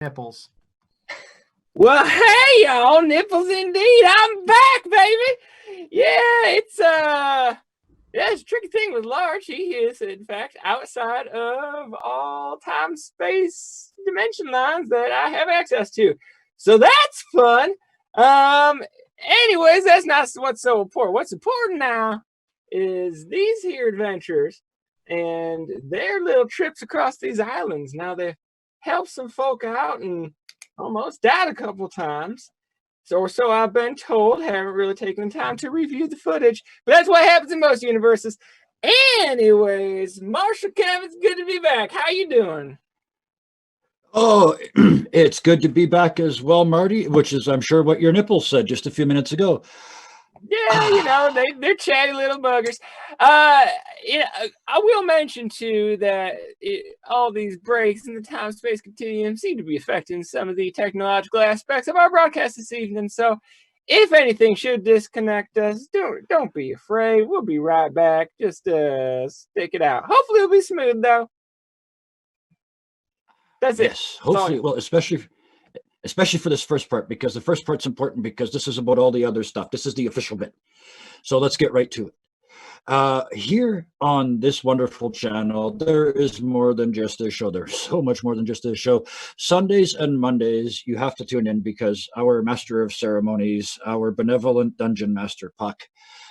Nipples. Well, hey y'all, nipples indeed. I'm back, baby. Yeah, it's a tricky thing with Large. He is, in fact, outside of all time, space, dimension lines that I have access to. So that's fun. Anyways, that's not what's so important. What's important now is these here adventures and their little trips across these islands. Now they've helped some folk out and almost died a couple times. So I've been told. Haven't really taken the time to review the footage, but that's what happens in most universes. Anyways, Marshal Kev, it's good to be back. How you doing? Oh, it's good to be back as well, Marty, which is, I'm sure, what your nipples said just a few minutes ago. Yeah, you know, they're chatty little buggers. You know, I will mention too that all these breaks in the time-space continuum seem to be affecting some of the technological aspects of our broadcast this evening. So, if anything should disconnect us, don't be afraid. We'll be right back. Just stick it out. Hopefully, it'll be smooth though. That's it. Yes, hopefully. Well, especially for this first part, because the first part's important because this is about all the other stuff. This is the official bit. So let's get right to it. Here on this wonderful channel, there is more than just a show. There's so much more than just a show. Sundays and Mondays, you have to tune in because our master of ceremonies, our benevolent dungeon master, Puck,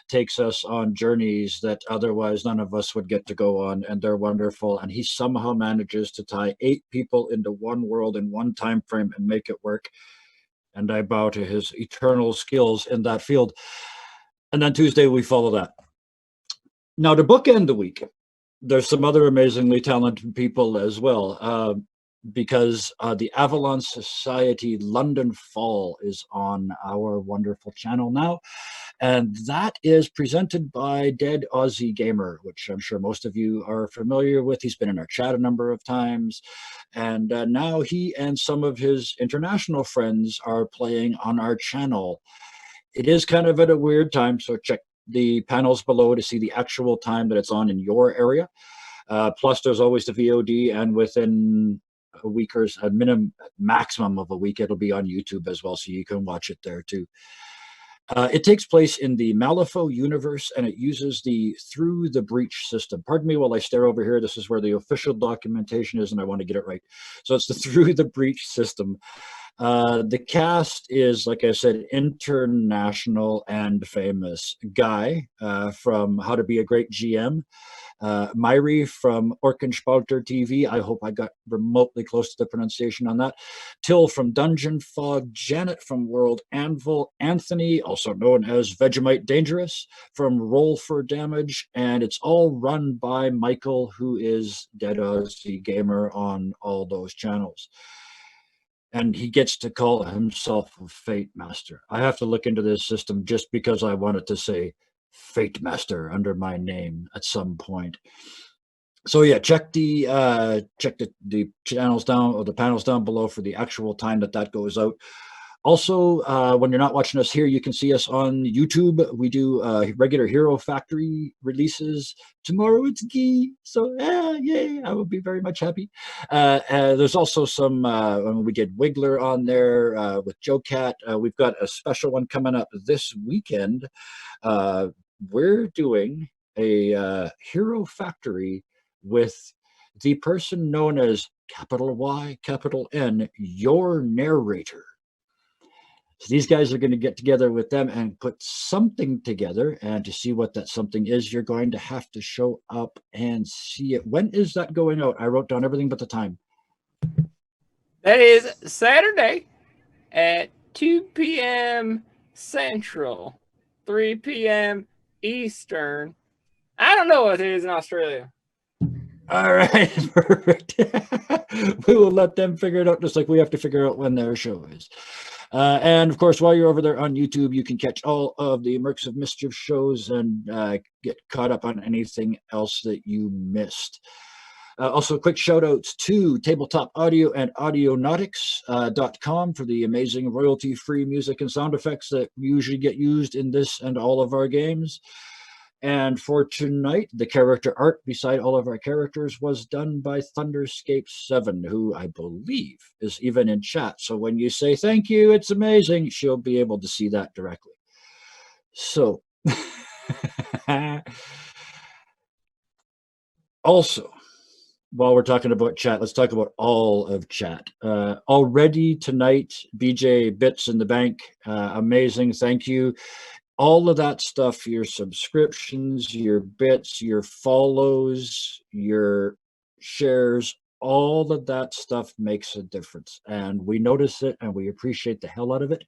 takes us on journeys that otherwise none of us would get to go on, and they're wonderful. And he somehow manages to tie 8 people into one world in one time frame and make it work. And I bow to his eternal skills in that field. And then Tuesday, we follow that. Now, to bookend the week, there's some other amazingly talented people as well, because the Avalon Society London Fall is on our wonderful channel now. And that is presented by Dead Aussie Gamer, which I'm sure most of you are familiar with. He's been in our chat a number of times. And now he and some of his international friends are playing on our channel. It is kind of at a weird time, so check the panels below to see the actual time that it's on in your area. Plus, there's always the VOD, and within a week or a maximum of a week, it'll be on YouTube as well, so you can watch it there too. It takes place in the Malifaux universe, and it uses the Through the Breach system. Pardon me while I stare over here. This is where the official documentation is, and I want to get it right. So it's the Through the Breach system. The cast is, like I said, international and famous. Guy from How to Be a Great GM. Myri from Orkenspalter TV. I hope I got remotely close to the pronunciation on that. Till from Dungeon Fog. Janet from World Anvil. Anthony, also known as Vegemite Dangerous, from Roll for Damage. And it's all run by Michael, who is Dead Aussie Gamer on all those channels. And he gets to call himself a Fate Master. I have to look into this system just because I wanted to say Fate Master under my name at some point. So yeah, check the channels down, or the panels down below for the actual time that goes out. Also, when you're not watching us here, you can see us on YouTube. We do regular Hero Factory releases. Tomorrow it's Gee, so yay, I will be very much happy. There's also some, we did Wiggler on there with Joe Cat. We've got a special one coming up this weekend. We're doing a Hero Factory with the person known as capital Y, capital N, your narrator. So these guys are going to get together with them and put something together. And to see what that something is, you're going to have to show up and see it. When is that going out? I wrote down everything but the time. That is Saturday at 2 p.m. Central, 3 p.m. Eastern. I don't know what it is in Australia. All right, perfect. We will let them figure it out, just like we have to figure out when their show is. And of course, while you're over there on YouTube, you can catch all of the Immersive Mischief shows and get caught up on anything else that you missed. Also, quick shout outs to Tabletop Audio and Audionautics.com for the amazing royalty-free music and sound effects that usually get used in this and all of our games. And for tonight, the character art beside all of our characters was done by Thunderscape7, who I believe is even in chat. So when you say thank you, it's amazing, she'll be able to see that directly. So, also, while we're talking about chat, let's talk about all of chat. Already tonight, BJ Bits in the Bank, amazing, thank you. All of that stuff, your subscriptions, your bits, your follows, your shares, all of that stuff makes a difference. And we notice it and we appreciate the hell out of it.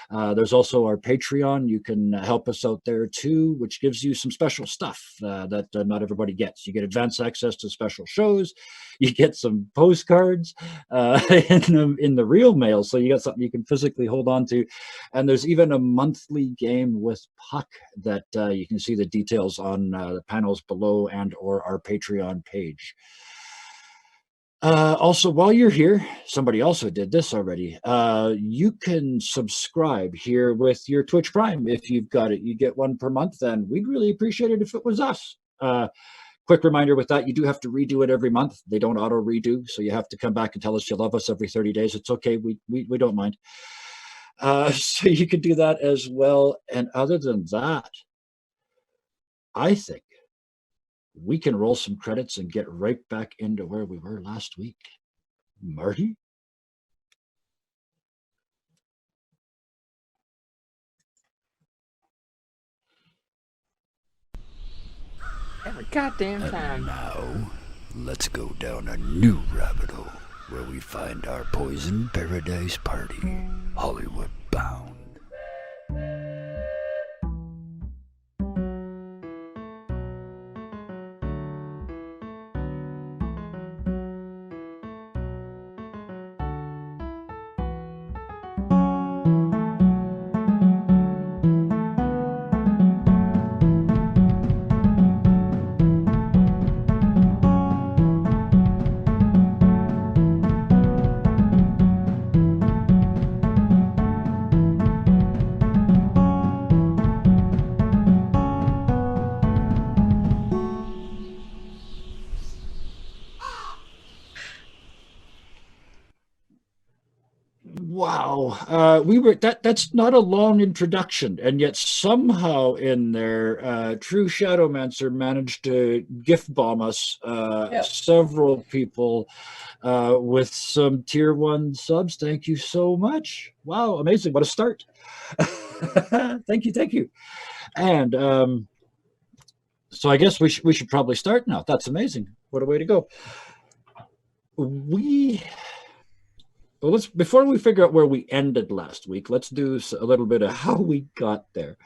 There's also our Patreon. You can help us out there too, which gives you some special stuff that not everybody gets. You get advance access to special shows. You get some postcards in the real mail, so you got something you can physically hold on to. And there's even a monthly game with Puck that you can see the details on the panels below and or our Patreon page. Also, while you're here, somebody also did this already. You can subscribe here with your Twitch Prime if you've got it. You get one per month, and we'd really appreciate it if it was us. Quick reminder with that, you do have to redo it every month. They don't auto redo, so you have to come back and tell us you love us every 30 days. It's okay. We don't mind. So you could do that as well. And other than that, I think we can roll some credits and get right back into where we were last week. Marty? Every goddamn time. And now, let's go down a new rabbit hole where we find our Poison Paradise Party, Hollywood bound. Wow, we were that's not a long introduction, and yet somehow in there, True Shadowmancer managed to gift bomb us several people with some tier 1 subs. Thank you so much. Wow, amazing! What a start! Thank you. And so I guess we should probably start now. That's amazing. What a way to go. Well, before we figure out where we ended last week, let's do a little bit of how we got there.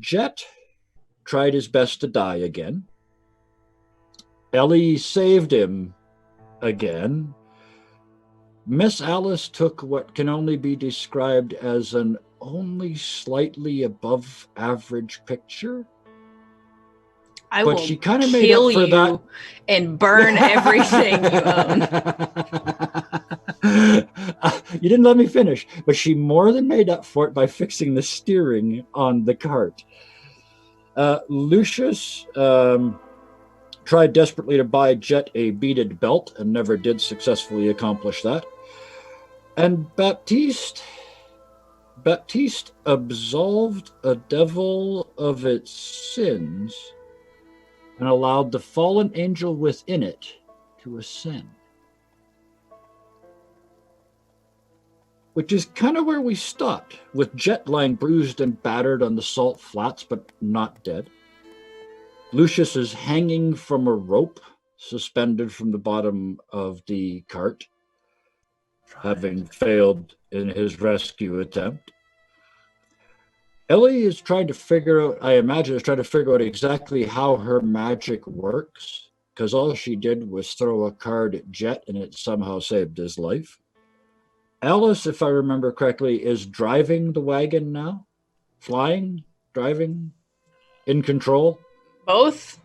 Jet tried his best to die again. Ellie saved him again. Miss Alice took what can only be described as an only slightly above average picture. I But will she kind of kill made up for you that. and burn everything you own. You didn't let me finish, but she more than made up for it by fixing the steering on the cart. Lucius tried desperately to buy Jet a beaded belt and never did successfully accomplish that. And Baptiste absolved a devil of its sins and allowed the fallen angel within it to ascend. Which is kind of where we stopped, with Jet lying bruised and battered on the salt flats, but not dead. Lucius is hanging from a rope suspended from the bottom of the cart, having failed in his rescue attempt. Ellie is trying to figure out, I imagine, exactly how her magic works, because all she did was throw a card at Jet and it somehow saved his life. Alice, if I remember correctly, is driving the wagon now? Flying? Driving? In control? Both?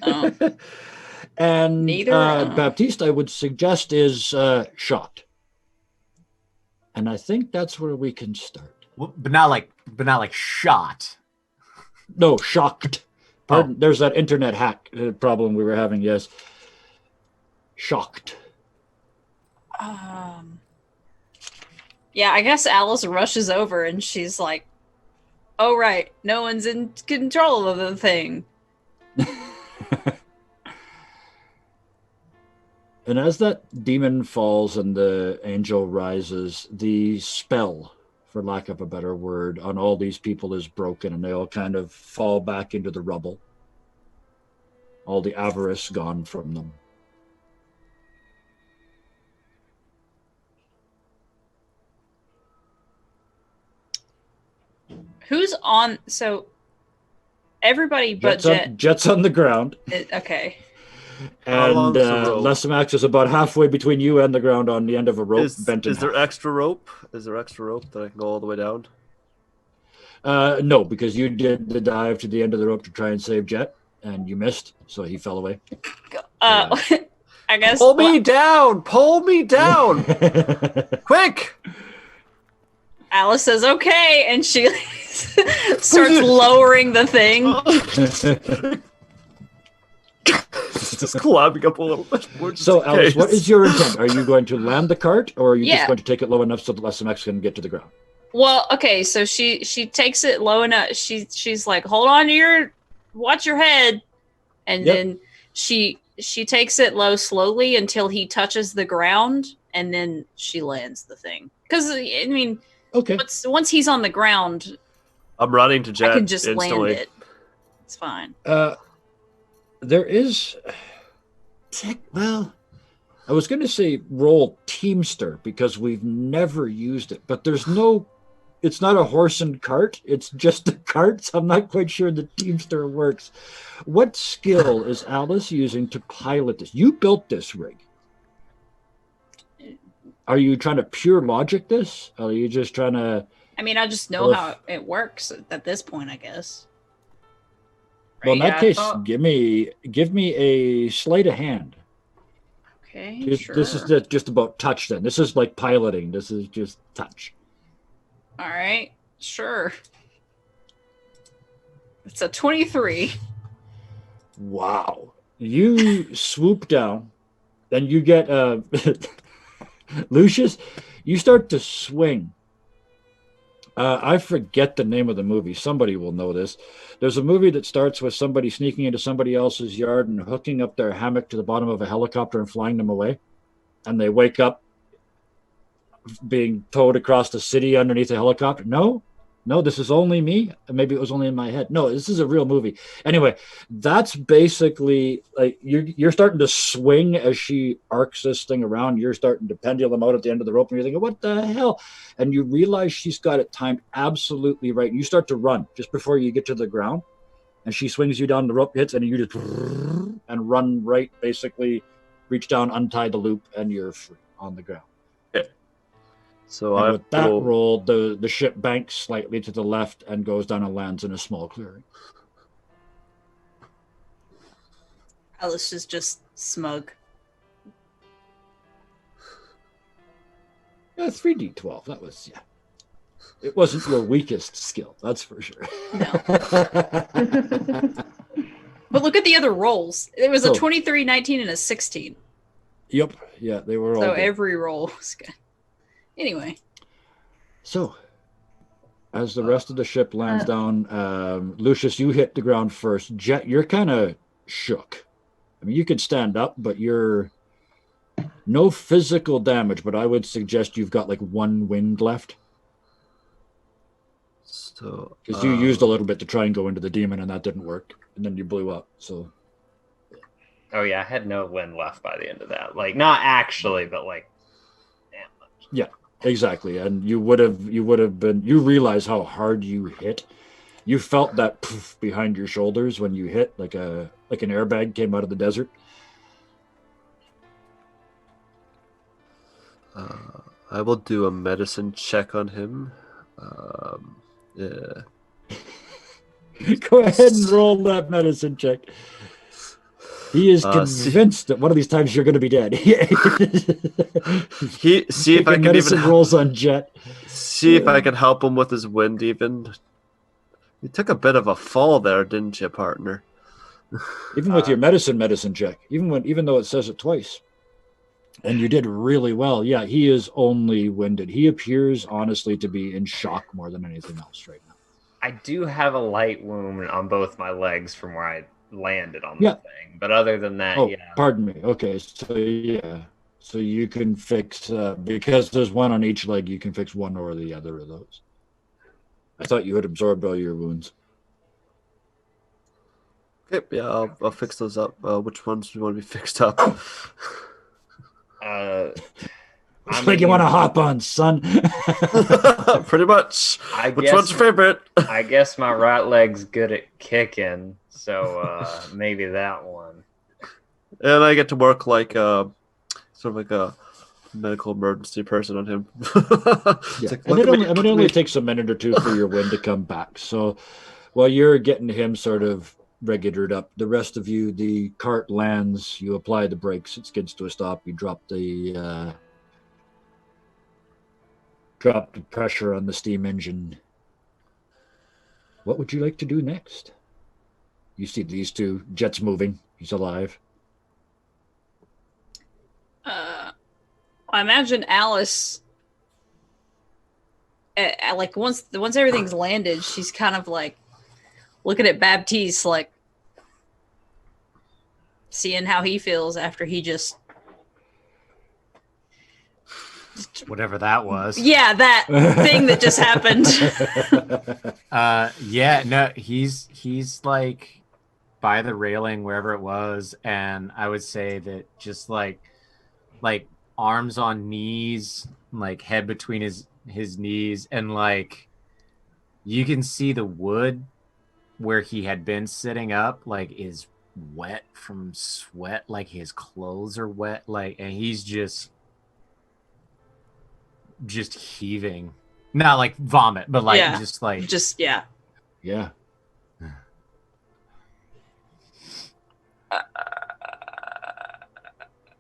Oh. And Neither? Baptiste, I would suggest, is shot. And I think that's where we can start. Well, but not like shot. No, shocked. Pardon. There's that internet hack problem we were having. Yes. Shocked. Yeah, I guess Alice rushes over and she's like, "Oh right, no one's in control of the thing." And as that demon falls and the angel rises, the spell, for lack of a better word, on all these people is broken, and they all kind of fall back into the rubble. All the avarice gone from them. Who's on? So everybody but Jet. Jet's on the ground. Okay. And Lessamax is about halfway between you and the ground on the end of a rope. Is there extra rope? Is there extra rope that I can go all the way down? No, because you did the dive to the end of the rope to try and save Jet, and you missed, so he fell away. I guess. Pull me down! Pull me down! Quick! Alice says okay, and she starts lowering the thing. Just climbing up a little bit more. So, Alice, what is your intent? Are you going to land the cart, or are you just going to take it low enough so that Lessamax can get to the ground? Well, okay, so she takes it low enough. She's like, hold on to watch your head, and then she takes it low slowly until he touches the ground, and then she lands the thing. Because I mean, once he's on the ground, I'm running to Jet. I can just instantly. land it. It's fine. There is, well, I was going to say roll Teamster because we've never used it, but there's no, it's not a horse and cart. It's just a cart. So I'm not quite sure the Teamster works. What skill is Alice using to pilot this? You built this rig. Are you trying to pure logic this? Are you just trying to? I mean, I just know how it works at this point, I guess. Well, in that case, give me a sleight of hand. Okay, sure. This is just about touch then. This is like piloting. This is just touch. All right, sure. It's a 23. Wow. You swoop down, then you get Lucius, you start to swing. I forget the name of the movie. Somebody will know this. There's a movie that starts with somebody sneaking into somebody else's yard and hooking up their hammock to the bottom of a helicopter and flying them away. And they wake up being towed across the city underneath a helicopter. No, this is only me. Maybe it was only in my head. No, this is a real movie. Anyway, that's basically like you're starting to swing as she arcs this thing around. You're starting to pendulum out at the end of the rope, and you're thinking, what the hell? And you realize she's got it timed absolutely right. And you start to run just before you get to the ground, and she swings you down, the rope hits, and you just and run right, basically reach down, untie the loop, and you're free on the ground. So and with that roll, the ship banks slightly to the left and goes down and lands in a small clearing. Alice is just smug. Yeah, 3d12. That was, it wasn't your weakest skill, that's for sure. No. But look at the other rolls. It was a 23, 19, and a 16. Yep. Yeah, they were all So good. every roll was good. Anyway. So, as the rest of the ship lands down, Lucius, you hit the ground first. Jet, you're kind of shook. I mean, you can stand up, but you're no physical damage, but I would suggest you've got like one wind left. So, because you used a little bit to try and go into the demon, and that didn't work, and then you blew up. So, oh yeah, I had no wind left by the end of that. Like, not actually, but like, damn. Yeah, exactly. And you would have been. You realize how hard you hit. You felt that poof behind your shoulders when you hit, like an airbag came out of the desert. I will do a medicine check on him. Yeah. Go ahead and roll that medicine check. He is convinced that one of these times you're going to be dead. See if I can medicine even rolls on Jet. See if I can help him with his wind even. You took a bit of a fall there, didn't you, partner? Even with your medicine check, even though it says it twice, and you did really well. Yeah, he is only winded. He appears honestly to be in shock more than anything else right now. I do have a light wound on both my legs from where I landed on Yeah. the thing, but other than that, Oh, yeah. pardon me. Okay, so yeah, so you can fix because there's one on each leg. You can fix one or the other of those. I thought you had absorbed all your wounds. Okay, yeah, I'll fix those up. Which ones do you want to be fixed up? It's like you want to hop on, son. Pretty much. Which one's your favorite? I guess my right leg's good at kicking, so maybe that one. And I get to work like sort of like a medical emergency person on him. Yeah. Like, And it only takes a minute or two for your wind to come back. So while you're getting him sort of regulated up, the rest of you, the cart lands, you apply the brakes, it skids to a stop, you drop the pressure on the steam engine. What would you like to do next? You see these two jets moving. He's alive. I imagine Alice, like once everything's landed, she's kind of like looking at Baptiste, like seeing how he feels after he just whatever that was. Yeah, that thing that just happened. Yeah, no, he's like by the railing wherever it was, and I would say that just like arms on knees, like head between his knees, and like you can see the wood where he had been sitting up like is wet from sweat, like his clothes are wet, like, and he's just heaving, not like vomit, but like yeah.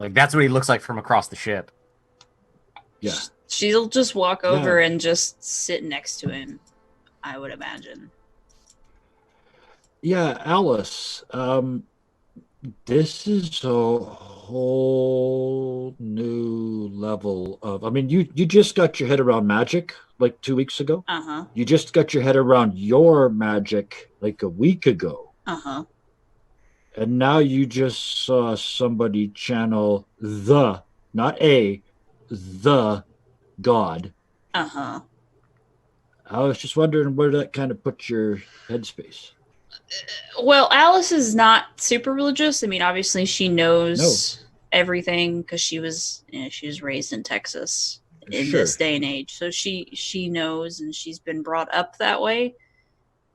Like that's what he looks like from across the ship. Yeah. She'll just walk over and just sit next to him, I would imagine. Yeah, Alice, this is a whole new level of, I mean, you just got your head around magic like 2 weeks ago. Uh-huh. You just got your head around your magic like a week ago. Uh-huh. And now you just saw somebody channel the god. Uh-huh. I was just wondering where that kind of puts your headspace. Well, Alice is not super religious. I mean, obviously she knows everything because she was raised in Texas in this day and age. So she knows, and she's been brought up that way.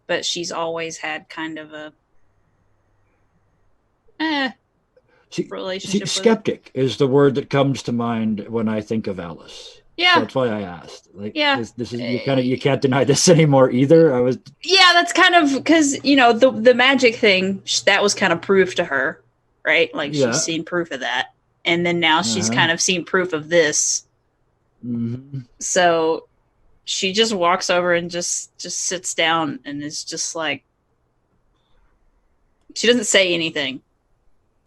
But she's always had kind of a relationship. Skeptic is the word that comes to mind when I think of Alice. Yeah, so that's why I asked. Like, yeah, this is you can't deny this anymore either. Yeah, that's kind of because the magic thing that was kind of proof to her, right? Like she's seen proof of that, and then now she's kind of seen proof of this. Mm-hmm. So she just walks over and just sits down and is just like, she doesn't say anything.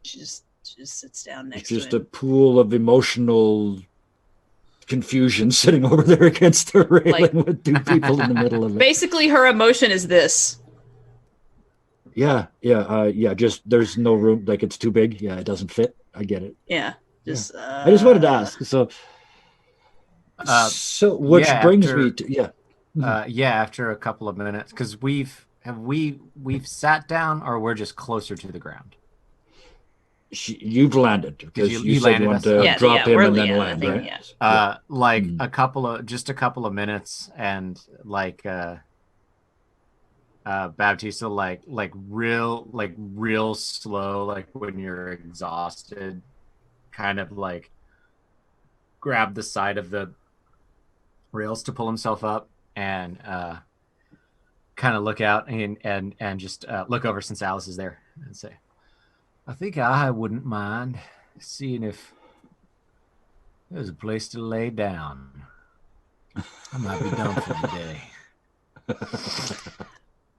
She just sits down next to him. It's just a pool of emotional confusion sitting over there against the railing with two people in the middle of it. Basically, her emotion is this. Yeah. Just there's no room, like it's too big. Yeah, it doesn't fit. I get it. Yeah. I just wanted to ask. So which brings me to after a couple of minutes, because we've sat down, or we're just closer to the ground. You've landed because you said you wanted to drop him and then land, right? A couple of minutes, and like Baptista, like real slow, like when you're exhausted, kind of like grab the side of the rails to pull himself up, and kind of look out and just look over since Alice is there and say, I think I wouldn't mind seeing if there's a place to lay down. I might be done for the day.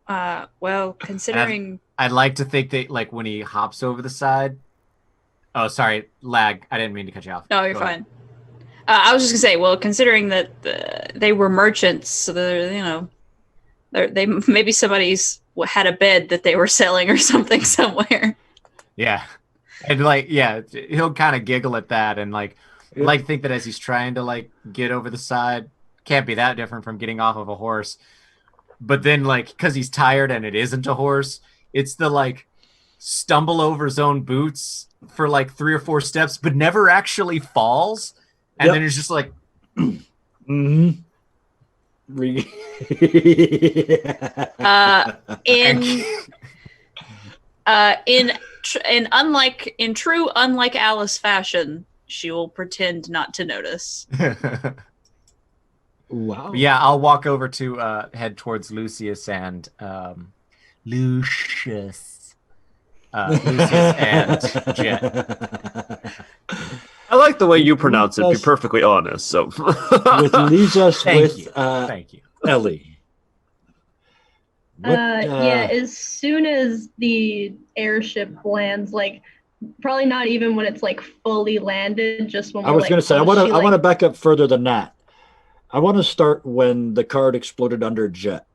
Well, considering I'd like to think that like when he hops over the side. Oh, sorry, lag. I didn't mean to cut you off. no, you're Go ahead. fine. I was just gonna say, well, considering that they were merchants, so they maybe somebody's had a bed that they were selling or something somewhere. Yeah, and like he'll kind of giggle at that, and like Yeah. like think that as he's trying to like get over the side, can't be that different from getting off of a horse. But then like because he's tired and it isn't a horse, it's the like stumble over his own boots for like 3 or 4 steps, but never actually falls, and Yep. then it's just like. Mm-hmm. In true unlike Alice fashion, she will pretend not to notice. Wow. Yeah, I'll walk over to head towards Lucius and Lucius and Jet. I like the way you pronounce it. Be perfectly honest. So With leaves us Thank with you. Ellie. Yeah, as soon as the airship lands, like probably not even when it's like fully landed, just when I we're was like, going to say, oh, I want to back up further than that. I want to start when the card exploded under Jet,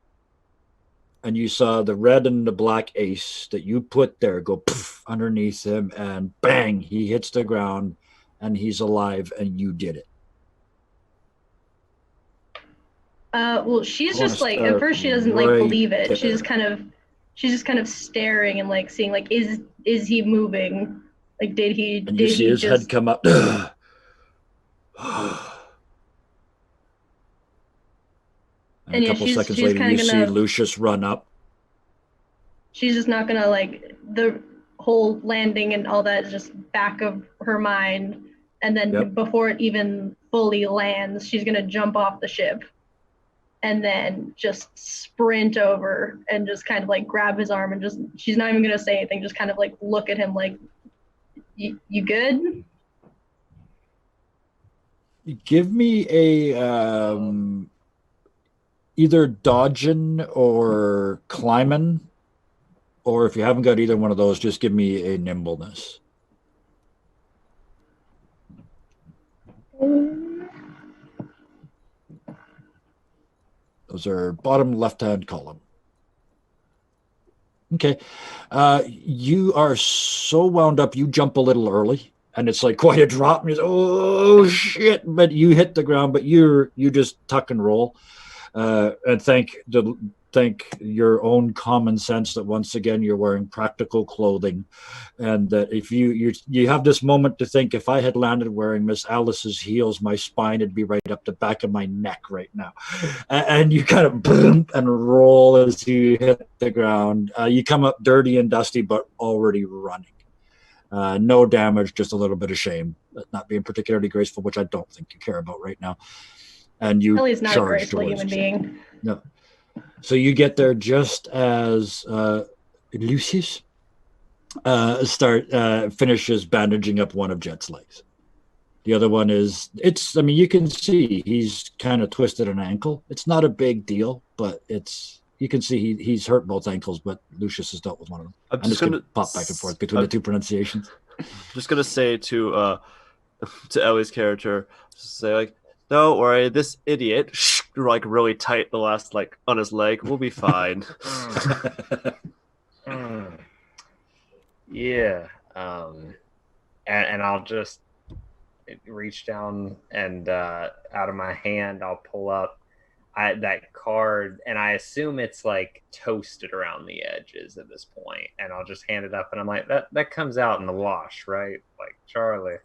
and you saw the red and the black ace that you put there go poof underneath him, and bang, he hits the ground, and he's alive, and you did it. well, she's I wanna just like at start first she doesn't like right believe it. there. She's just kind of staring and like seeing like is he moving? Like did he And you see his head come up. And a couple seconds later, you see Lucius run up. She's just not gonna like the whole landing and all that is just back of her mind, and then before it even fully lands, she's gonna jump off the ship, and then just sprint over and just kind of like grab his arm and just she's not even gonna say anything, just kind of like look at him like, you good? Give me a either dodging or climbing, or if you haven't got either one of those, just give me a nimbleness. Those are bottom left-hand column. Okay. You are so wound up, you jump a little early, and it's like quite a drop. And you're like, oh, shit. But you hit the ground, but you just tuck and roll. And thank your own common sense that once again you're wearing practical clothing, and that if you have this moment to think, if I had landed wearing Miss Alice's heels, my spine would be right up the back of my neck right now. And you kind of boom and roll as you hit the ground. You come up dirty and dusty, but already running. No damage, just a little bit of shame, not being particularly graceful, which I don't think you care about right now. And you Ellie's not a graceful human being. No. So you get there just as Lucius finishes bandaging up one of Jet's legs. The other one you can see he's kind of twisted an ankle. It's not a big deal, but you can see he's hurt both ankles, but Lucius has dealt with one of them. I'm just going to pop back and forth between the two pronunciations. Just going to say to Ellie's character, say like, don't worry, this idiot, like really tight the last like on his leg, we'll be fine. Yeah. And I'll just reach down and out of my hand, I'll pull up that card, and I assume it's like toasted around the edges at this point, and I'll just hand it up, and I'm like, that comes out in the wash, right? Like Charlie.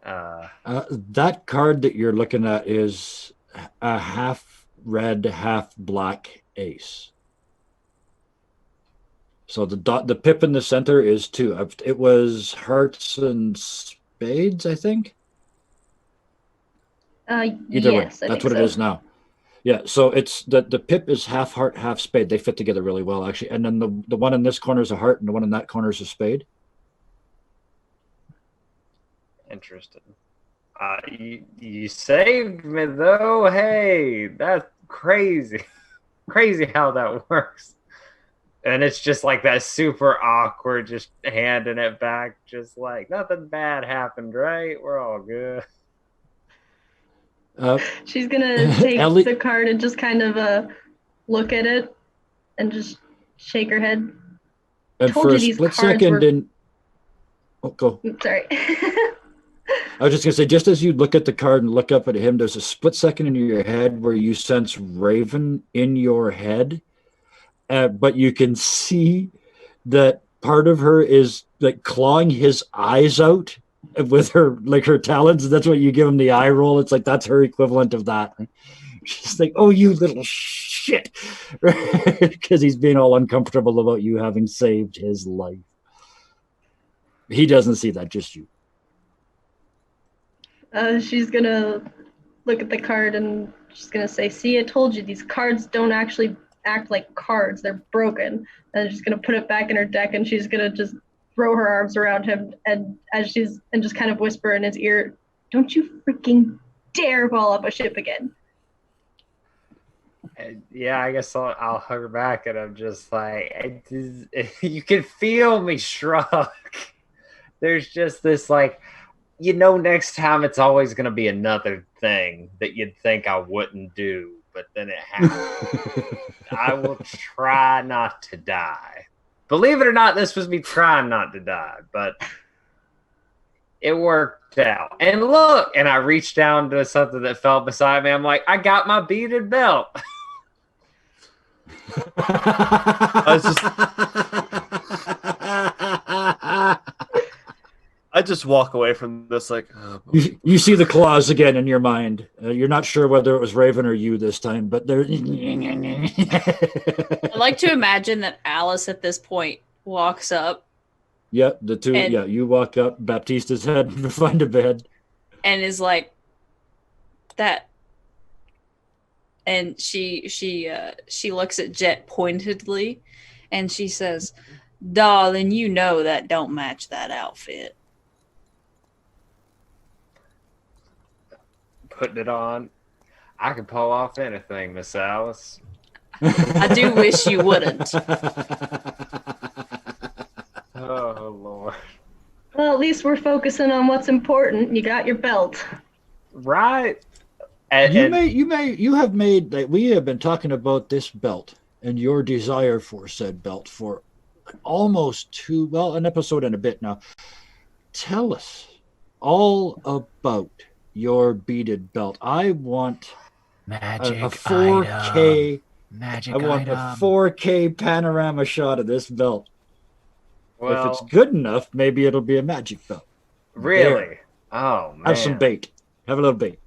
That card that you're looking at is a half red, half black ace. So the pip in the center is 2. It was hearts and spades, I think. Either way, that's what it is now. Yeah, so it's the pip is half heart, half spade. They fit together really well, actually. And then the one in this corner is a heart, and the one in that corner is a spade. Interesting. You saved me though. Hey, that's crazy. Crazy how that works. And it's just like that super awkward, just handing it back, just like nothing bad happened, right? We're all good. She's gonna take Ellie- the card and just kind of look at it and just shake her head. And Told for you a these split cards second, were- oh, go. Sorry. I was just gonna say, just as you look at the card and look up at him, there's a split second in your head where you sense Raven in your head, but you can see that part of her is like clawing his eyes out with her talons. And that's what you give him the eye roll. It's like that's her equivalent of that. She's like, "Oh, you little shit," because he's being all uncomfortable about you having saved his life. He doesn't see that, just you. She's gonna look at the card and she's gonna say, "See, I told you these cards don't actually act like cards. They're broken." And she's gonna put it back in her deck and she's gonna just throw her arms around him and just kind of whisper in his ear, "Don't you freaking dare ball up a ship again." Yeah, I guess I'll hug her back, and I'm just like, you can feel me shrug. There's just this like, next time it's always going to be another thing that you'd think I wouldn't do, but then it happens. I will try not to die. Believe it or not, this was me trying not to die, but it worked out. And look, and I reached down to something that fell beside me. I'm like, I got my beaded belt. I just walk away from this like, oh, you see the claws again in your mind. You're not sure whether it was Raven or you this time, but they're. I like to imagine that Alice at this point walks up. Yeah, the two. You walk up Baptista's head to find a bed, and is like that. And she looks at Jet pointedly, and she says, "Darling, you know that don't match that outfit." Putting it on. I can pull off anything, Miss Alice. I do wish you wouldn't. Oh, Lord. Well, at least we're focusing on what's important. You got your belt. Right. You have made that we have been talking about this belt and your desire for said belt for almost an episode and a bit now. Tell us all about your beaded belt. I want Magic a 4K item. Magic I want item. a 4K panorama shot of this belt. Well, if it's good enough, maybe it'll be a magic belt. Really? There. Oh, man. Have some bait. Have a little bait.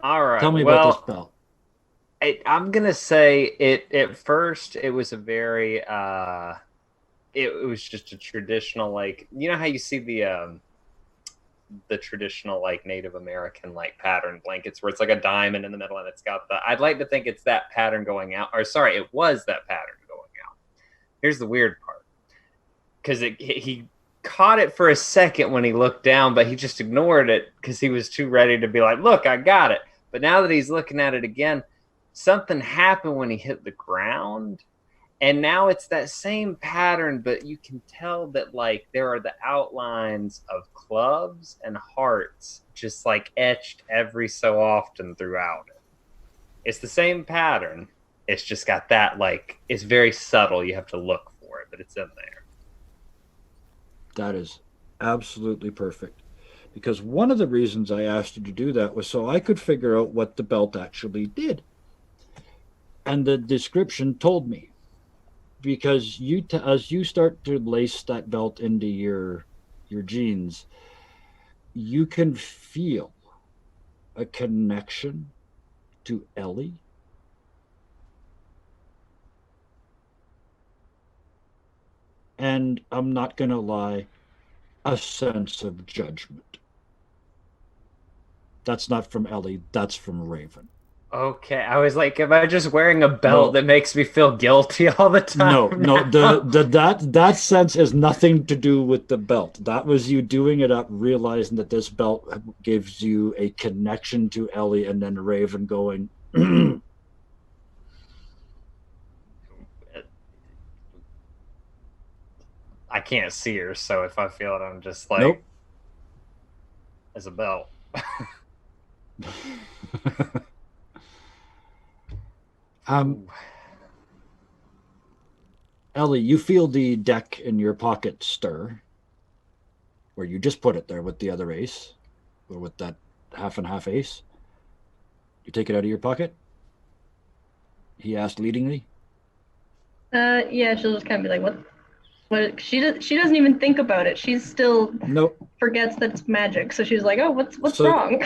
All right. Tell me about this belt. I'm gonna say it. At first, it was a very. It was just a traditional, like, you know how you see the traditional, like, Native American, like, pattern blankets where it's like a diamond in the middle and it's got the. I'd like to think it's that pattern going out. Or sorry, it was that pattern going out. Here's the weird part, because he caught it for a second when he looked down, but he just ignored it because he was too ready to be like, "Look, I got it." But now that he's looking at it again, something happened when he hit the ground, and now it's that same pattern, but you can tell that, like, there are the outlines of clubs and hearts just, like, etched every so often throughout it. It's the same pattern. It's just got that, like, it's very subtle. You have to look for it, but it's in there. That is absolutely perfect. Because one of the reasons I asked you to do that was so I could figure out what the belt actually did. And the description told me. Because as you start to lace that belt into your jeans, you can feel a connection to Ellie. And I'm not going to lie, a sense of judgment. That's not from Ellie, that's from Raven. Okay, I was like, am I just wearing a belt that makes me feel guilty all the time? No, that sense has nothing to do with the belt. That was you doing it up, realizing that this belt gives you a connection to Ellie, and then Raven going, can't see her, so if I feel it, I'm just like, Nope. It's a belt. Ellie, you feel the deck in your pocket stir, where you just put it there with the other ace, or with that half and half ace. You take it out of your pocket? He asked leadingly. Yeah, she'll just kind of be like, what? But she doesn't even think about it. She's still forgets that it's magic. So she's like, oh, what's wrong?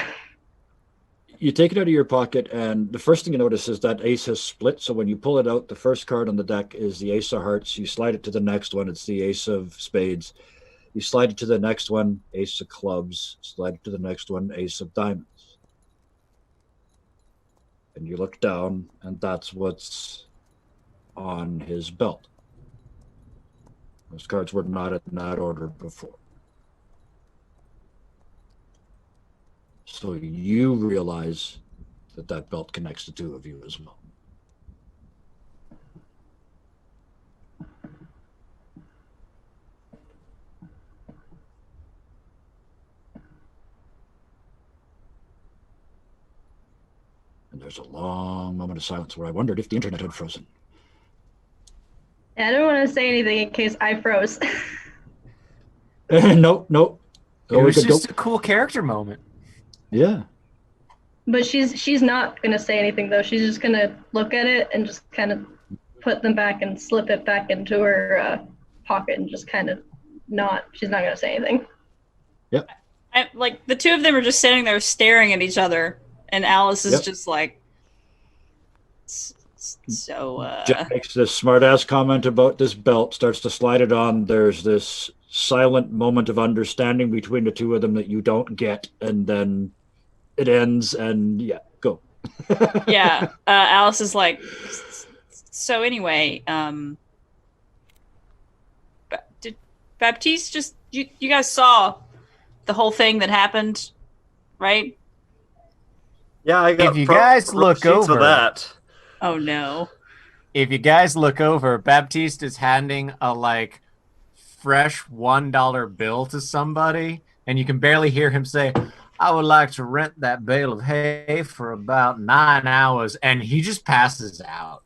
You take it out of your pocket, and the first thing you notice is that ace has split. So when you pull it out, the first card on the deck is the ace of hearts. You slide it to the next one, it's the ace of spades. You slide it to the next one, ace of clubs. Slide it to the next one, ace of diamonds. And you look down, and that's what's on his belt. Those cards were not in that order before. So you realize that that belt connects the two of you as well. And there's a long moment of silence where I wondered if the internet had frozen. Yeah, I don't want to say anything in case I froze. Nope. It was just a cool character moment. Yeah. But she's not gonna say anything though. She's just gonna look at it and just kind of put them back and slip it back into her pocket and just kind of not. She's not gonna say anything. Yep. Like the two of them are just sitting there staring at each other, and Alice is just like, so. Jack makes this smart-ass comment about this belt, starts to slide it on. There's this silent moment of understanding between the two of them that you don't get, and then it ends, and go. Yeah, Alice is like, so anyway, did Baptiste just, you guys saw the whole thing that happened, right? Yeah, I got If you guys look over that. Oh no. If you guys look over, Baptiste is handing a fresh $1 bill to somebody, and you can barely hear him say, I would like to rent that bale of hay for about 9 hours, and he just passes out.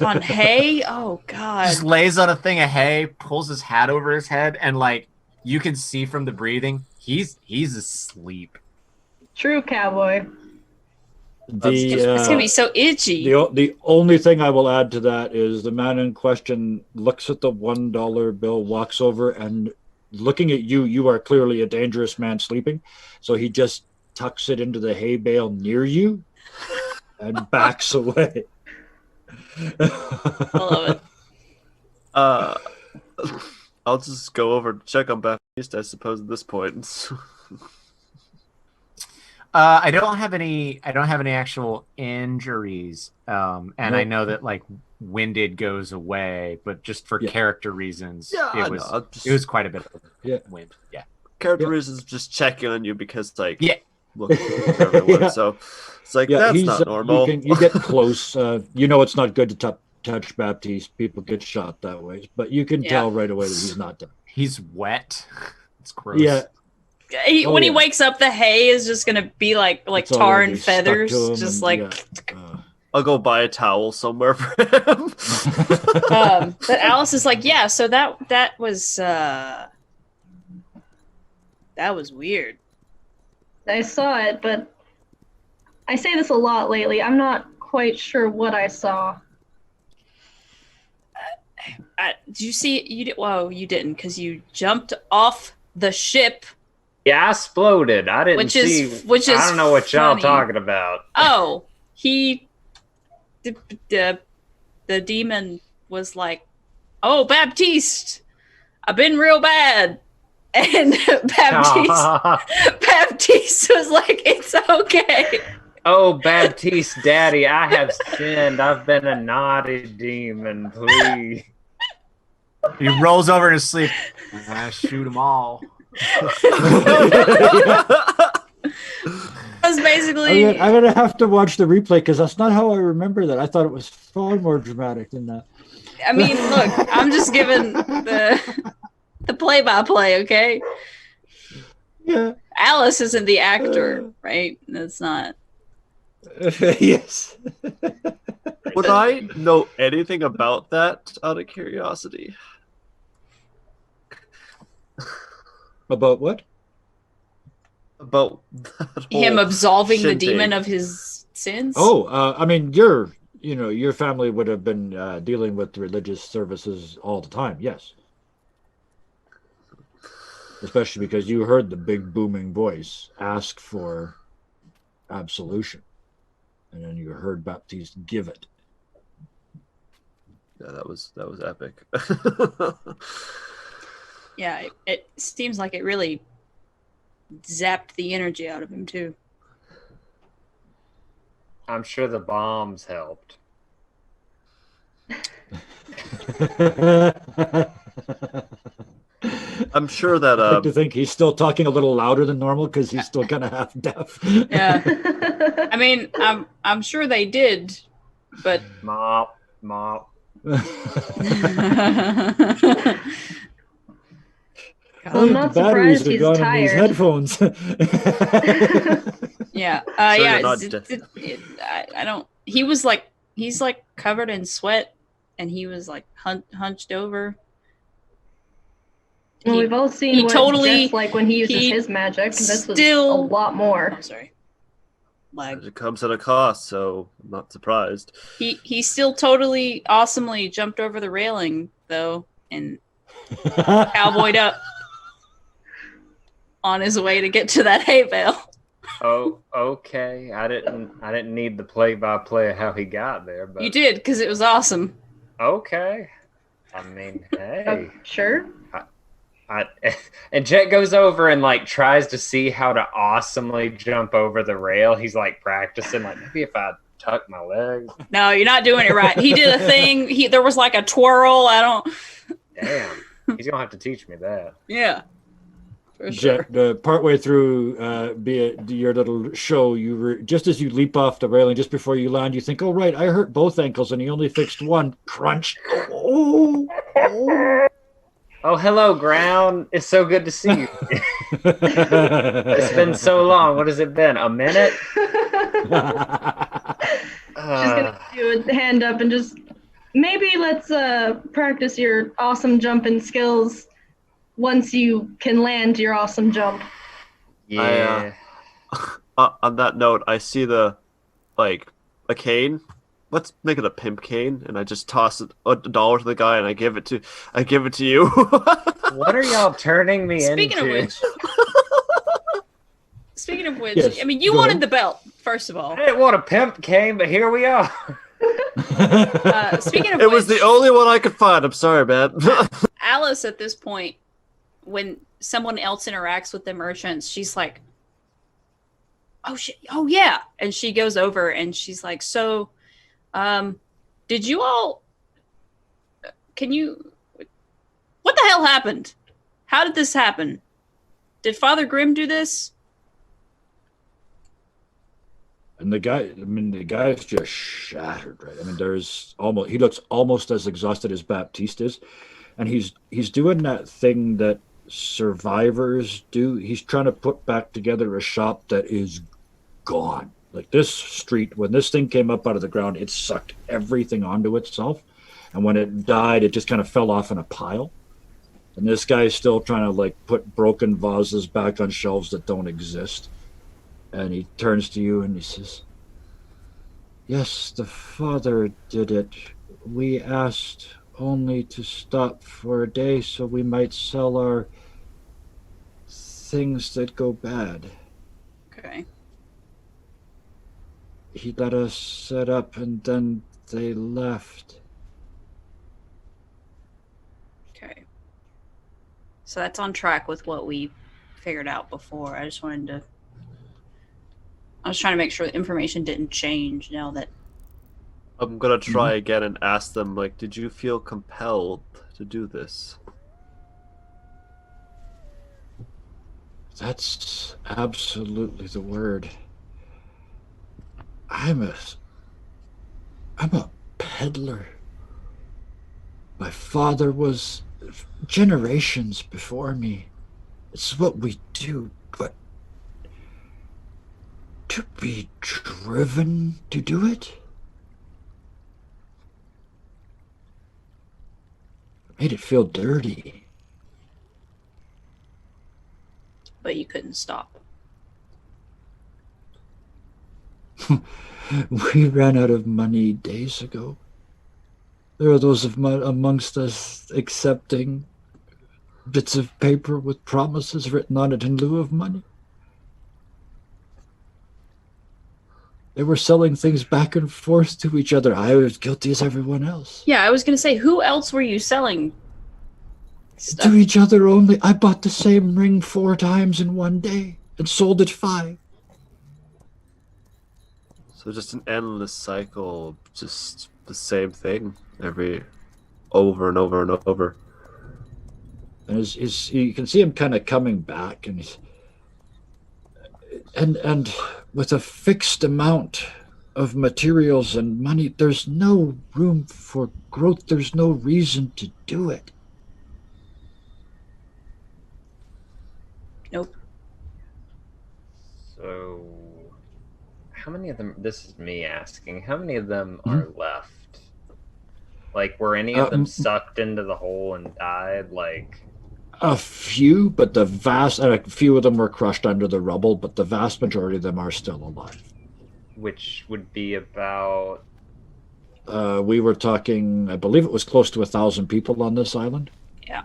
On hay? Oh god. Just lays on a thing of hay, pulls his hat over his head, and you can see from the breathing, he's asleep. True cowboy. It's gonna be so itchy. The only thing I will add to that is the man in question looks at the $1 bill, walks over, and looking at you, you are clearly a dangerous man sleeping. So he just tucks it into the hay bale near you and backs away. I love it. I'll just go over to check on Baptiste, I suppose, at this point. I don't have any actual injuries. And I know that winded goes away, but just for character reasons, it was quite a bit of wind. Yeah. Character reasons, just checking on you because look everyone. So it's that's not normal. You get close. It's not good to touch Baptiste. People get shot that way, but you can tell right away that he's not dead. He's wet. It's gross. Yeah. When he wakes up, the hay is just gonna be like tar and feathers, just I'll go buy a towel somewhere for him. But Alice is like, yeah. So that was weird. I saw it, but I say this a lot lately. I'm not quite sure what I saw. Did you see? You did. Well, you didn't, because you jumped off the ship. Yeah, I exploded. I didn't see. Which is I don't know what y'all funny. talking about. Oh, the demon was like, "Oh, Baptiste, I've been real bad," and Baptiste was like, "It's okay." Oh, Baptiste, Daddy, I have sinned. I've been a naughty demon. Please. He rolls over in his sleep. I shoot them all. That's basically. I'm gonna have to watch the replay because that's not how I remember that. I thought it was far more dramatic than that. I mean, look, I'm just giving the play-by-play, okay? Yeah. Alice isn't the actor, right? That's not. Yes. Would I know anything about that out of curiosity? About what? About that Him whole absolving the shindig? demon of his sins? Oh, I mean, your family would have been dealing with religious services all the time. Yes. Especially because you heard the big booming voice ask for absolution. And then you heard Baptiste give it. Yeah, that was epic. Yeah, it seems like it really zapped the energy out of him, too. I'm sure the bombs helped. I'm sure that I like to think he's still talking a little louder than normal because he's still kind of half deaf. Yeah. I mean, I'm sure they did, but Mop. I'm not surprised he's these tired. headphones. yeah, So yeah. you're not I don't. He's like covered in sweat, and he was like hunched over. Well, we've all seen what Jet's like when he uses his magic. This was a lot more. Oh, sorry. Lag. it comes at a cost, so I'm not surprised. He still totally awesomely jumped over the railing though, and cowboyed up on his way to get to that hay bale. Oh, okay. I didn't need the play-by-play of how he got there, but You did, because it was awesome. okay. I mean, hey. Sure. And Jet goes over and like tries to see how to awesomely jump over the rail. He's like practicing, like maybe if I tuck my legs. No, you're not doing it right. He did a thing. There was like a twirl. Damn, he's gonna have to teach me that. Yeah. For sure. Jet, partway through your little show, just as you leap off the railing, just before you land, you think, "Oh right, I hurt both ankles, and he only fixed one." Crunch. Oh. Oh, hello, ground. It's so good to see you. It's been so long. What has it been? A minute? She's gonna do a hand up and just maybe let's practice your awesome jumping skills once you can land your awesome jump. Yeah. On that note, I see a cane. Let's make it a pimp cane, and I just toss $1 to the guy, and I give it to you. What are y'all turning me Speaking into? Speaking of which, Yes, I mean, you go wanted ahead. the belt, first of all. I didn't want a pimp cane, but here we are. Speaking of It was the only one I could find. I'm sorry, man. Alice, at this point, when someone else interacts with the merchants, she's like, "Oh shit! Oh yeah!" And she goes over and she's like, "So, did you all? Can you? What the hell happened? How did this happen? Did Father Grimm do this?" And the guy's just shattered, right? I mean, he looks almost as exhausted as Baptiste is, and he's doing that thing that survivors do. He's trying to put back together a shop that is gone. Like this street, when this thing came up out of the ground, it sucked everything onto itself, and when it died, it just kind of fell off in a pile. And this guy's still trying to like put broken vases back on shelves that don't exist. And he turns to you and he says, "Yes, the Father did it. We asked only to stop for a day so we might sell our things that go bad. Okay. He let us set up and then they left." Okay. So that's on track with what we figured out before. I was trying to make sure the information didn't change now that. I'm gonna try again and ask them, like, did you feel compelled to do this? That's absolutely the word. I'm a peddler. My father was generations before me. It's what we do, but to be driven to do it made it feel dirty. But you couldn't stop. We ran out of money days ago. There are those amongst us accepting bits of paper with promises written on it in lieu of money. They were selling things back and forth to each other. I was guilty as everyone else. Yeah, I was gonna say, who else were you selling stuff? To each other only. I bought the same ring 4 times in one day and sold it 5. So just an endless cycle, just the same thing over and over and over. And you can see him kind of coming back, and and with a fixed amount of materials and money, there's no room for growth. There's no reason to do it. Nope. So, how many of them? This is me asking. How many of them are left? Like, were any of them sucked into the hole and died? Like, a few, but a few of them were crushed under the rubble, but the vast majority of them are still alive. which would be about. We were talking, I believe it was close to 1,000 people on this island. Yeah.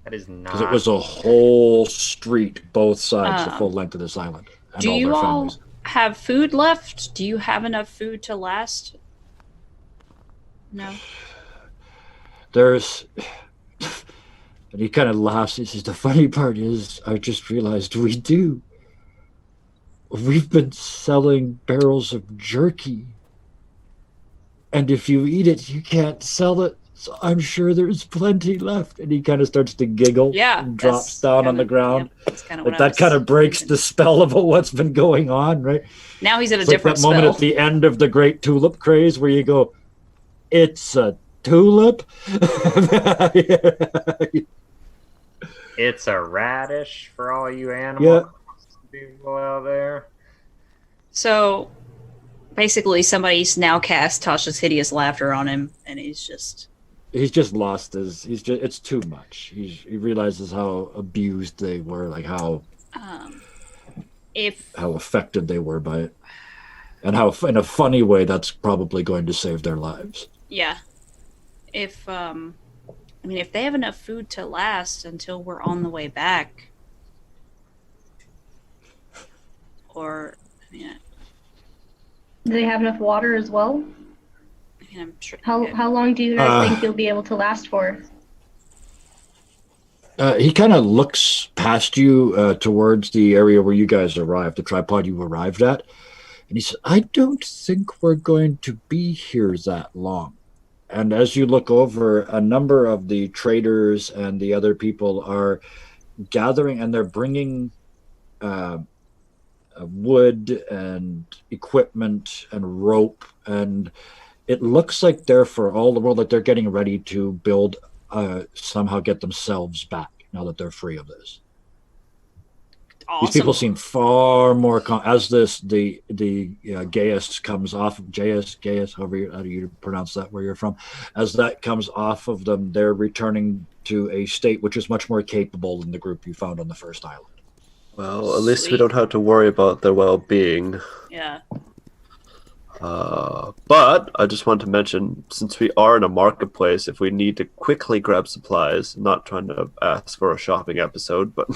That is not. Because it was a whole street, both sides, the full length of this island. And Do all you their all families. have food left? Do you have enough food to last? No. There's, and he kind of laughs. He says, the funny part is, I just realized we do. We've been selling barrels of jerky. And if you eat it, you can't sell it. So I'm sure there's plenty left. And he kind of starts to giggle. Yeah. And drops down on the ground. Yeah, that's kind of Like that kind of breaks the spell of what's been going on, right? Now he's at a It's like different that moment spell. at the end of the Great Tulip Craze where you go, it's a tulip? It's a radish for all you animal people out there. So basically somebody's now cast Tasha's Hideous Laughter on him, and he's just lost his, it's too much. He realizes how abused they were, like how affected they were by it. And how, in a funny way, that's probably going to save their lives. Yeah. If they have enough food to last until we're on the way back. Or, do they have enough water as well? I'm sure. How long do you guys think you'll be able to last for? He kind of looks past you towards the area where you guys arrived, the tripod you arrived at. And he said, I don't think we're going to be here that long. And as you look over, a number of the traders and the other people are gathering, and they're bringing wood and equipment and rope. And it looks like they're, for all the world, like they're getting ready to build, somehow get themselves back now that they're free of this. Awesome. These people seem far more as the Gaius comes off of Gaius, however how do you pronounce that where you're from, as that comes off of them, they're returning to a state which is much more capable than the group you found on the first island. Well, at least we don't have to worry about their well-being. Yeah. But I just want to mention, since we are in a marketplace, if we need to quickly grab supplies, not trying to ask for a shopping episode, but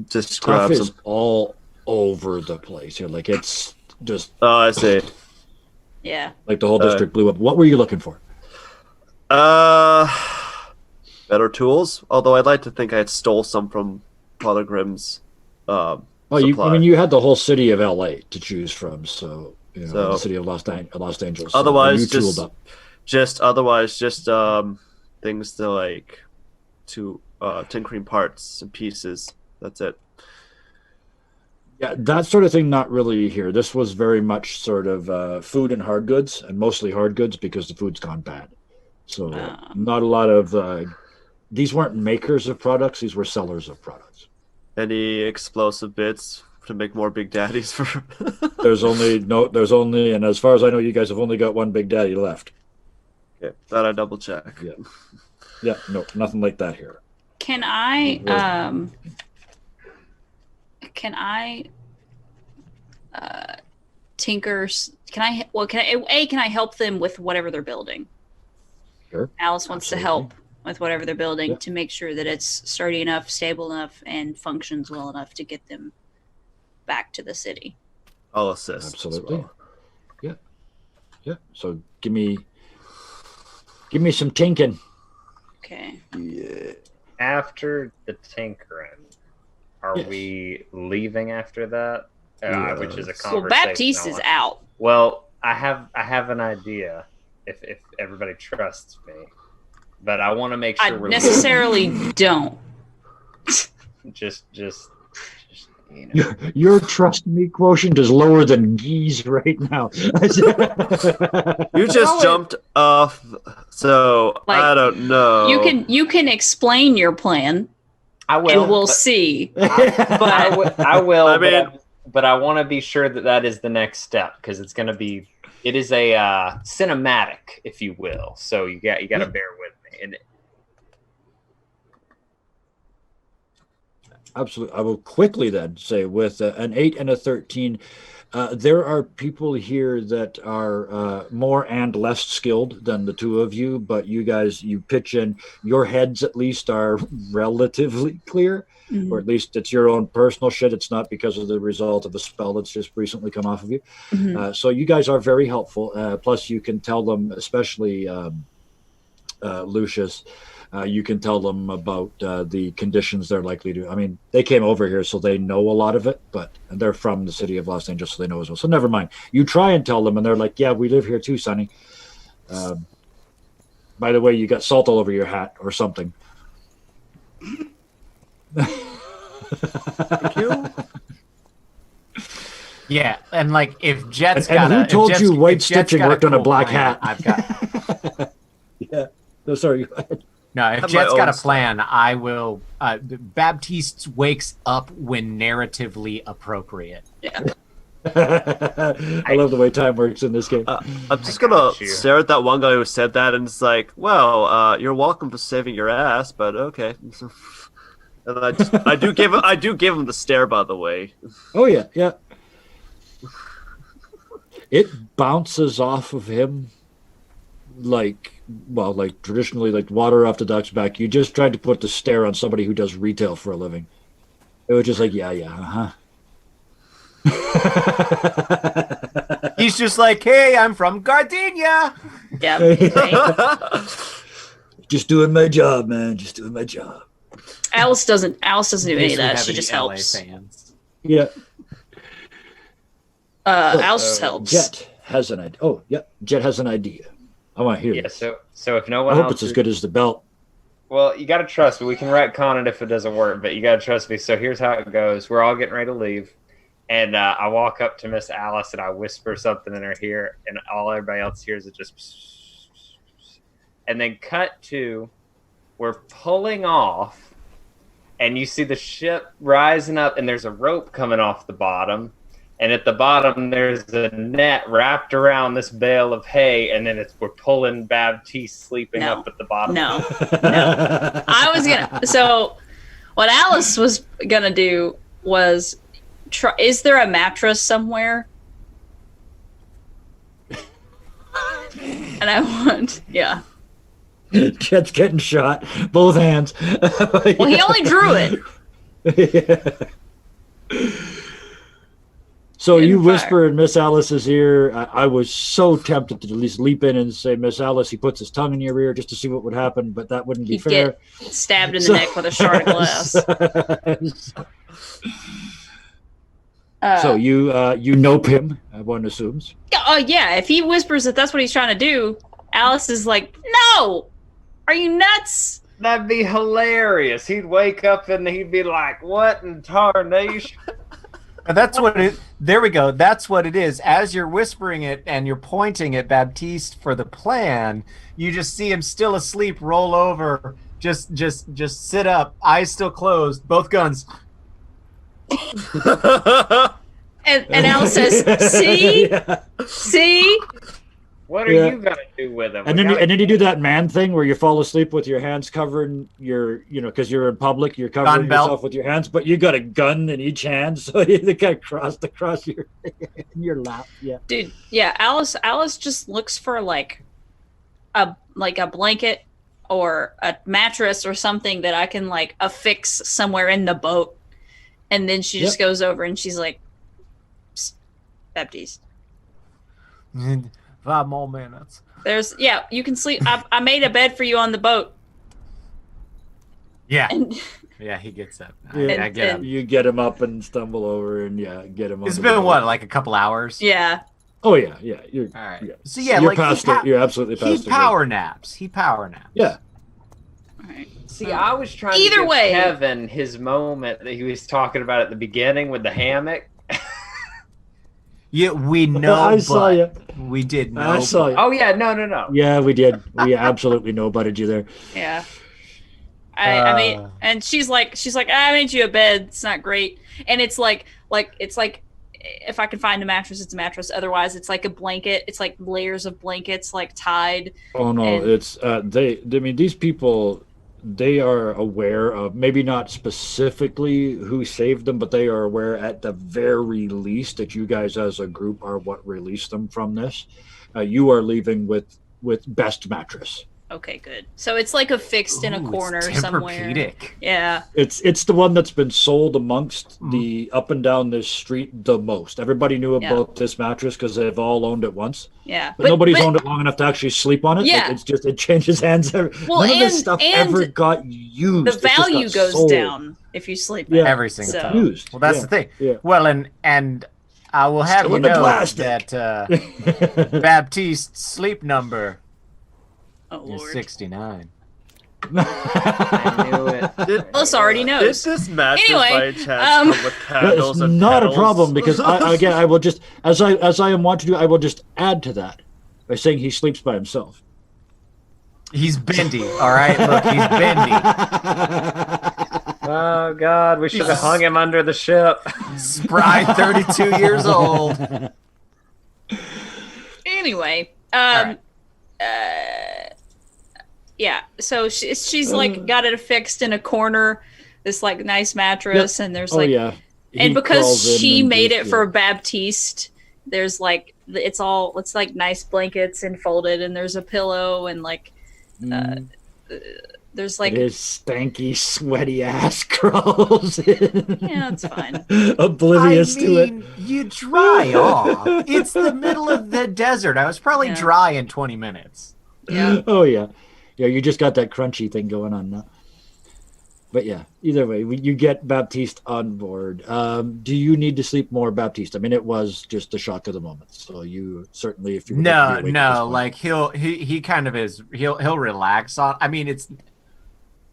just grab Stuff is some. all over the place here. Like it's just. Oh, I see. Yeah. Like the whole district blew up. What were you looking for? Better tools. Although I'd like to think I had stole some from Father Grimm's. I mean, you had the whole city of LA to choose from, so the city of Los Angeles. Otherwise, you tooled up. just things to tinkering parts and pieces. That's it. Yeah, that sort of thing, not really here. This was very much sort of food and hard goods, and mostly hard goods because the food's gone bad. So not a lot of these weren't makers of products; these were sellers of products. Any explosive bits to make more Big Daddies for? There's only, and as far as I know, you guys have only got one Big Daddy left. Okay, thought I double check. Yeah, no, nothing like that here. Can I tinker? Can I help them with whatever they're building? Sure. Alice wants to help with whatever they're building to make sure that it's sturdy enough, stable enough, and functions well enough to get them back to the city. I'll assist. Absolutely. Yeah. So give me some tinking. Okay. Yeah. After the tinkering, are we leaving after that? Which is a conversation. Well, Baptiste is out. Well, I have an idea. If everybody trusts me, but I want to make sure I necessarily don't. Just you know. Your trust me quotient is lower than Gee's right now. You just jumped off, so I don't know. You can explain your plan. I will. And we'll see. I will. I mean, but I want to be sure that is the next step because it's going to be. It is a cinematic, if you will. So you got to bear with me. And absolutely. I will quickly then say with an 8 and a 13, there are people here that are more and less skilled than the two of you, but you guys, you pitch in. Your heads at least are relatively clear, or at least it's your own personal shit. It's not because of the result of a spell that's just recently come off of you. So you guys are very helpful. Plus you can tell them, especially Lucius, you can tell them about the conditions they're likely to. I mean, they came over here, so they know a lot of it, but they're from the city of Los Angeles, so they know as well. So never mind. You try and tell them, and they're like, "Yeah, we live here too, Sonny." By the way, you got salt all over your hat or something. Thank you. Yeah, and like if Jet's and got who a, told if you Jet's, white if Jet's stitching got worked on a cool black plan, hat? I've got. Yeah. No, sorry. Go ahead. No, if Have Jet's my got own a plan, I will. Baptiste wakes up when narratively appropriate. Yeah. I love the way time works in this game. I'm just gonna stare at that one guy who said that, and it's like, well, you're welcome for saving your ass, but okay. And I do give him the stare, by the way. Oh yeah. It bounces off of him like traditionally, like water off the duck's back. You just tried to put the stare on somebody who does retail for a living. It was just like, He's just like, hey, I'm from Gardenia. Yeah. Just doing my job, man. Just doing my job. Alice doesn't do any of that. Have She any just LA helps. fans. Yeah. Alice helps. Jet has an idea. Oh, yeah. Jet has an idea. I want to hear yeah. this. So if no I one hope else it's as good as the belt. Well, you got to trust me. We can retcon it if it doesn't work, but you got to trust me. So here's how it goes. We're all getting ready to leave. And I walk up to Miss Alice and I whisper something in her ear, and all everybody else hears is just. And then cut to, we're pulling off, and you see the ship rising up, and there's a rope coming off the bottom. And at the bottom, there's a net wrapped around this bale of hay, and then we're pulling Baptiste sleeping up at the bottom. No. I was gonna. So, what Alice was gonna do was, is there a mattress somewhere? And I want, yeah. Jet's getting shot, both hands. Well, he only drew it. Yeah. So In you fact. whisper in Miss Alice's ear. I was so tempted to at least leap in and say, Miss Alice, he puts his tongue in your ear just to see what would happen, but that wouldn't be He'd fair. get stabbed in the neck with a shard of glass. So you nope him, one assumes. Oh yeah, if he whispers that that's what he's trying to do, Alice is like, no, are you nuts? That'd be hilarious. He'd wake up and he'd be like, what in tarnation? That's what it. There we go. That's what it is. As you're whispering it and you're pointing at Baptiste for the plan, you just see him still asleep, roll over, just sit up, eyes still closed, both guns. And Alice says, "See, see." What are you gonna do with him? And then you do that man thing where you fall asleep with your hands covering your, because you're in public, you're covering yourself with your hands, but you got a gun in each hand, so you got crossed across your lap. Yeah, dude. Yeah, Alice just looks for like a blanket or a mattress or something that I can like affix somewhere in the boat, and then she just goes over and she's like, "Psst, Baptiste. 5 more minutes. You can sleep. I made a bed for you on the boat." Yeah. Yeah, he gets up. I get him. You get him up and stumble over and get him. It's been what, like a couple hours? Yeah. Oh yeah. You're all right. Yeah. So yeah, you're like past it. You're absolutely past it. He power naps. Yeah. All right. See, I was trying Either to give way. Kevin his moment that he was talking about at the beginning with the hammock. Yeah, we know. I saw you. We did know. I saw you. Oh yeah, no. Yeah, we did. We absolutely nobodied you there. Yeah. I mean, and she's like, I made you a bed. It's not great. And it's like if I can find a mattress, it's a mattress. Otherwise, it's like a blanket. It's like layers of blankets, like tied. Oh no, it's these people, they are aware of, maybe not specifically who saved them, but they are aware at the very least that you guys as a group are what released them from this. You are leaving with best mattress. Okay, good. So it's like affixed in a corner somewhere. Yeah. It's the one that's been sold amongst the up and down this street the most. Everybody knew about this mattress because they've all owned it once. Yeah. But nobody's owned it long enough to actually sleep on it. Yeah. It's just, it changes hands. None of this stuff ever got used. The value goes down if you sleep in it. Every single time. Used. Well, that's the thing. Yeah. Well, and I will have you know that Baptiste's sleep number is 69. I knew it. Alice already knows. Did this mattress Anyway, by chance come with candles That's and not petals? a problem because I will just, as I am wont to do, I will just add to that by saying he sleeps by himself. He's bendy, all right? Look, he's bendy. Oh God, we should have hung him under the ship. Spry, 32 years old. Anyway, right. yeah. So she's like got it affixed in a corner, this like nice mattress, and there's like, and because she made it for Baptiste, there's like it's like nice blankets and folded, and there's a pillow and like, there's like his stanky, sweaty ass crawls in. Yeah, it's fine. Oblivious to it. You dry off. It's the middle of the desert. I was probably dry in 20 minutes. Yeah. Oh yeah. Yeah, you just got that crunchy thing going on now. But yeah, either way, you get Baptiste on board. Do you need to sleep more, Baptiste? I mean, it was just the shock of the moment. So you certainly, if you no, like he kind of is. He'll relax on. I mean, it's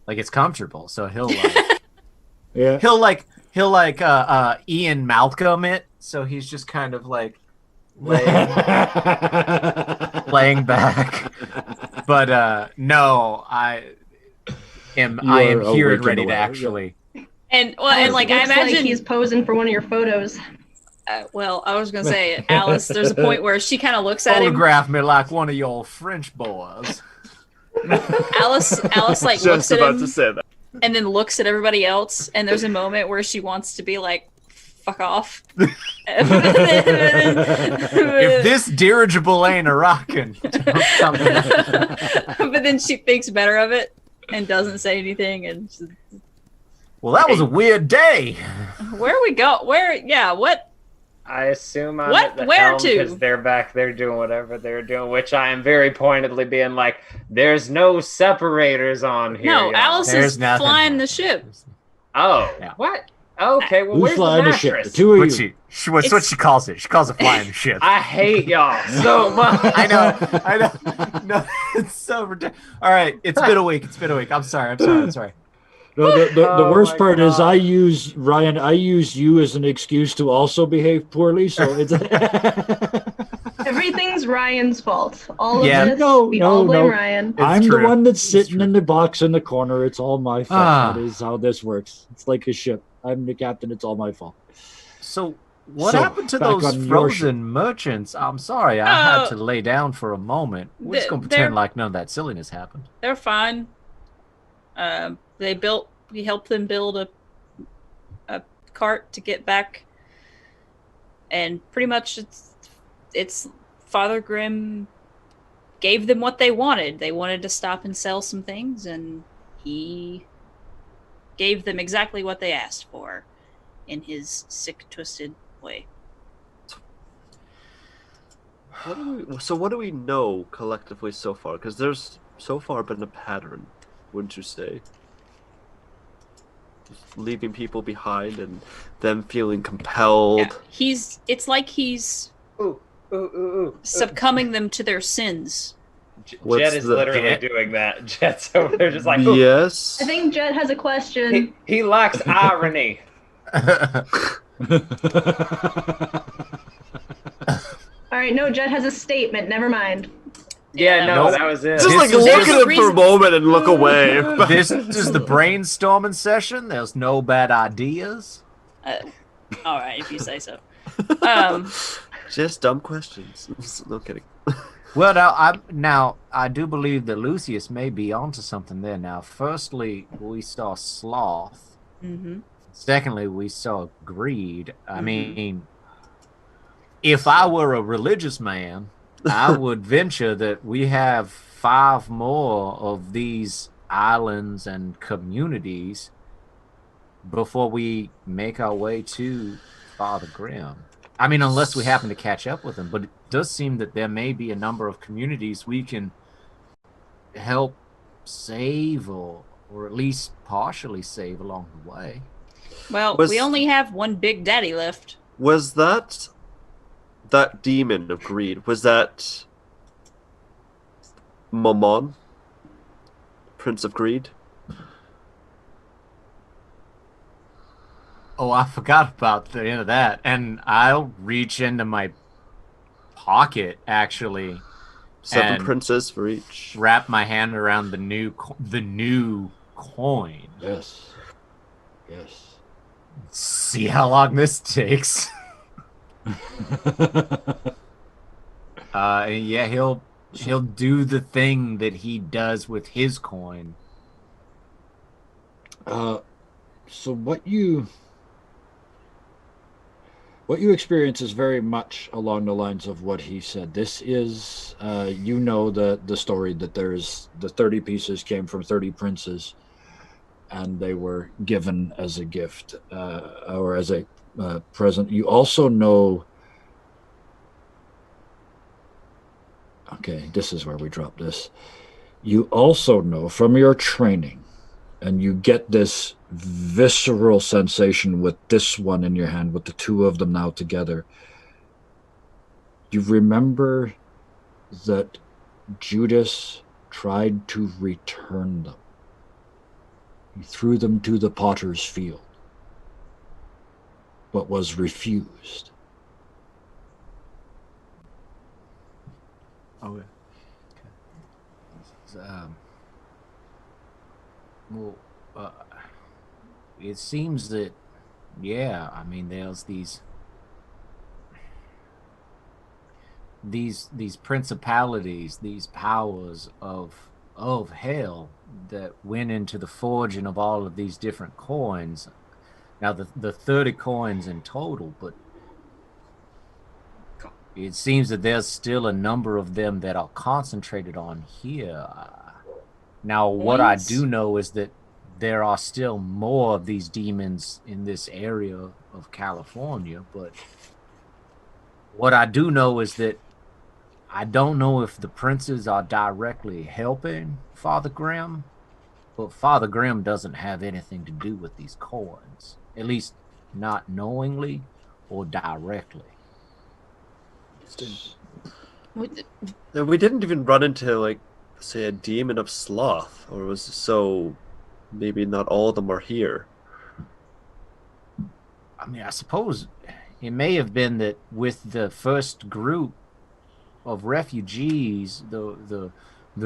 like it's comfortable, so he'll like, yeah, he'll like Ian Malcolm it. So he's just kind of like laying back. But no, I am here and ready to actually. And like I imagine like he's posing for one of your photos. Well, I was gonna say, Alice. There's a point where she kind of looks at him. Photograph me like one of your French boys. Alice like Just looks at about him to say that. and then looks at everybody else. And there's a moment where she wants to be like, "Fuck off." If this dirigible ain't a rockin', don't come back. But then she thinks better of it and doesn't say anything. And she's, well, that was a weird day. where we go? Where? Yeah. What? I assume I'm What? at the Where helm to? because they're back there doing whatever they're doing, which I am very pointedly being like, "There's no separators on here." No, y'all." Alice There's is nothing. flying the ship. Oh, Yeah. what? Okay, well, who's where's the flying the ship? mattress? The two of What's you. what she calls it? She calls it flying the ship. I hate y'all so much. I know. No, it's so ridiculous. All right, it's been a week. I'm sorry. No, the Oh worst my part is God. I use you as an excuse to also behave poorly. So it's Everything's Ryan's fault. All of Yeah. this, No, we no, all blame no. Ryan. It's I'm the true. one that's It's sitting true. in the box in the corner. It's all my fault. Ah. That is how this works. It's like a ship. I'm the captain. It's all my fault. So what So, happened to back those on your ship. frozen merchants? I'm sorry, I had to lay down for a moment. We're just gonna they're- pretend like none of that silliness happened. They're fine. We helped them build a cart to get back, and pretty much it's Father Grimm gave them what they wanted. They wanted to stop and sell some things, and he gave them exactly what they asked for in his sick, twisted way. What do we know collectively so far? Because there's so far been a pattern, wouldn't you say? Just leaving people behind and them feeling compelled. Yeah, it's like he's succumbing them to their sins. What's Jet is the- literally Jet? doing that. Jet's over there just like, "Ooh." Yes. I think Jet has a question. He lacks irony. All right, no, Jet has a statement. Never mind. Yeah, no, Nope. that was it. Just like This is- look at him for a reason- moment and look away. This is the brainstorming session. There's no bad ideas. All right, if you say so. Just dumb questions. No kidding. Well, now I do believe that Lucius may be onto something there. Now, firstly, we saw sloth. Mm-hmm. Secondly, we saw greed. I mean, if I were a religious man, I would venture that we have 5 more of these islands and communities before we make our way to Father Grimm. I mean, unless we happen to catch up with him, but it does seem that there may be a number of communities we can help save or at least partially save along the way. Well, we only have one Big Daddy left. Was that demon of greed? Was that Mammon, Prince of Greed? Oh, I forgot about the end of that. And I'll reach into my pocket, actually. 7 and princes for each. Wrap my hand around the new coin. Yes. Yes. See how long this takes. Yeah, he'll do the thing that he does with his coin. So what you experience is very much along the lines of what he said. This is, the story that there's the 30 pieces came from 30 princes, and they were given as a gift or as a present. You also know. Okay, this is where we drop this. You also know from your training, and you get this visceral sensation with this one in your hand, with the 2 of them now together. You remember that Judas tried to return them. He threw them to the potter's field, but was refused. Oh, yeah. Well, it seems that, yeah, I mean, there's these principalities, these powers of hell that went into the forging of all of these different coins. Now, the 30 coins in total, but it seems that there's still a number of them that are concentrated on here. Now, what I do know is that there are still more of these demons in this area of California, but what I do know is that I don't know if the princes are directly helping Father Grimm, but Father Grimm doesn't have anything to do with these coins, at least not knowingly or directly. And we didn't even run into, like, say, a demon of sloth, or was it so maybe not all of them are here. I mean, I suppose it may have been that with the first group of refugees, the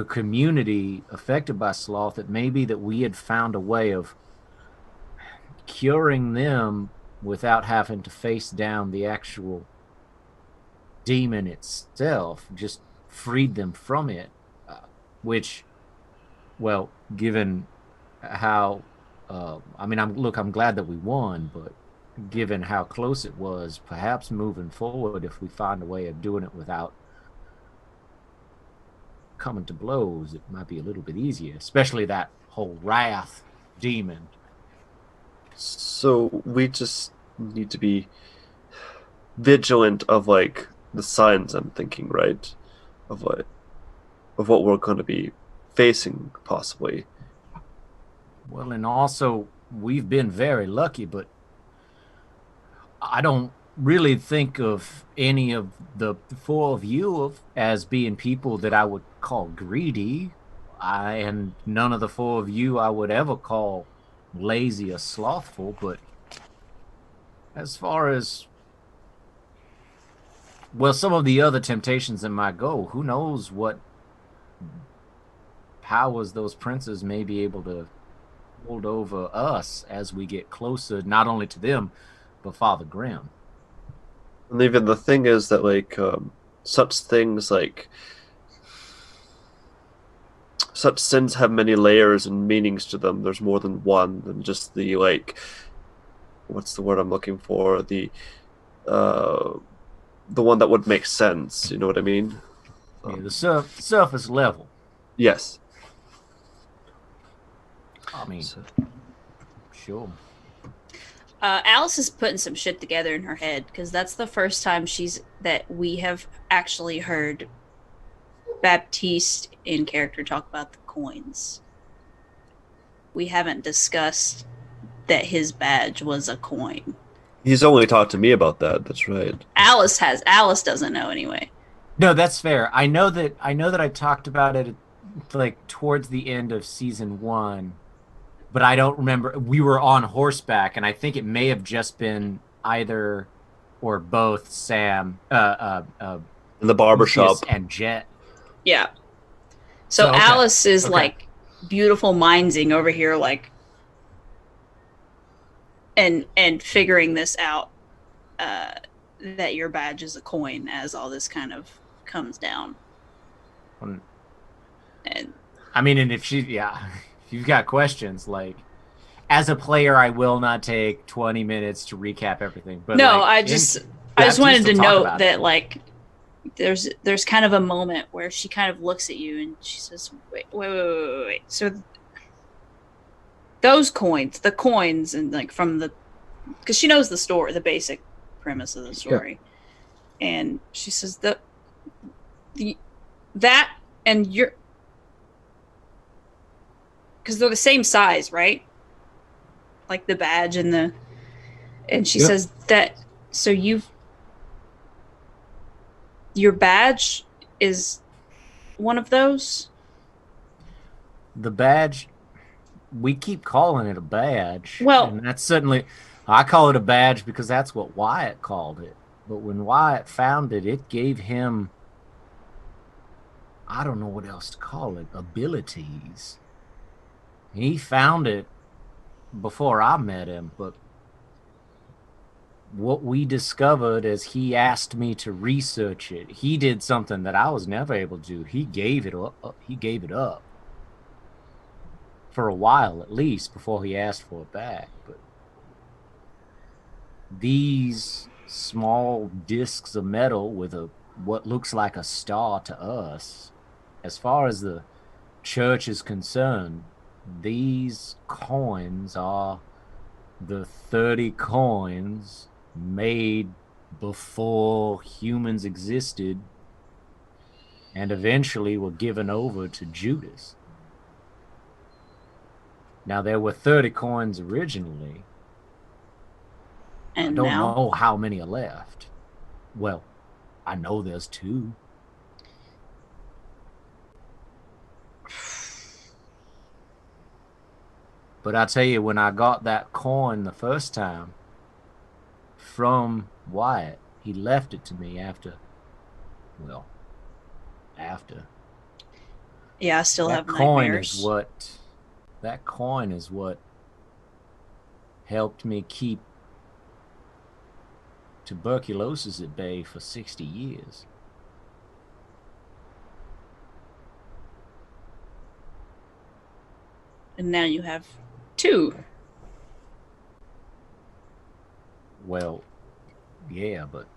community affected by sloth, that maybe that we had found a way of curing them without having to face down the actual demon itself, just freed them from it, which, well, given how I'm glad that we won, but given how close it was, perhaps moving forward, if we find a way of doing it without coming to blows, it might be a little bit easier, especially that whole wrath demon. So we just need to be vigilant of like the signs, I'm thinking, right? Of what we're going to be facing possibly. Well, and also we've been very lucky, but I don't really think of any of the four of you as being people that I would call greedy. And none of the four of you I would ever call lazy or slothful. But as far as, well, some of the other temptations that might go, who knows what powers those princes may be able to hold over us as we get closer, not only to them, but Father Grimm. And even the thing is that like such things like such sins have many layers and meanings to them. There's more than one than just the like, what's the word I'm looking for? The one that would make sense. You know what I mean? Yeah, the surface level. Yes. I mean, sure. Alice is putting some shit together in her head because that's the first time that we have actually heard Baptiste in character talk about the coins. We haven't discussed that his badge was a coin. He's only talked to me about that. That's right. Alice doesn't know anyway. No, that's fair. I know that I talked about it like towards the end of season 1. But I don't remember. We were on horseback, and I think it may have just been either or both Sam, in the barbershop, and Jet. Yeah. So okay. Alice is like beautiful mindsing over here, like, and figuring this out, that your badge is a coin as all this kind of comes down. And I mean, and if you've got questions, like, as a player, I will not take 20 minutes to recap everything. But no, like, I just wanted to note that, like, there's kind of a moment where she kind of looks at you and she says, wait. So those coins, and like because she knows the story, the basic premise of the story. Yeah. And she says that and you're, because they're the same size, right? Like the badge and she says that, so your badge is one of those? The badge, we keep calling it a badge. Well, and that's certainly, I call it a badge because that's what Wyatt called it. But when Wyatt found it, it gave him, I don't know what else to call it, abilities. He found it before I met him, but what we discovered as he asked me to research it, he did something that I was never able to do. He gave it up for a while, at least, before he asked for it back. But these small discs of metal with what looks like a star to us, as far as the church is concerned, these coins are the 30 coins made before humans existed and eventually were given over to Judas. Now, there were 30 coins originally. And I don't know how many are left. Well, I know there's 2. But I tell you, when I got that coin the first time from Wyatt, he left it to me after. Yeah, I still have That coin nightmares. that coin is what helped me keep tuberculosis at bay for 60 years. And now you have 2. Well, yeah, but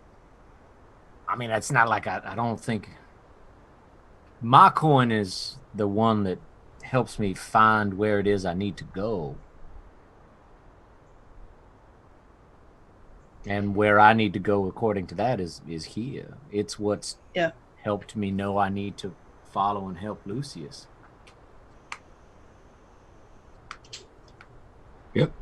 I mean, it's not like I don't think my coin is the one that helps me find where it is I need to go. And where I need to go according to that is here. It's what's helped me know I need to follow and help Lucius. Yep.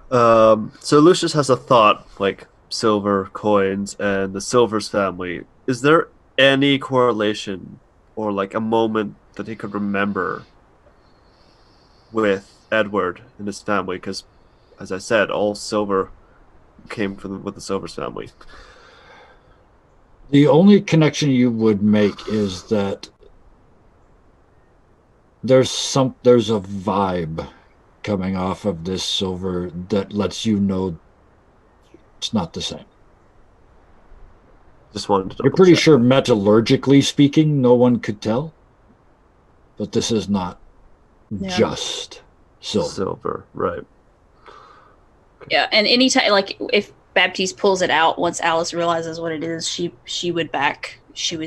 So Lucius has a thought, like silver coins and the Silvers family. Is there any correlation or like a moment that he could remember with Edward and his family? Because, as I said, all silver came with the Silvers family. The only connection you would make is that there's a vibe coming off of this silver that lets you know it's not the same. Just wanted to. You're pretty sure, metallurgically speaking, no one could tell, but this is not just silver. Silver, right? Yeah, and anytime, like, if Baptiste pulls it out, once Alice realizes what it is, she would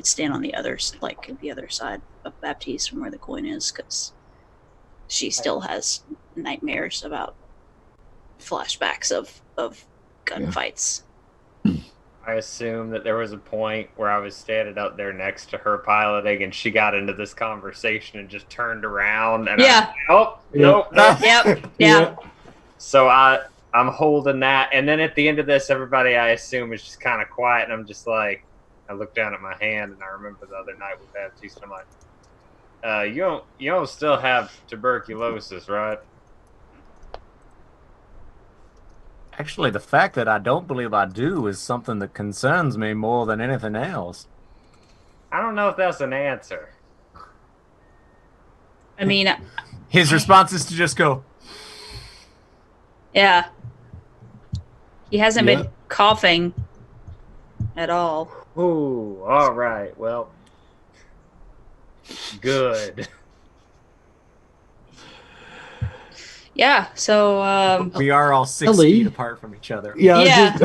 stand on the other side of Baptiste from where the coin is, because she still has nightmares about flashbacks of gunfights. I assume that there was a point where I was standing up there next to her piloting, and she got into this conversation and just turned around. And nope. Yeah. So I'm holding that, and then at the end of this, everybody I assume is just kind of quiet, and I'm just like, I look down at my hand, and I remember the other night with Baptiste, and I'm like, you don't still have tuberculosis, right? Actually, the fact that I don't believe I do is something that concerns me more than anything else. I don't know if that's an answer. I mean, his response is to just go, yeah. He hasn't been coughing at all. Oh, all right. Well, good. Yeah, so we are all 6 feet apart from each other. Yeah.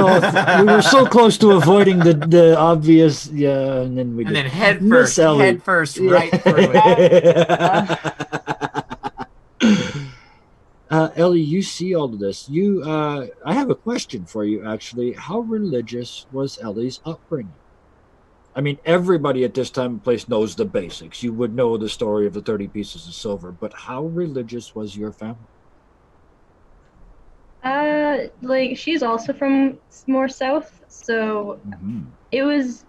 We were so close to avoiding the obvious. Yeah, and then we. And then head first, right through it. Ellie, you see all of this. I have a question for you, actually. How religious was Ellie's upbringing? I mean, everybody at this time and place knows the basics. You would know the story of the 30 pieces of silver, but how religious was your family? Like, she's also from more south, so it was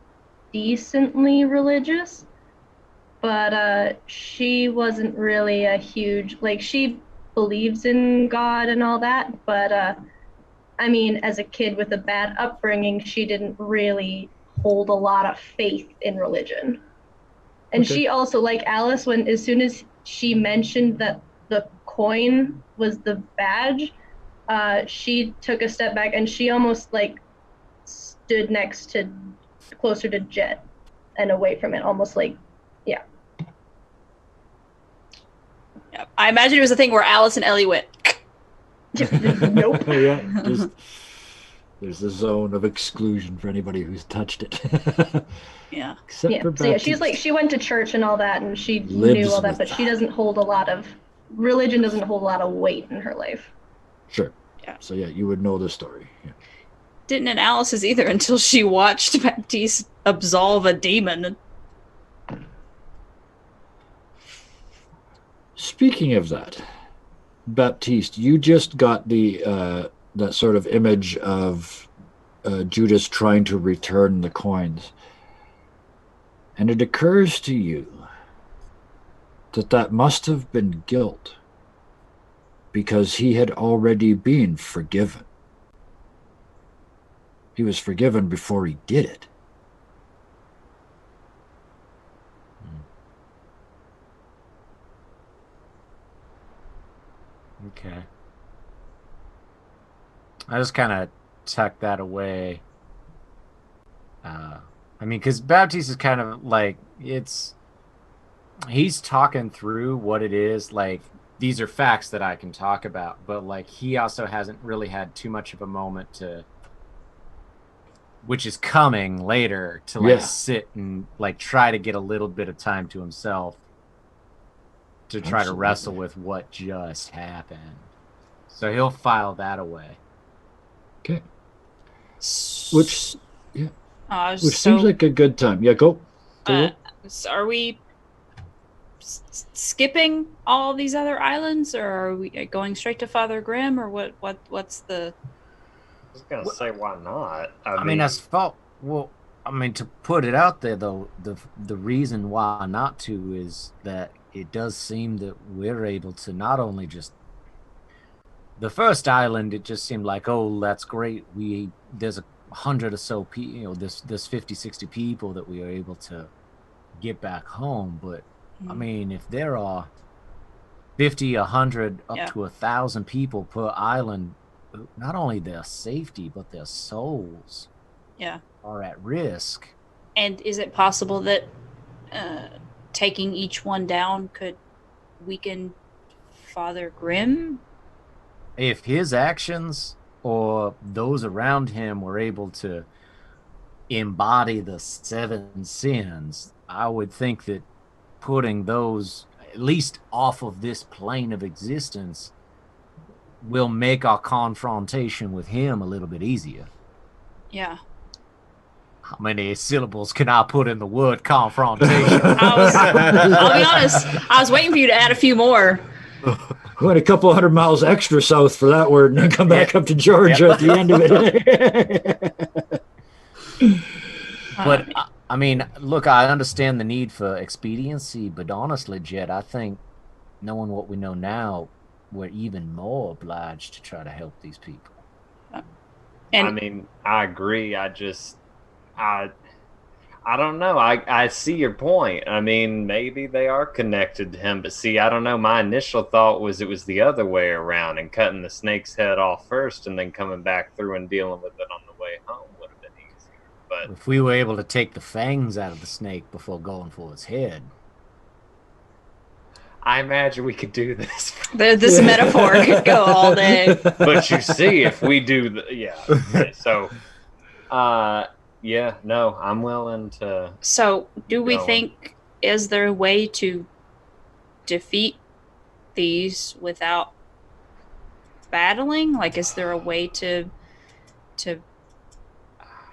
decently religious, but she wasn't really a huge, like, she believes in God and all that, but I mean, as a kid with a bad upbringing, she didn't really hold a lot of faith in religion. And she also, like Alice, as soon as she mentioned that the coin was the badge, she took a step back and she almost like stood closer to Jet and away from it, almost like, yeah. I imagine it was a thing where Alice and Ellie went. Nope. There's a zone of exclusion for anybody who's touched it. Yeah. Except for so she's like, she went to church and all that, and she knew all that, but she doesn't hold religion doesn't hold a lot of weight in her life. Sure. Yeah. So yeah, you would know the story. Yeah. Didn't in Alice's either until she watched Baptiste absolve a demon. Speaking of that, Baptiste, you just got the that sort of image of Judas trying to return the coins, and it occurs to you that must have been guilt because he had already been forgiven. He was forgiven before he did it. Okay. I just kind of tuck that away. I mean, because Baptiste is kind of like, he's talking through what it is. Like, these are facts that I can talk about, but like, he also hasn't really had too much of a moment to, which is coming later, to like sit and like try to get a little bit of time to himself to try to wrestle with what just happened. So he'll file that away. Okay. Which Which seems like a good time. Yeah, go. So are we skipping all these other islands, or are we going straight to Father Grimm, or what's the? I was gonna say, why not? I mean, as far I mean, to put it out there though, the reason why not to is that it does seem that we're able to not only just the first island. It just seemed like, oh, that's great. There's 100 or so people, there's 50, 60 people that we are able to get back home. But I mean, if there are 50, 100, up to 1,000 people per island, not only their safety but their souls are at risk. And is it possible that taking each one down could weaken Father Grimm? If his actions or those around him were able to embody the 7 sins, I would think that putting those at least off of this plane of existence will make our confrontation with him a little bit easier. Yeah. How many syllables can I put in the word confrontation? I'll be honest, I was waiting for you to add a few more. Went a couple 100 miles extra south for that word and then come back up to Georgia at the end of it. But I mean, look, I understand the need for expediency, but honestly, Jed, I think knowing what we know now, we're even more obliged to try to help these people. I mean, I agree. I don't know. I see your point. I mean, maybe they are connected to him, but see, I don't know. My initial thought was it was the other way around, and cutting the snake's head off first and then coming back through and dealing with it on the way home would have been easier. But if we were able to take the fangs out of the snake before going for its head, I imagine we could do this. This metaphor could go all day. But you see, if we do so no, I'm willing to. So, do we think, is there a way to defeat these without battling? Like, is there a way to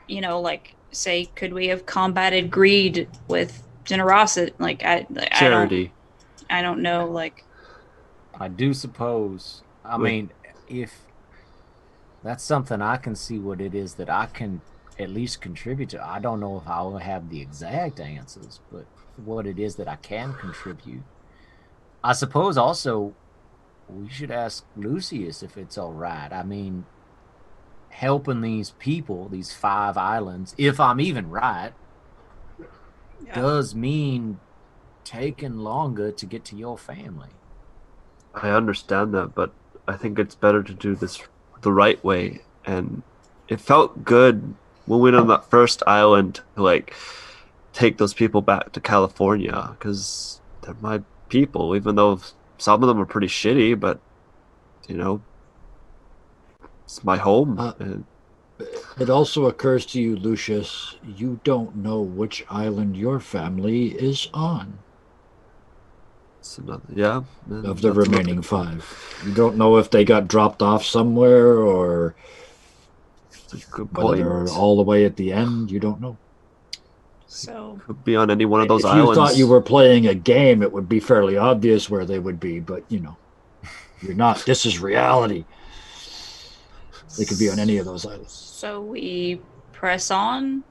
like, say, could we have combated greed with generosity? Like, charity. I don't know. Like, I do suppose. I mean, if that's something I can see what it is that I can at least contribute to. I don't know if I will have the exact answers, but what it is that I can contribute. I suppose also we should ask Lucius if it's all right. I mean, helping these people, these 5 islands, if I'm even right, does mean taking longer to get to your family. I understand that, but I think it's better to do this the right way. And it felt good when we went on that first island to like take those people back to California, because they're my people, even though some of them are pretty shitty, but it's my home. It also occurs to you, Lucius, you don't know which island your family is on. Of the remaining 5. You don't know if they got dropped off somewhere or whether they're all the way at the end. You don't know. So could be on any one of those if islands. If you thought you were playing a game, it would be fairly obvious where they would be, but you're not. This is reality. They could be on any of those islands. So we press on?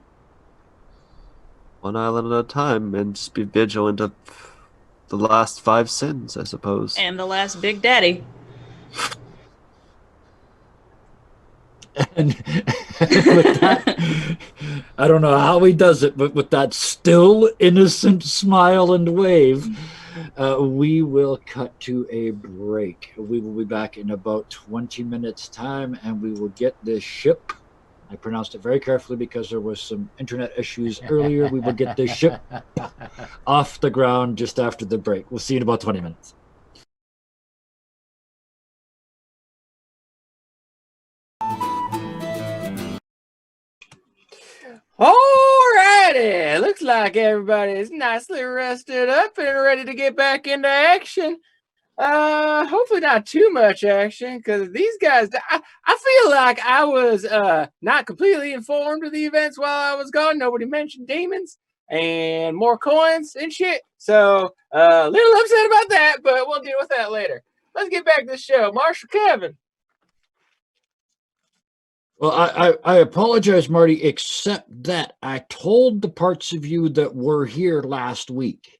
One island at a time, and just be vigilant of the last 5 sins, I suppose. And the last Big Daddy. And with that, I don't know how he does it, but with that still innocent smile and wave, we will cut to a break. We will be back in about 20 minutes' time, and we will get this ship. I pronounced it very carefully because there was some internet issues earlier. We will get this ship off the ground just after the break. We'll see you in about 20 minutes. Alrighty, looks like everybody is nicely rested up and ready to get back into action. Hopefully not too much action, because these guys, I feel like I was not completely informed of the events while I was gone. Nobody mentioned demons and more coins and shit. So a little upset about that, but we'll deal with that later. Let's get back to the show. Marshal Kevin. Well, I apologize, Marty, except that I told the parts of you that were here last week.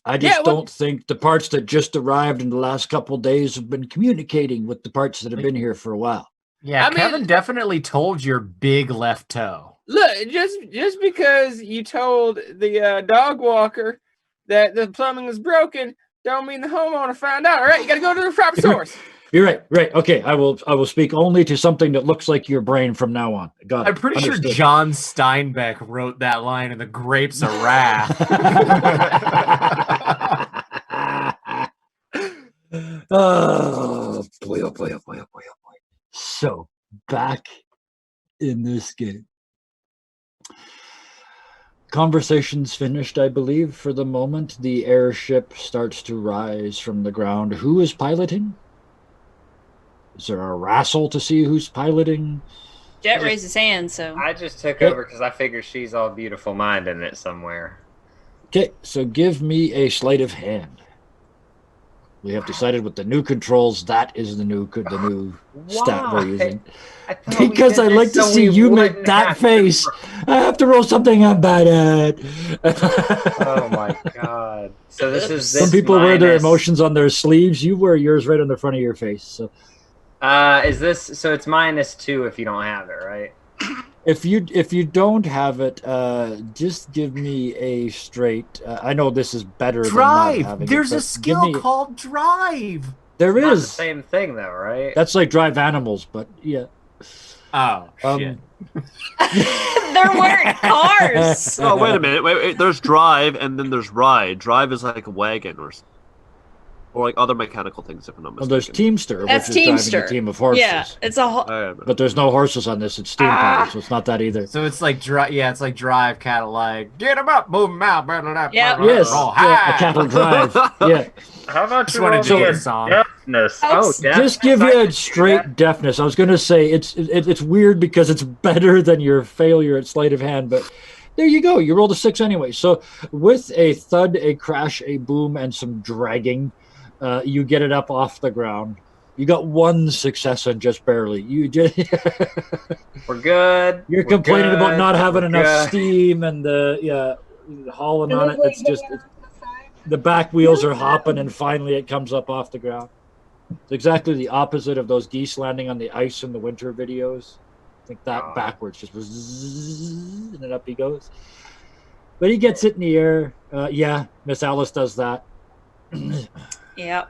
I just don't think the parts that just arrived in the last couple of days have been communicating with the parts that have been here for a while. Yeah, Kevin definitely told your big left toe. Look, just because you told the dog walker that the plumbing was broken, don't mean the homeowner found out. All right, you got to go to the proper source. You're right. Right. Okay. I will speak only to something that looks like your brain from now on. Got it. I'm pretty sure John Steinbeck wrote that line in The Grapes of Wrath. Oh boy, oh boy, oh boy, oh boy, oh boy. So back in this game. Conversation's finished, I believe, for the moment. The airship starts to rise from the ground. Who is piloting? Is there a wrestle to see who's piloting? Jet raised his hand, so I just took over because I figured she's all beautiful mind in it somewhere. Okay, so give me a sleight of hand. We have decided with the new controls that is the new stat we're using. Because I like to see you make that face. I have to roll something I'm bad at. Oh my god! So this is some people wear their emotions on their sleeves. You wear yours right on the front of your face. So. Is this so? It's -2 if you don't have it, right? If you don't have it, just give me a straight. I know this is better. Drive. Than not having There's it, a skill called drive. There it's is not the same thing though, right? That's like drive animals, but yeah. Oh shit. They're wearing cars. Oh wait a minute! Wait. There's drive and then there's ride. Drive is like a wagon or like other mechanical things, if I'm not mistaken. Well, there's Teamster, That's which is Teamster. driving a team of horses. Yeah, it's a but there's no horses on this. It's steam powered, so it's not that either. So it's like drive. Yeah, it's like drive cattle. Like get them up, move them out. Yeah. Yes. Oh, Yeah, a cattle drive. Yeah. How about Just you want roll to do me a a song. deafness? Oh, deafness. Just give you I a can straight do that. deafness. I was going to say it's weird because it's better than your failure at sleight of hand, but there you go. You rolled a 6 anyway. So with a thud, a crash, a boom, and some dragging, you get it up off the ground. You got 1 success and just barely. You just We're good. You're We're complaining about good. not having We're enough good. steam and the hauling on it. It's just the back wheels are hopping and finally it comes up off the ground. It's exactly the opposite of those geese landing on the ice in the winter videos. I think that backwards just was and then up he goes. But he gets it in the air. Yeah, Miss Alice does that. Yep.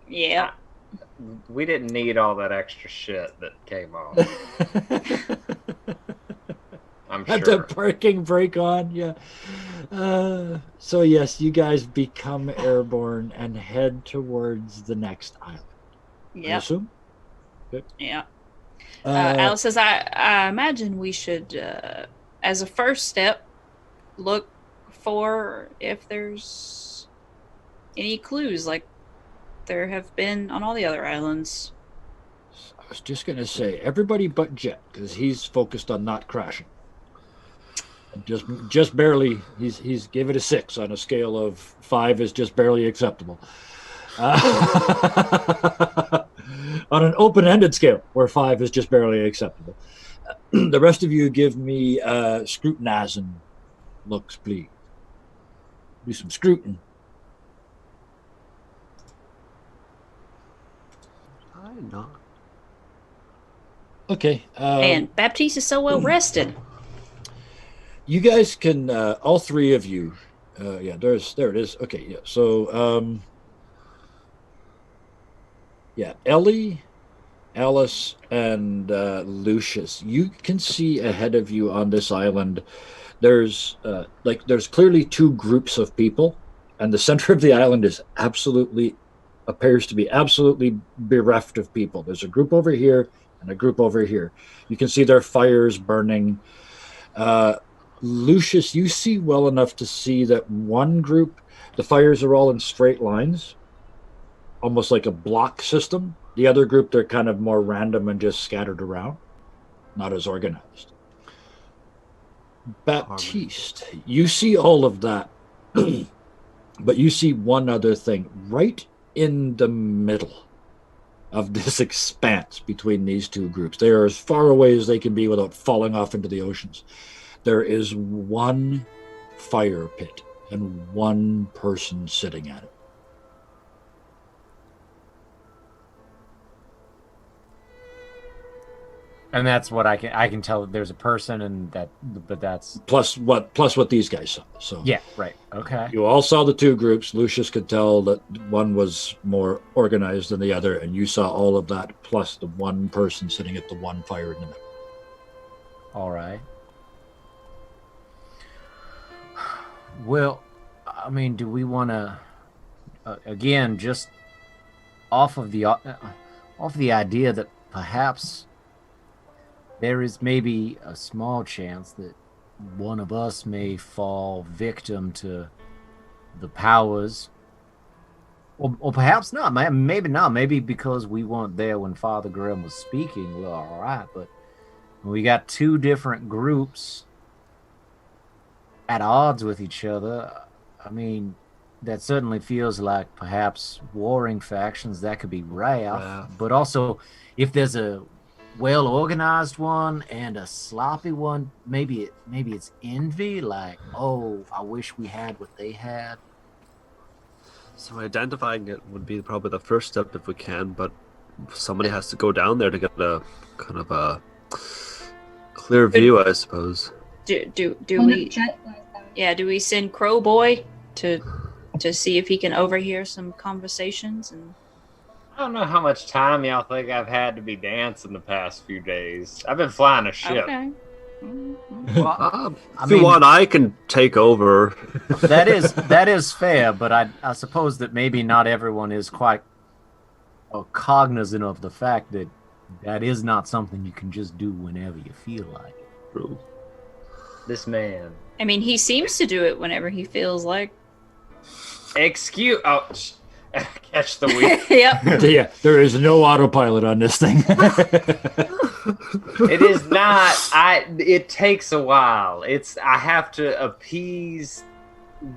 Yeah. We didn't need all that extra shit that came off. I'm Had the sure. parking brake on, yeah. So yes, you guys become airborne and head towards the next island. I Yep. assume? Good. Yeah. Alice says, I imagine we should, as a first step, look for if there's any clues like there have been on all the other islands. I was just going to say, everybody but Jet, because he's focused on not crashing. Just barely, he's gave it a 6 on a scale of 5 is just barely acceptable. On an open-ended scale, where 5 is just barely acceptable. The rest of you give me scrutinizing looks, please. Do some scrutin. not? Okay. And Baptiste is so well rested. You guys can, all three of you. Yeah, there it is. Okay, yeah. So, yeah, Ellie, Alice, and Lucius. You can see ahead of you on this island. There's there's clearly two groups of people, and the center of the island appears to be absolutely bereft of people. There's a group over here and a group over here. You can see their fires burning. Lucius, you see well enough to see that one group, the fires are all in straight lines, almost like a block system. The other group, they're kind of more random and just scattered around, not as organized. Baptiste, you see all of that, but you see one other thing right in the middle of this expanse between these two groups. They are as far away as they can be without falling off into the oceans. There is one fire pit and one person sitting at it. And that's what I can tell that there's a person, and that, but that's plus what these guys saw. So yeah, right. Okay. You all saw the two groups. Lucius could tell that one was more organized than the other, and you saw all of that plus the one person sitting at the one fire in the middle. All right. Well, I mean, do we want to again just off of the idea that perhaps there is maybe a small chance that one of us may fall victim to the powers, or perhaps not. Maybe not. Maybe because we weren't there when Father Grimm was speaking. Well, all right, but we got two different groups at odds with each other. I mean, that certainly feels like perhaps warring factions. That could be Wrath, but also if there's a well-organized one and a sloppy one, maybe it's envy, like, oh, I wish we had what they had. So identifying it would be probably the first step if we can, but somebody has to go down there to get a kind of a clear view, I suppose. Do we send Crow Boy to see if he can overhear some conversations? And I don't know how much time y'all think I've had to be dancing the past few days. I've been flying a ship. Okay. Well, if you want, I can take over. That is fair, but I suppose that maybe not everyone is quite cognizant of the fact that that is not something you can just do whenever you feel like it. True. This man. I mean, he seems to do it whenever he feels like. Catch the week. Yep. Yeah, there is no autopilot on this thing. It is not. It takes a while. I have to appease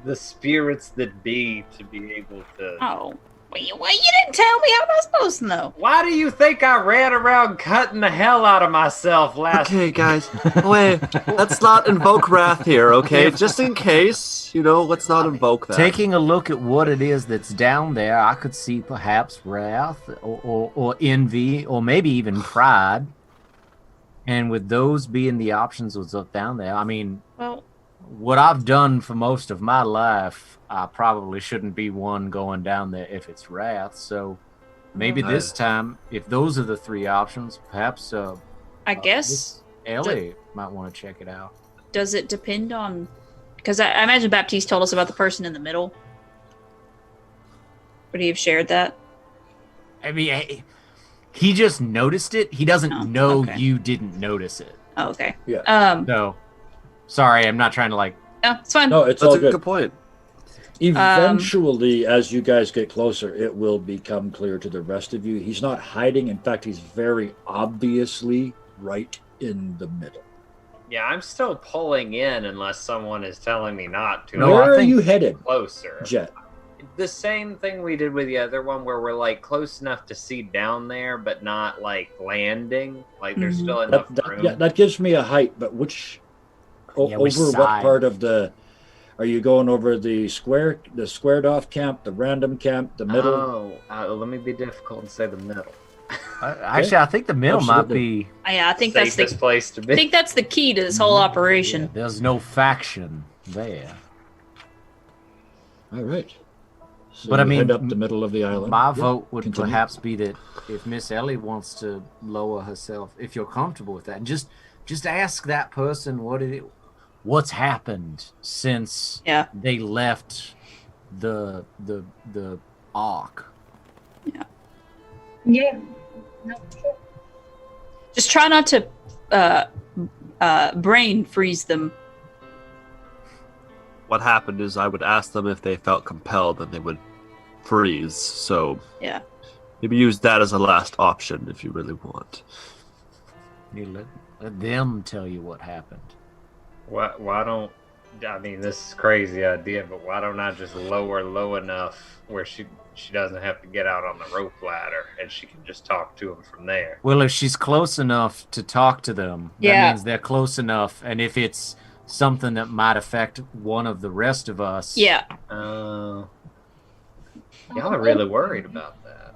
the spirits that be to be able to. Oh, well, you didn't tell me. How am I supposed to know? Why do you think I ran around cutting the hell out of myself last? Okay, guys, wait. Let's not invoke wrath here, okay? Just in case, let's not invoke that. Taking a look at what it is that's down there, I could see perhaps wrath or envy or maybe even pride. And with those being the options what's up down there, I mean, well, what I've done for most of my life, I probably shouldn't be one going down there if it's wrath. So maybe this time, if those are the three options, perhaps I guess Ellie might want to check it out. Does it depend on? Because I imagine Baptiste told us about the person in the middle. Would he have shared that? I mean, he just noticed it. He doesn't know you didn't notice it. Oh, okay. Yeah. No. Sorry, I'm not trying to No, it's fine. No, it's That's all a good. good point. Eventually, as you guys get closer, it will become clear to the rest of you. He's not hiding. In fact, he's very obviously right in the middle. Yeah, I'm still pulling in unless someone is telling me not to. Where are you headed, Closer. Jet? The same thing we did with the other one, where we're like close enough to see down there, but not like landing. Like there's still enough room. Yeah, that gives me a height. But which over what part of the? Are you going over the squared off camp, the random camp, the middle? Oh, let me be difficult and say the middle. Actually, I think the middle might Absolutely. be. Yeah, I think that's Safest the place to I be. think that's the key to this whole operation. Yeah, there's no faction there. All right. So But I you mean, head up the middle of the island. My Yeah, vote would continue. perhaps be that if Miss Ellie wants to lower herself, if you're comfortable with that, and just ask that person what's happened since they left the ark. Yeah. No, sure. Just try not to brain freeze them. What happened is I would ask them if they felt compelled, and they would freeze. So Yeah. maybe use that as a last option if you really want. You let them tell you what happened. Why don't, I mean, this is a crazy idea, but why don't I just lower low enough where she doesn't have to get out on the rope ladder and she can just talk to him from there? Well, if she's close enough to talk to them, that means they're close enough. And if it's something that might affect one of the rest of us, Y'all are really worried about that.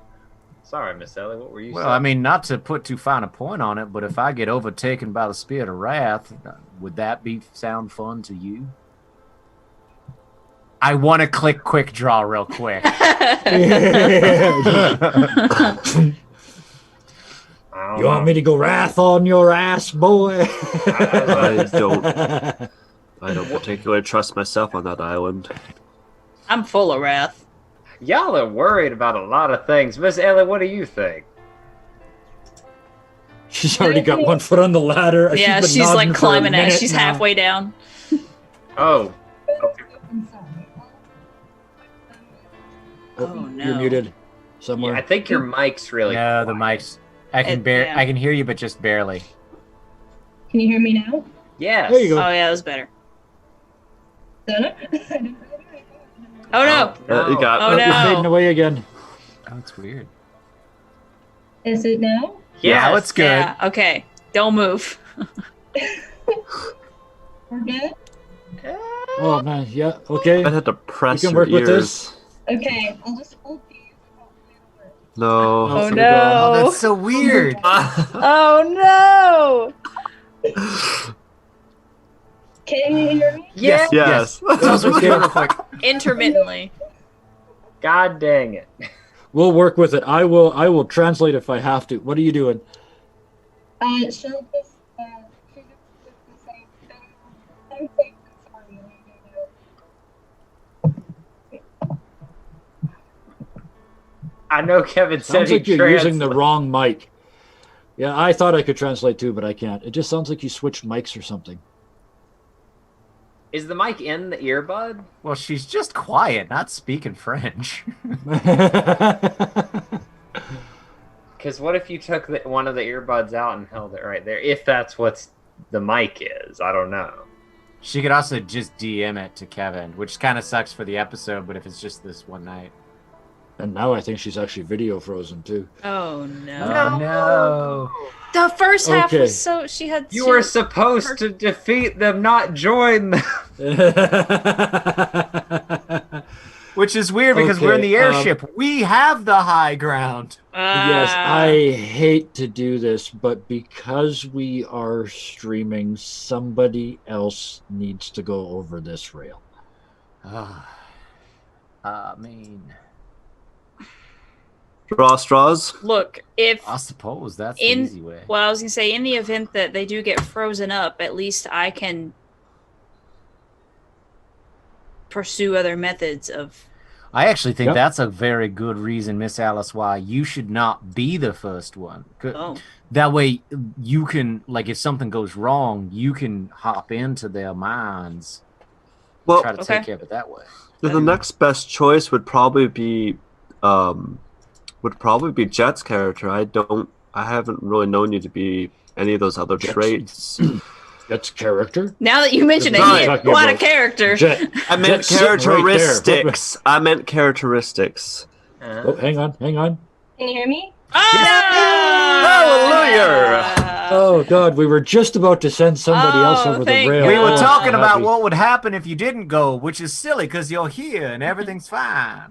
Sorry, Miss Ellie, what were you saying? Well, I mean, not to put too fine a point on it, but if I get overtaken by the spirit of wrath, would that sound fun to you? I want to click quick draw real quick. You want me to go wrath on your ass, boy? I don't particularly trust myself on that island. I'm full of wrath. Y'all are worried about a lot of things. Miss Ellie, what do you think? She's already got one foot on the ladder. Yeah, been she's nodding like for a climbing it. minute She's now. halfway down. Oh. Oh no. You're muted somewhere. Yeah, I think your mic's really No, the quiet. mic's. I can hear you, but just barely. Can you hear me now? Yes. There you go. Oh yeah, that was better. Done. Oh no. You got Oh, You're no. fading away again. Oh, it's weird. Is it now? Yes. Now it's good. Yeah. Okay. Don't move. We're good? Oh man, yeah, okay. I'd have to press You can your work with ears. this. Okay, I'll just hold these. No. Oh so no. Oh, that's so weird. Oh no. Can you hear me? Yes. Yes. Sounds Okay. real quick. Intermittently. God dang it. We'll work with it. I will translate if I have to. What are you doing? She'll just, she just say, I'm safe and sorry. I know Kevin said Sounds he like you're using the translated. wrong mic. Yeah, I thought I could translate too, but I can't. It just sounds like you switched mics or something. Is the mic in the earbud? Well, she's just quiet, not speaking French. Because what if you took one of the earbuds out and held it right there? If that's what the mic is, I don't know. She could also just DM it to Kevin, which kind of sucks for the episode, but if it's just this one night. And now I think she's actually video frozen too. Oh no. Oh, no. The first half Okay. was so she had. You were supposed to defeat them, not join them. Which is weird because we're in Okay, the airship. We have the high ground. Yes, Ah. I hate to do this, but because we are streaming, somebody else needs to go over this rail. I mean, Draw straws. Look, if I suppose that's In- the easy way. well, I was gonna say, in the event that they do get frozen up, at least I can pursue other methods of. I actually think Yep. that's a very good reason, Miss Alice, why you should not be the first one. Oh, That way, you can, like, if something goes wrong, you can hop into their minds, Well, try to Okay. take care of it that way. the next best choice would probably be Jet's character. I haven't really known you to be any of those other Jet's- traits. That's character. now that you mention it, Sorry. he had quite a character. Jet. I meant Jet's sitting right there. characteristics. I meant characteristics. Oh, hang on. Can you hear me? Hallelujah! Oh God, we were just about to send somebody else Oh, over the thank rail. We were Yeah. talking about Happy. what would happen if you didn't go, which is silly because you're here and everything's fine.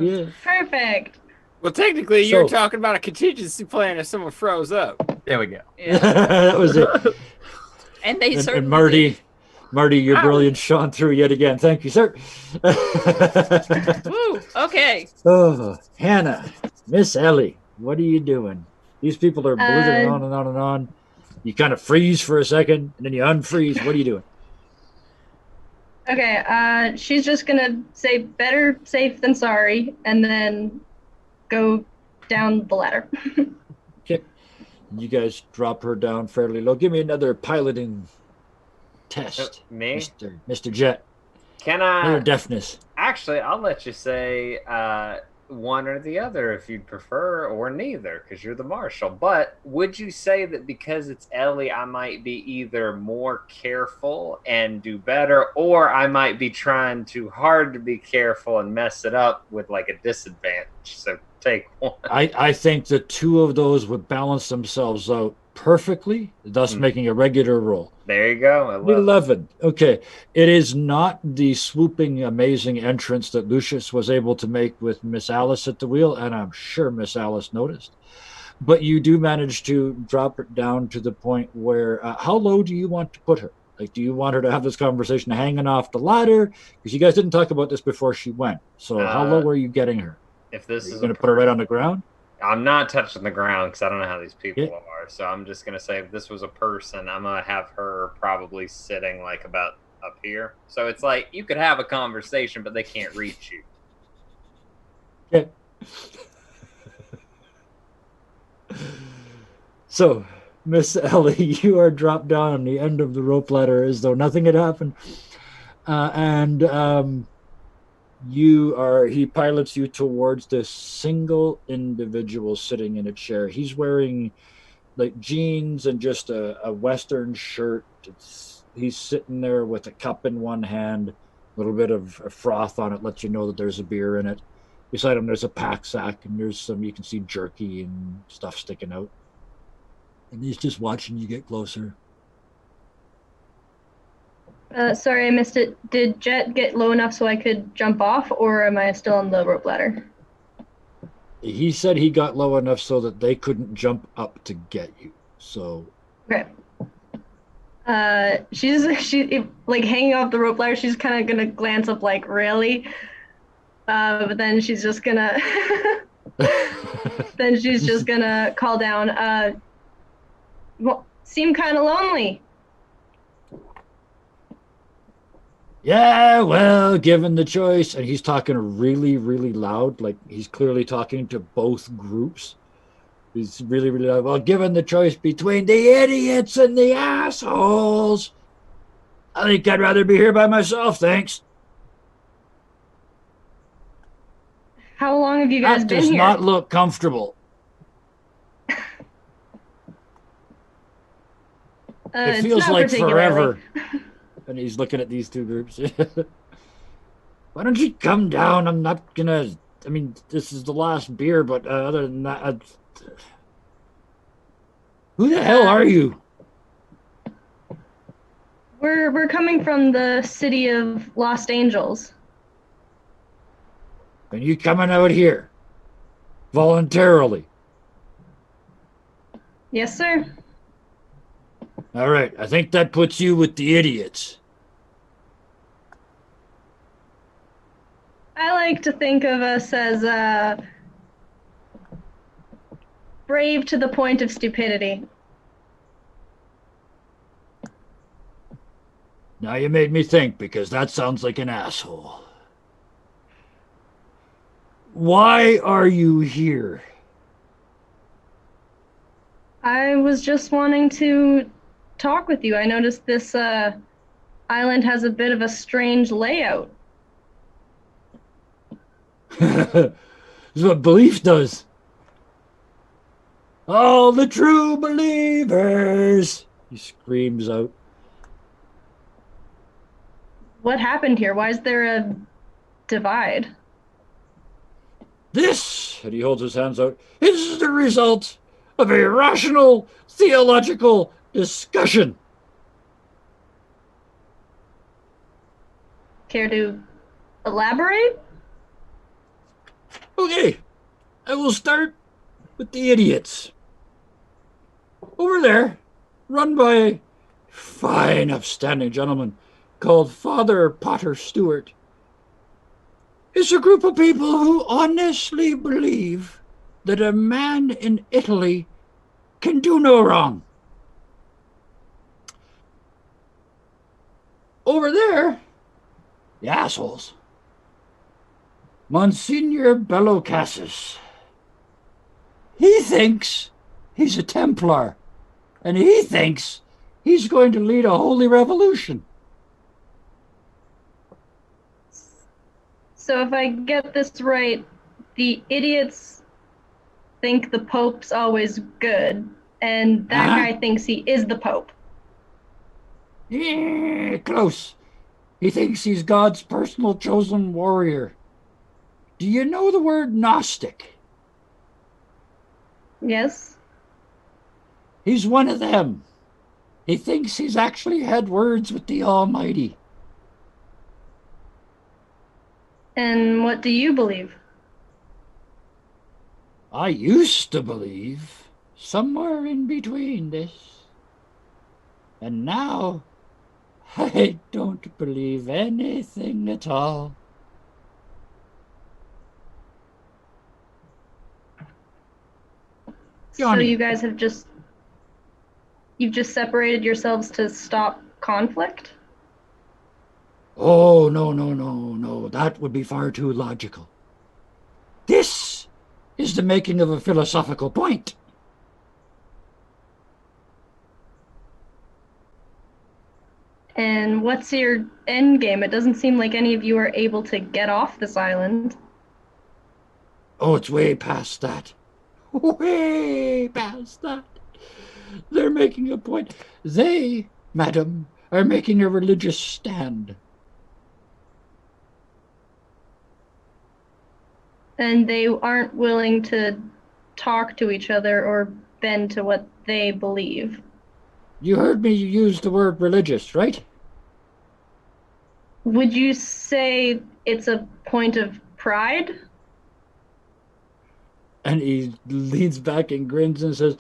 Yeah. Perfect. Well, technically, you're So- talking about a contingency plan if someone froze up. There we go. Yeah. That was it. And they And certainly Marty, did. Marty, your Ow. brilliance shone through yet again. Thank you, sir. Woo. Okay. Oh, Hannah, Miss Ellie, what are you doing? These people are blithering on and on and on. You kind of freeze for a second, and then you unfreeze. What are you doing? Okay, she's just gonna say better safe than sorry, and then go down the ladder. Okay. You guys drop her down fairly low. Give me another piloting test, Me? Mr. Jet. Can Another I? deafness. Actually, I'll let you say one or the other if you'd prefer, or neither, because you're the marshal. But would you say that because it's Ellie, I might be either more careful and do better, or I might be trying too hard to be careful and mess it up with like a disadvantage? So take one. I think the two of those would balance themselves out perfectly, thus making a regular roll. There you go. I love it. 11. Okay. It is not the swooping, amazing entrance that Lucius was able to make with Miss Alice at the wheel, and I'm sure Miss Alice noticed. But you do manage to drop it down to the point where, how low do you want to put her? Like, do you want her to have this conversation hanging off the ladder? Because you guys didn't talk about this before she went. So how low are you getting her? If this Are you is going to put her right on the ground? I'm not touching the ground because I don't know how these people are. So I'm just going to say if this was a person, I'm going to have her probably sitting like about up here. So it's like you could have a conversation, but they can't reach you. Okay. So, Miss Ellie, you are dropped down on the end of the rope ladder as though nothing had happened. He pilots you towards this single individual sitting in a chair. He's wearing like jeans and just a Western shirt. He's sitting there with a cup in one hand, a little bit of froth on it, lets you know that there's a beer in it. Beside him, there's a pack sack, and there's some, you can see jerky and stuff sticking out. And he's just watching you get closer. Sorry, I missed it. Did Jet get low enough so I could jump off, or am I still on the rope ladder? He said he got low enough so that they couldn't jump up to get you. So Okay. She's like hanging off the rope ladder. She's kind of gonna glance up, like, really, but then she's just gonna call down. Well, seem kind of lonely. yeah, well, given the choice, and he's talking really, really loud, like he's clearly talking to both groups. He's really, really loud. Well, given the choice between the idiots and the assholes, I think I'd rather be here by myself, thanks. How long have you guys That been does here? not look comfortable. It It's feels not like particularly. forever. And he's looking at these two groups. Why don't you come down? I'm not gonna. I mean, this is the last beer, but other than that, who the hell are you? We're coming from the city of Los Angeles. And you coming out here voluntarily? Yes, sir. All right, I think that puts you with the idiots. I like to think of us as brave to the point of stupidity. Now you made me think, because that sounds like an asshole. Why are you here? I was just wanting to talk with you. I noticed this island has a bit of a strange layout. This is what belief does. All the true believers, he screams out. What happened here? Why is there a divide? This, and he holds his hands out, is the result of a rational theological discussion. Care to elaborate? Okay, I will start with the idiots. Over there, run by a fine, upstanding gentleman called Father Potter Stewart, is a group of people who honestly believe that a man in Italy can do no wrong. Over there, the assholes, Monsignor Bellocassis. He thinks he's a Templar, and he thinks he's going to lead a holy revolution. So if I get this right, the idiots think the Pope's always good, and that guy thinks he is the Pope. Yeah, close. He thinks he's God's personal chosen warrior. Do you know the word Gnostic? Yes. He's one of them. He thinks he's actually had words with the Almighty. And what do you believe? I used to believe somewhere in between this. And now I don't believe anything at all. So you guys have you've just separated yourselves to stop conflict? Oh, no. That would be far too logical. This is the making of a philosophical point. And what's your end game? It doesn't seem like any of you are able to get off this island. Oh, it's way past that. Way past that. They're making a point. They, madam, are making a religious stand. And they aren't willing to talk to each other or bend to what they believe. You heard me use the word religious, right? Would you say it's a point of pride? And he leans back and grins and says,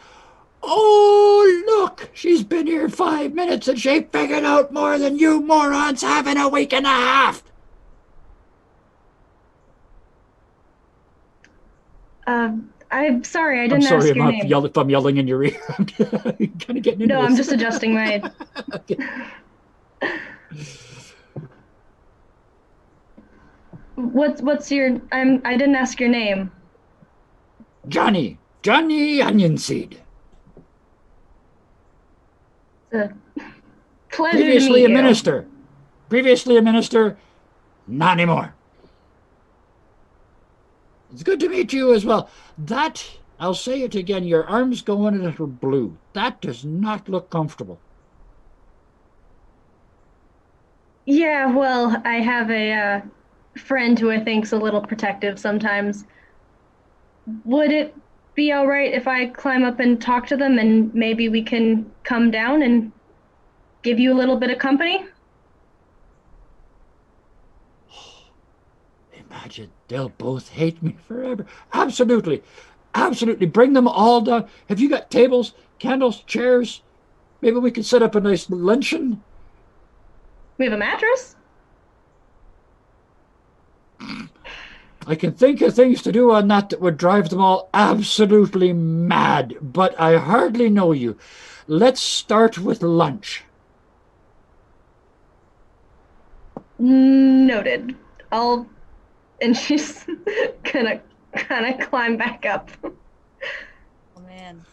"Oh, look, she's been here 5 minutes and she figured out more than you morons have in a week and a half." I'm sorry, I didn't ask your name. If I'm yelling in your ear. I'm kind of getting into No, this. I'm just adjusting my... Okay. What's your... I didn't ask your name. Johnny Onion Seed. It's a pleasure to meet you. Previously a minister, not anymore. It's good to meet you as well. That, I'll say it again, your arms going a little blue. That does not look comfortable. Yeah, well, I have a friend who I think's a little protective sometimes. Would it be all right if I climb up and talk to them and maybe we can come down and give you a little bit of company? Imagine, they'll both hate me forever. Absolutely. Bring them all down. Have you got tables, candles, chairs? Maybe we could set up a nice luncheon. We have a mattress? I can think of things to do on that would drive them all absolutely mad, but I hardly know you. Let's start with lunch. Noted. And she's gonna kind of climb back up. Oh man,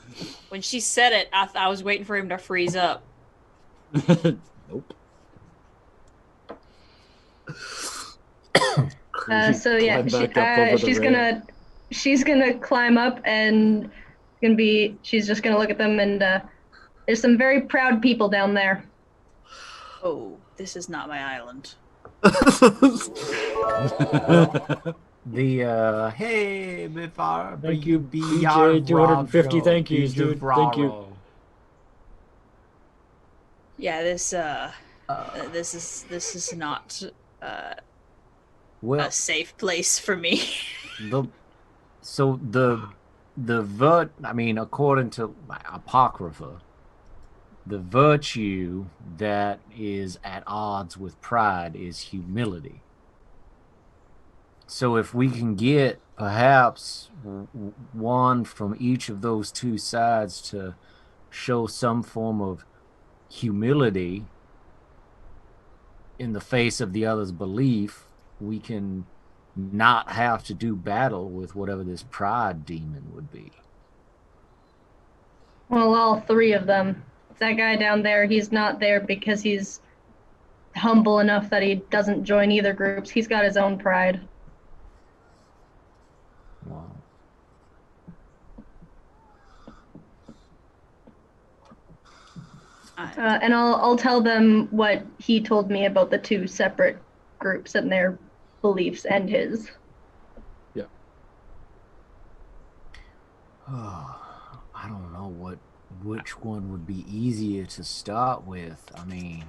when she said it, I was waiting for him to freeze up. Nope. So yeah, she's gonna climb up and she's just gonna look at them and there's some very proud people down there. Oh, this is not my island. Hey, before thank you, BJ, 250 thank yous, dude. Thank you. Yeah, this is not well, a safe place for me. So according to Apocrypha, the virtue that is at odds with pride is humility. So if we can get perhaps one from each of those two sides to show some form of humility in the face of the other's belief, we can not have to do battle with whatever this pride demon would be. Well, all three of them. That guy down there, he's not there because he's humble enough that he doesn't join either groups. He's got his own pride. Wow. And I'll tell them what he told me about the two separate groups and their beliefs and his. Yeah. I don't know which one would be easier to start with. I mean,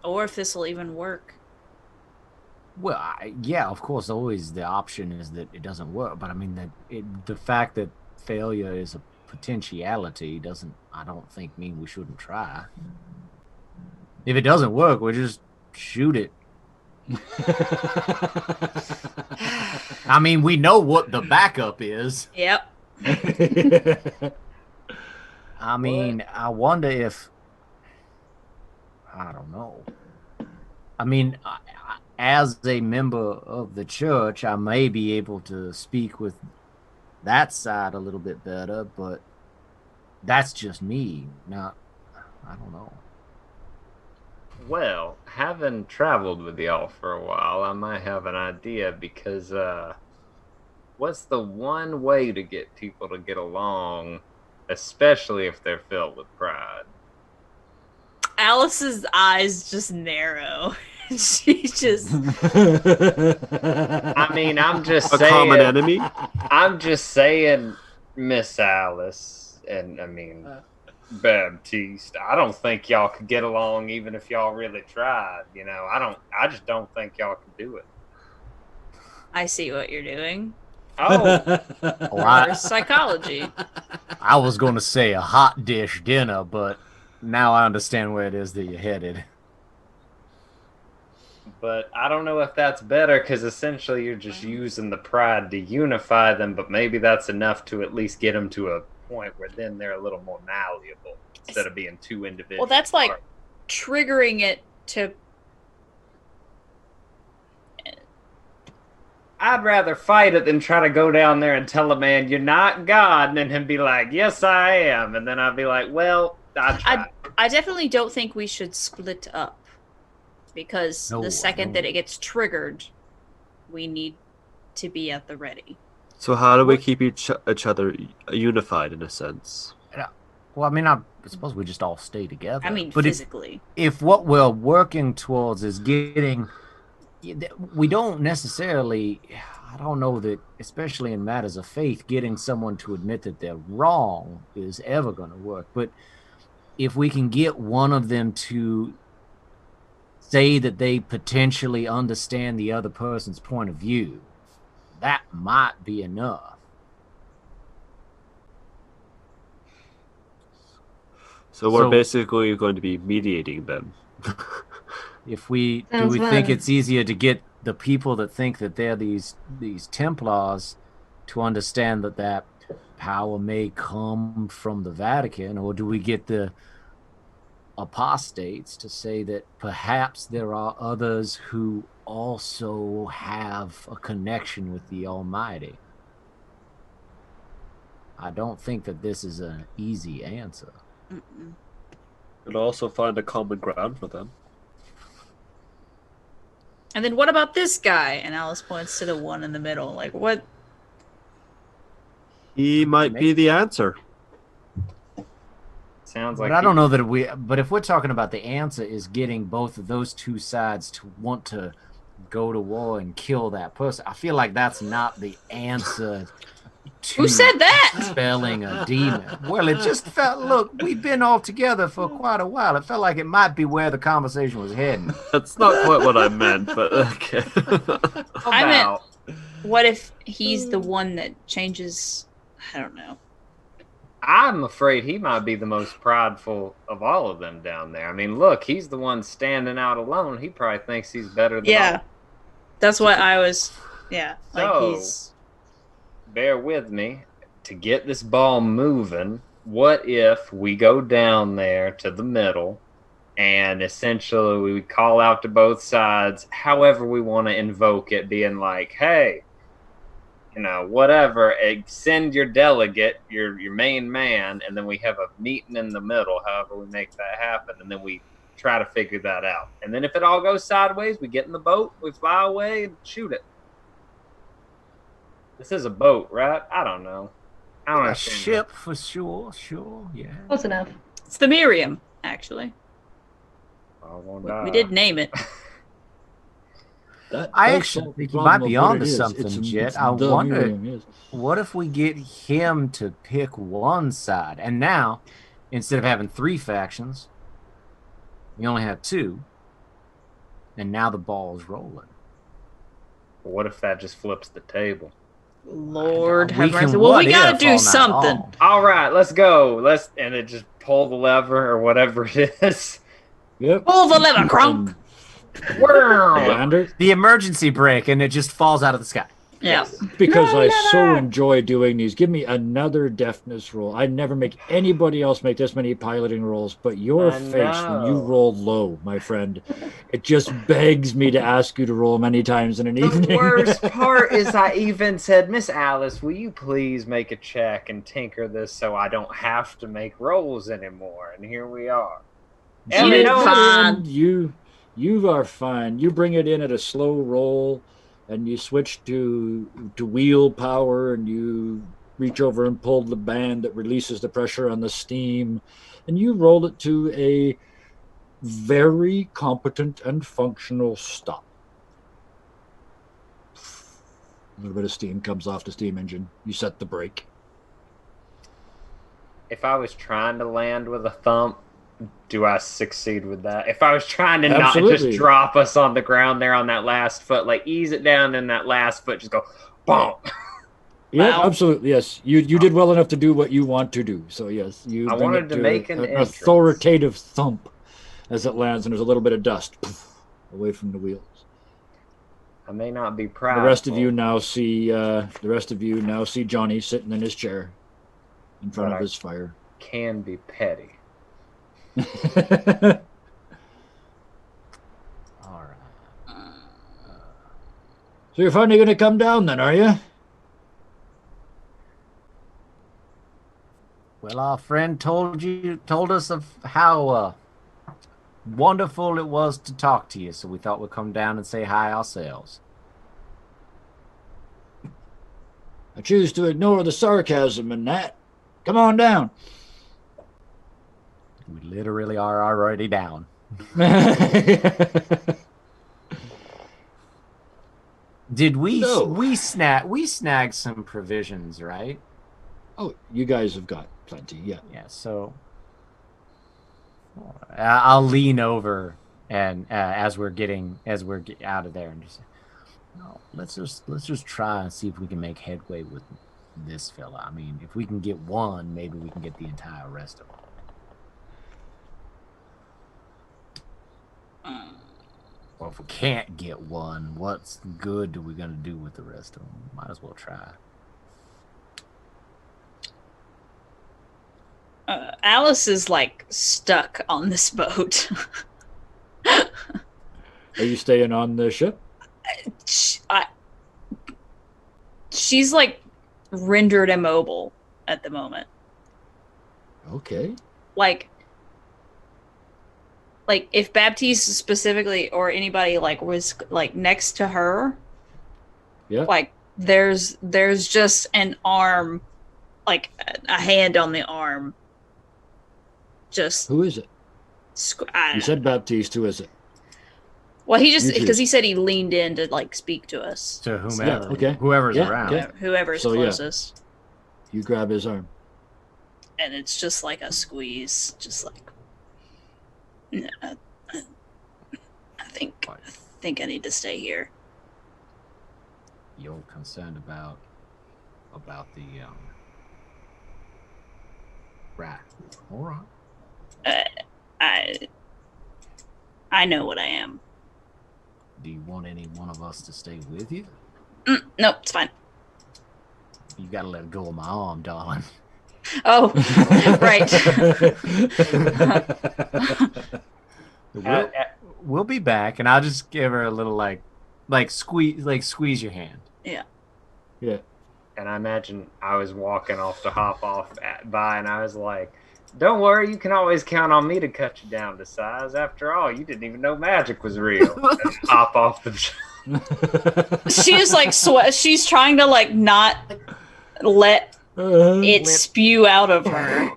or if this will even work. well, yeah, of course, always the option is that it doesn't work. But I mean, the fact that failure is a potentiality I don't think mean we shouldn't try. If it doesn't work, we just shoot it. I mean, we know what the backup is. Yep. I mean, I wonder if, I don't know. I mean, as a member of the church, I may be able to speak with that side a little bit better, but that's just me. Not, I don't know. Well, having traveled with y'all for a while, I might have an idea because what's the one way to get people to get along, especially if they're filled with pride? Alice's eyes just narrow. She just. I mean, I'm just A saying. common enemy? I'm just saying, Miss Alice, and I mean, Baptiste. I don't think y'all could get along even if y'all really tried. You know, I just don't think y'all could do it. I see what you're doing. Oh, Or psychology. I was going to say a hot dish dinner, but now I understand where it is that you're headed. but I don't know if that's better because essentially you're just using the pride to unify them, but maybe that's enough to at least get them to a point where then they're a little more malleable instead of being two individuals. Well, that's like triggering it to. I'd rather fight it than try to go down there and tell a man you're not God, and then him be like, "Yes, I am," and then I'd be like, "Well, I tried." I definitely don't think we should split up because No, the second no. that it gets triggered, we need to be at the ready. So how do we keep each other unified in a sense? Well, I mean, I suppose we just all stay together. I mean, but physically. if what we're working towards is getting, we don't necessarily, I don't know that, especially in matters of faith, getting someone to admit that they're wrong is ever going to work. But if we can get one of them to say that they potentially understand the other person's point of view, that might be enough. So we're So- basically going to be mediating them. If we do, Sounds we think fun. it's easier to get the people that think that they're these Templars to understand that power may come from the Vatican, or do we get the apostates to say that perhaps there are others who also have a connection with the Almighty? I don't think that this is an easy answer. Mm-mm. And also find a common ground for them. And then what about this guy? And Alice points to the one in the middle. Like, what? He might be the answer. Sounds like But I don't know that but if we're talking about the answer is getting both of those two sides to want to go to war and kill that person, I feel like that's not the answer to Who said that? expelling a demon. Well, it just felt, look, we've been all together for quite a while. It felt like it might be where the conversation was heading. That's not quite what I meant, but okay. I meant- About What if he's the one that changes? I don't know. I'm afraid he might be the most prideful of all of them down there. I mean, look, he's the one standing out alone. He probably thinks he's better than Yeah, all. that's what I was. Yeah, like So, he's. bear with me. To get this ball moving, what if we go down there to the middle and essentially we call out to both sides, however we want to invoke it, being like, hey, whatever, send your delegate, your main man, and then we have a meeting in the middle, however we make that happen, and then we try to figure that out. And then if it all goes sideways, we get in the boat, we fly away, and shoot it. This is a boat, right? I don't know. I don't A understand ship for sure, yeah. Close enough. It's the Miriam, actually. We did name it. That's I actually the think you problem might be of what onto it is. something, It's Jet. I the wonder, Miriam, yes. what if we get him to pick one side? And now, instead of having 3 factions, we only have 2. And now the ball's rolling. What if that just flips the table? Lord We have can mercy. Well, we what gotta if do all night something. long. All right, let's go. And it just pull the lever or whatever it is. Yep. Pull the lever, Crunk. Commander, The emergency brake, and it just falls out of the sky. Yeah. because I so enjoy doing these. Give me another deftness roll. I never make anybody else make this many piloting rolls, but your I face when you know. roll low, my friend, it just begs me to ask you to roll many times in an The evening. worst part is I even said, Miss Alice, will you please make a check and tinker this so I don't have to make rolls anymore? And here we are. You did fine. And you are fine. You bring it in at a slow roll, and you switch to wheel power, and you reach over and pull the band that releases the pressure on the steam, and you roll it to a very competent and functional stop. A little bit of steam comes off the steam engine. You set the brake. If I was trying to land with a thump, do I succeed with that? If I was trying to not Absolutely. just drop us on the ground there on that last foot, like ease it down in that last foot, just go, boom. Yeah, Wow. absolutely. Yes, you did well enough to do what you want to do. So yes, you. I bring wanted it to make an an entrance. authoritative thump as it lands, and there's a little bit of dust away from the wheels. I may not be proud. The rest of you now see. Johnny sitting in his chair, in front But of I- his fire. Can be petty. All right. So you're finally going to come down, then, are you? Well, our friend told us of how wonderful it was to talk to you, so we thought we'd come down and say hi ourselves. I choose to ignore the sarcasm in that. Come on down. We literally are already down. Did we No. we snagged some provisions, right? Oh, you guys have got plenty, yeah. Yeah, so I'll lean over and as we're out of there and just say, no, let's just try and see if we can make headway with this fella. I mean, if we can get one, maybe we can get the entire rest of them. Well, if we can't get one, what's good are we gonna do with the rest of them? Might as well try. Alice is like stuck on this boat. Are you staying on the ship? She's like rendered immobile at the moment. Okay. Like if Baptiste specifically or anybody like was like next to her, Yeah. like there's just an arm, like a hand on the arm. Just Who is it? I You don't said know. Baptiste. Who is it? Well, he just You choose. because he said he leaned in to like speak to us. To whomever, okay. whoever's Yeah, around. okay. Whoever's So, yeah. closest. You grab his arm. And it's just like a squeeze, just like no, I think I need to stay here. you're concerned about the right. All right. I know what I am. Do you want any one of us to stay with you? Nope, it's fine. You gotta let go of my arm, darling. Oh, right. We'll be back, and I'll just give her a little like squeeze your hand. Yeah. Yeah. And I imagine I was walking off to hop off by, and I was like, "Don't worry, you can always count on me to cut you down to size. After all, you didn't even know magic was real." And hop off the. She is like she's trying to like not let it spew out of her.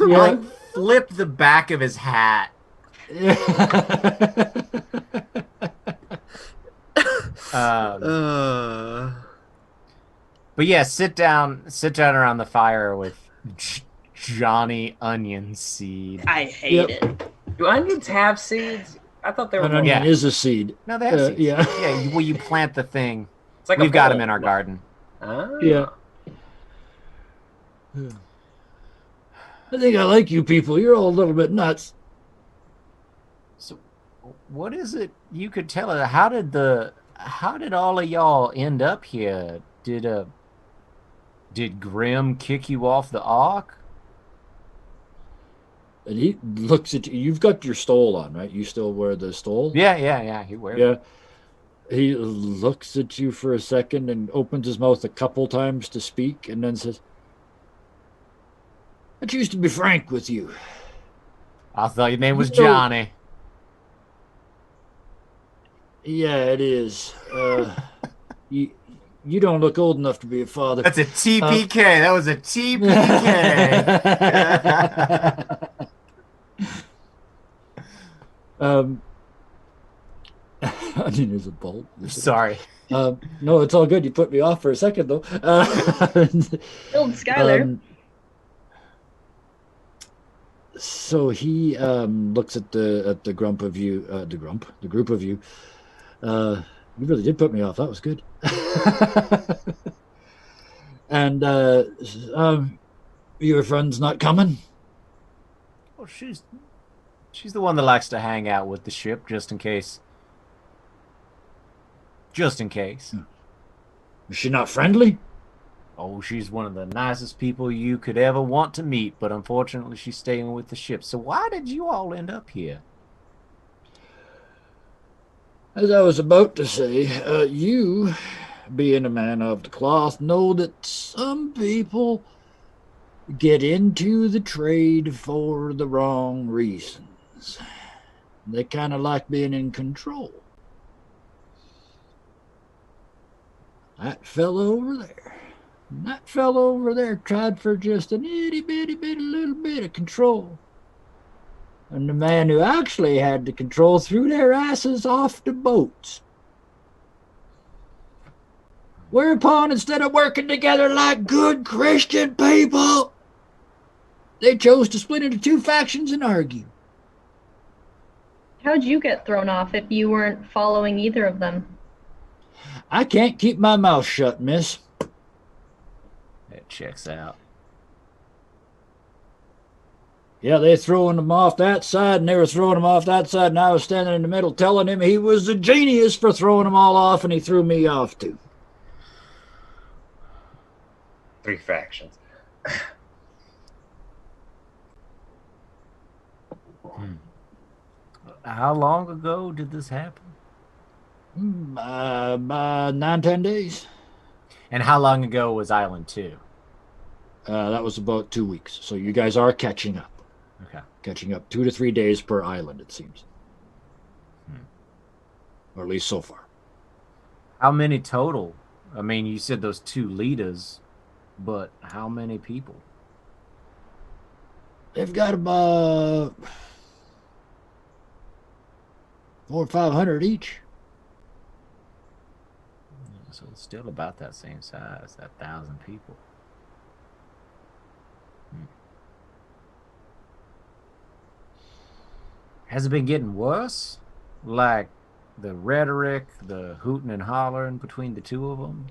Yeah. Like flip the back of his hat. But yeah, sit down around the fire with Johnny Onion Seed. I hate it. Do onions have seeds? I thought they were. An onion is a seed. No, they have seeds. Yeah. Yeah. Well, you plant the thing. It's like we've got them in our garden. Yeah. I think I like you people. You're all a little bit nuts. So, what is it you could tell us? How did all of y'all end up here? Did Grim kick you off the ark? And he looks at you. You've got your stole on, right? You still wear the stole? Yeah. He wears it. He looks at you for a second and opens his mouth a couple times to speak and then says, I choose to be frank with you. I thought your name was Johnny. Yeah, it is. You don't look old enough to be a father. That's a TPK. That was a TPK. Onion is a bolt. Sorry. No, it's all good. You put me off for a second, though. Old Skylar. So he looks at the group of you. You really did put me off. That was good. And your friend's not coming? Well, she's the one that likes to hang out with the ship just in case. Just in case. Is she not friendly? Oh, she's one of the nicest people you could ever want to meet, but unfortunately she's staying with the ship. So why did you all end up here? As I was about to say, you, being a man of the cloth, know that some people get into the trade for the wrong reasons. They kind of like being in control. That fellow over there tried for just an itty-bitty little bit of control. And the man who actually had the control threw their asses off the boats. Whereupon, instead of working together like good Christian people, they chose to split into two factions and argue. How'd you get thrown off if you weren't following either of them? I can't keep my mouth shut, miss. That checks out. Yeah, they're throwing him off that side, and they were throwing him off that side, and I was standing in the middle telling him he was a genius for throwing them all off, and he threw me off too. 3 factions. How long ago did this happen? About 9-10 days. And how long ago was Island 2? That was about 2 weeks. So you guys are catching up. Okay. Catching up 2 to 3 days per island, it seems. Or at least so far. How many total? I mean, you said those 2 leaders, but how many people? They've got about 400 or 500 each. So it's still about that same size, that 1,000 people. Has it been getting worse? Like the rhetoric, the hooting and hollering between the two of them?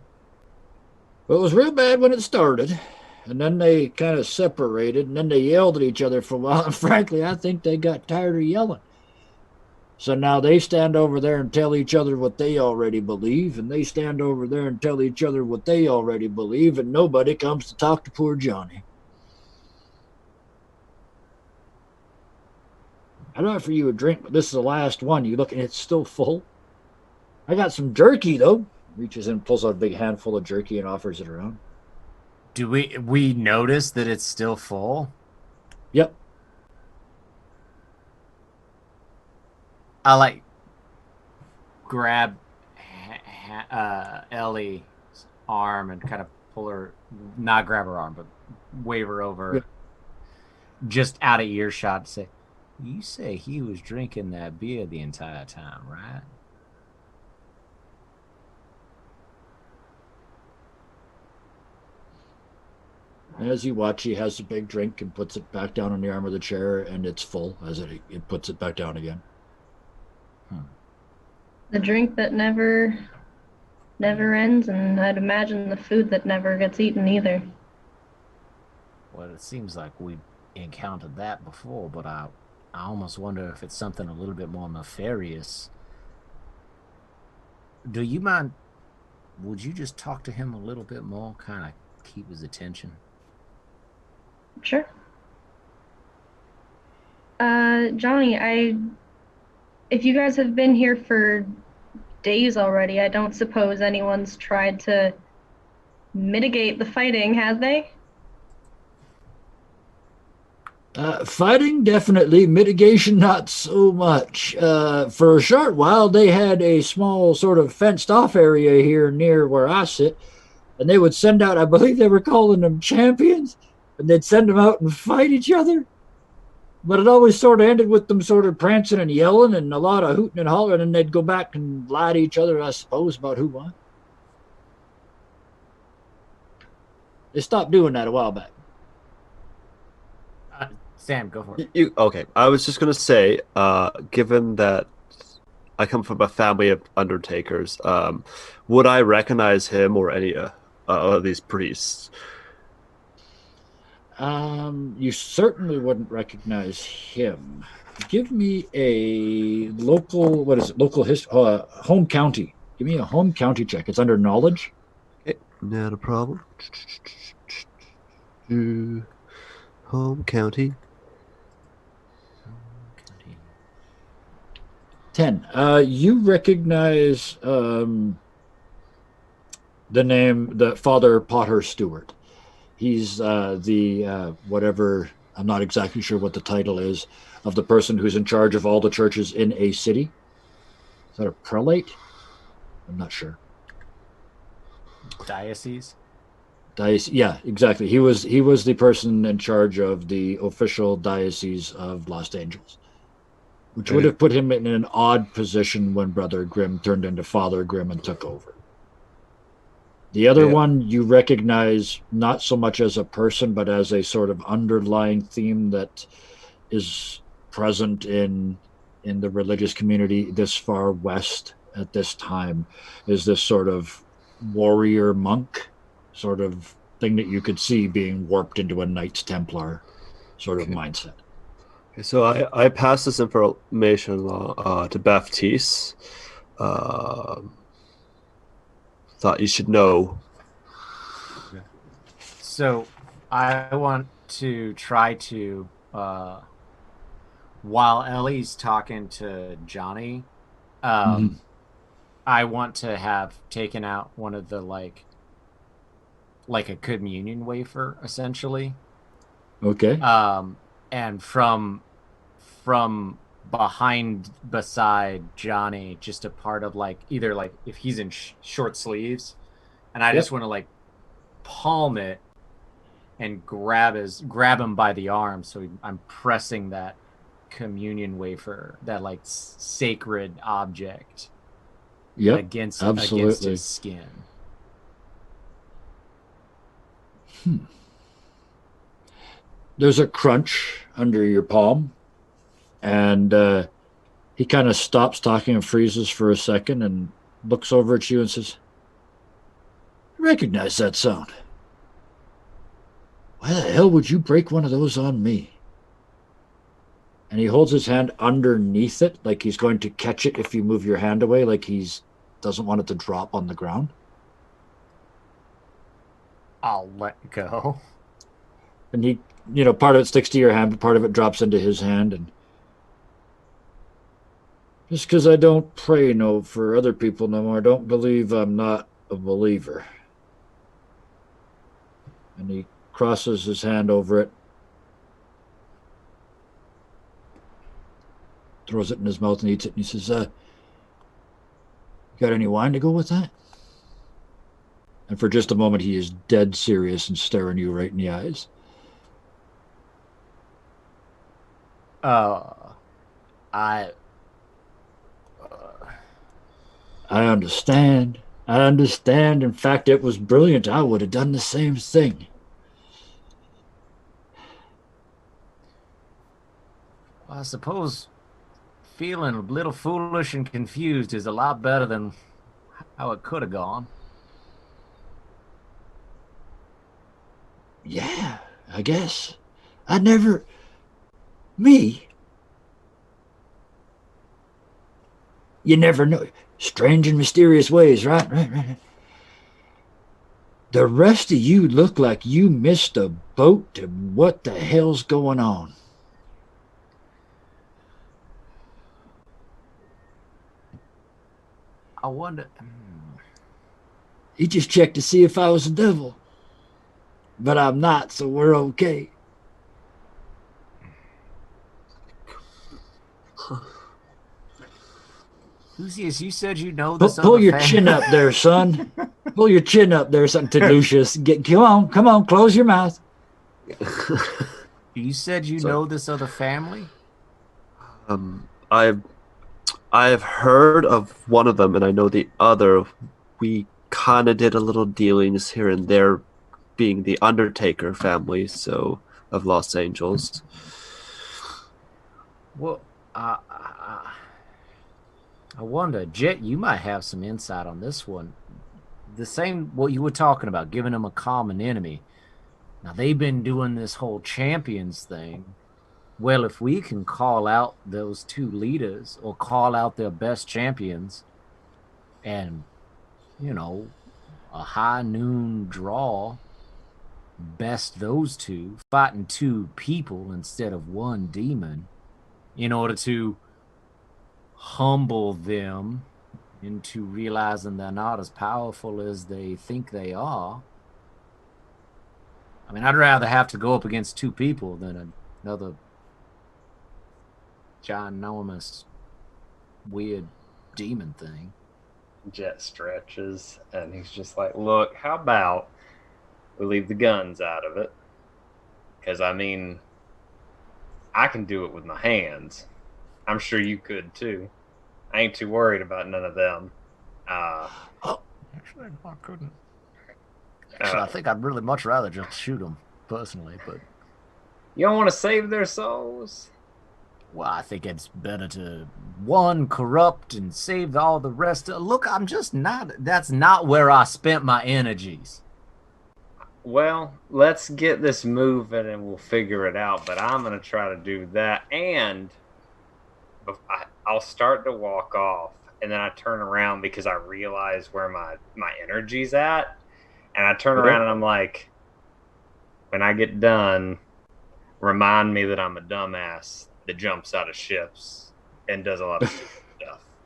Well, it was real bad when it started, and then they kind of separated, and then they yelled at each other for a while. And frankly, I think they got tired of yelling. So now they stand over there and tell each other what they already believe, and they stand over there and tell each other what they already believe, and nobody comes to talk to poor Johnny. I'd offer you a drink, but this is the last one. You look and it's still full. I got some jerky, though. Reaches in, pulls out a big handful of jerky and offers it around. Do we notice that it's still full? Yep. I like grab Ellie's arm and kind of pull her, not grab her arm, but wave her over, Yep. just out of earshot. Say, you say he was drinking that beer the entire time, right? And as you watch, he has a big drink and puts it back down on the arm of the chair, and it's full as it puts it back down again. The drink that never ends, and I'd imagine the food that never gets eaten either. Well, it seems like we encountered that before, but I almost wonder if it's something a little bit more nefarious. Do you mind? Would you just talk to him a little bit more, kind of keep his attention? Sure. Johnny, if you guys have been here for days already, I don't suppose anyone's tried to mitigate the fighting, have they? Fighting, definitely. Mitigation, not so much. For a short while, they had a small sort of fenced-off area here near where I sit, and they would send out, I believe they were calling them champions, and they'd send them out and fight each other. But it always sort of ended with them sort of prancing and yelling and a lot of hooting and hollering, and they'd go back and lie to each other, I suppose, about who won. They stopped doing that a while back. Sam, go for it. Okay, I was just gonna say, given that I come from a family of undertakers, would I recognize him or any of these priests? You certainly wouldn't recognize him. Give me a local, what is it? Local history, home county. Give me a home county check. It's under knowledge. Okay, not a problem. Home county. 10. You recognize the name, the Father Potter Stewart. He's the whatever, I'm not exactly sure what the title is, of the person who's in charge of all the churches in a city. Is that a prelate? I'm not sure. Diocese? Yeah, exactly. He was the person in charge of the official diocese of Los Angeles, which would have put him in an odd position when Brother Grimm turned into Father Grimm and took over. The other one you recognize not so much as a person, but as a sort of underlying theme that is present in the religious community this far west at this time, is this sort of warrior monk sort of thing that you could see being warped into a Knights Templar sort of mindset. Okay, so I passed this information to Baptiste. Thought you should know. So I want to try to, while Ellie's talking to Johnny, I want to have taken out one of the like a communion wafer, essentially. Okay. And from beside Johnny, just a part of like either like if he's in short sleeves, and I just want to like palm it and grab him by the arm, so I'm pressing that communion wafer, that like sacred object, against his skin. There's a crunch under your palm, and he kind of stops talking and freezes for a second and looks over at you and says, recognize that sound. Why the hell would you break one of those on me? And he holds his hand underneath it, like he's going to catch it if you move your hand away, like he's doesn't want it to drop on the ground. I'll let go. And he, you know, part of it sticks to your hand, but part of it drops into his hand. And just because I don't pray for other people no more, don't believe I'm not a believer. And he crosses his hand over it, throws it in his mouth and eats it. And he says, got any wine to go with that? And for just a moment, he is dead serious and staring you right in the eyes. I understand. I understand. In fact, it was brilliant. I would have done the same thing. I suppose feeling a little foolish and confused is a lot better than how it could have gone. Yeah, I guess. I never... Me? You never know. Strange and mysterious ways, right? Right. The rest of you look like you missed a boat to what the hell's going on. I wonder... He just checked to see if I was a devil. But I'm not, so we're okay. Lucius, you said you know this. Pull your chin up there, son. Pull your chin up there, son. To Lucius. Come on, close your mouth. You said you know this other family? I've heard of one of them, and I know the other. We kind of did a little dealings here and there, being the Undertaker family, so of Los Angeles. Well, I wonder, Jet, you might have some insight on this one. The same, what you were talking about, giving them a common enemy. Now, they've been doing this whole champions thing. Well, if we can call out those two leaders or call out their best champions and, a high noon draw, best those two, fighting two people instead of one demon, in order to humble them into realizing they're not as powerful as they think they are. I mean, I'd rather have to go up against two people than another ginormous weird demon thing. Jet stretches and he's just like, look, how about we leave the guns out of it? Because, I mean, I can do it with my hands. I'm sure you could, too. I ain't too worried about none of them. Actually, I couldn't. Actually, I think I'd really much rather just shoot them, personally, but... You don't want to save their souls? Well, I think it's better to, one, corrupt and save all the rest. Look, I'm just not... That's not where I spent my energies. Well, let's get this moving and we'll figure it out. But I'm going to try to do that. And I'll start to walk off. And then I turn around because I realize where my energy's at. And I turn around and I'm like, when I get done, remind me that I'm a dumbass that jumps out of ships and does a lot of stupid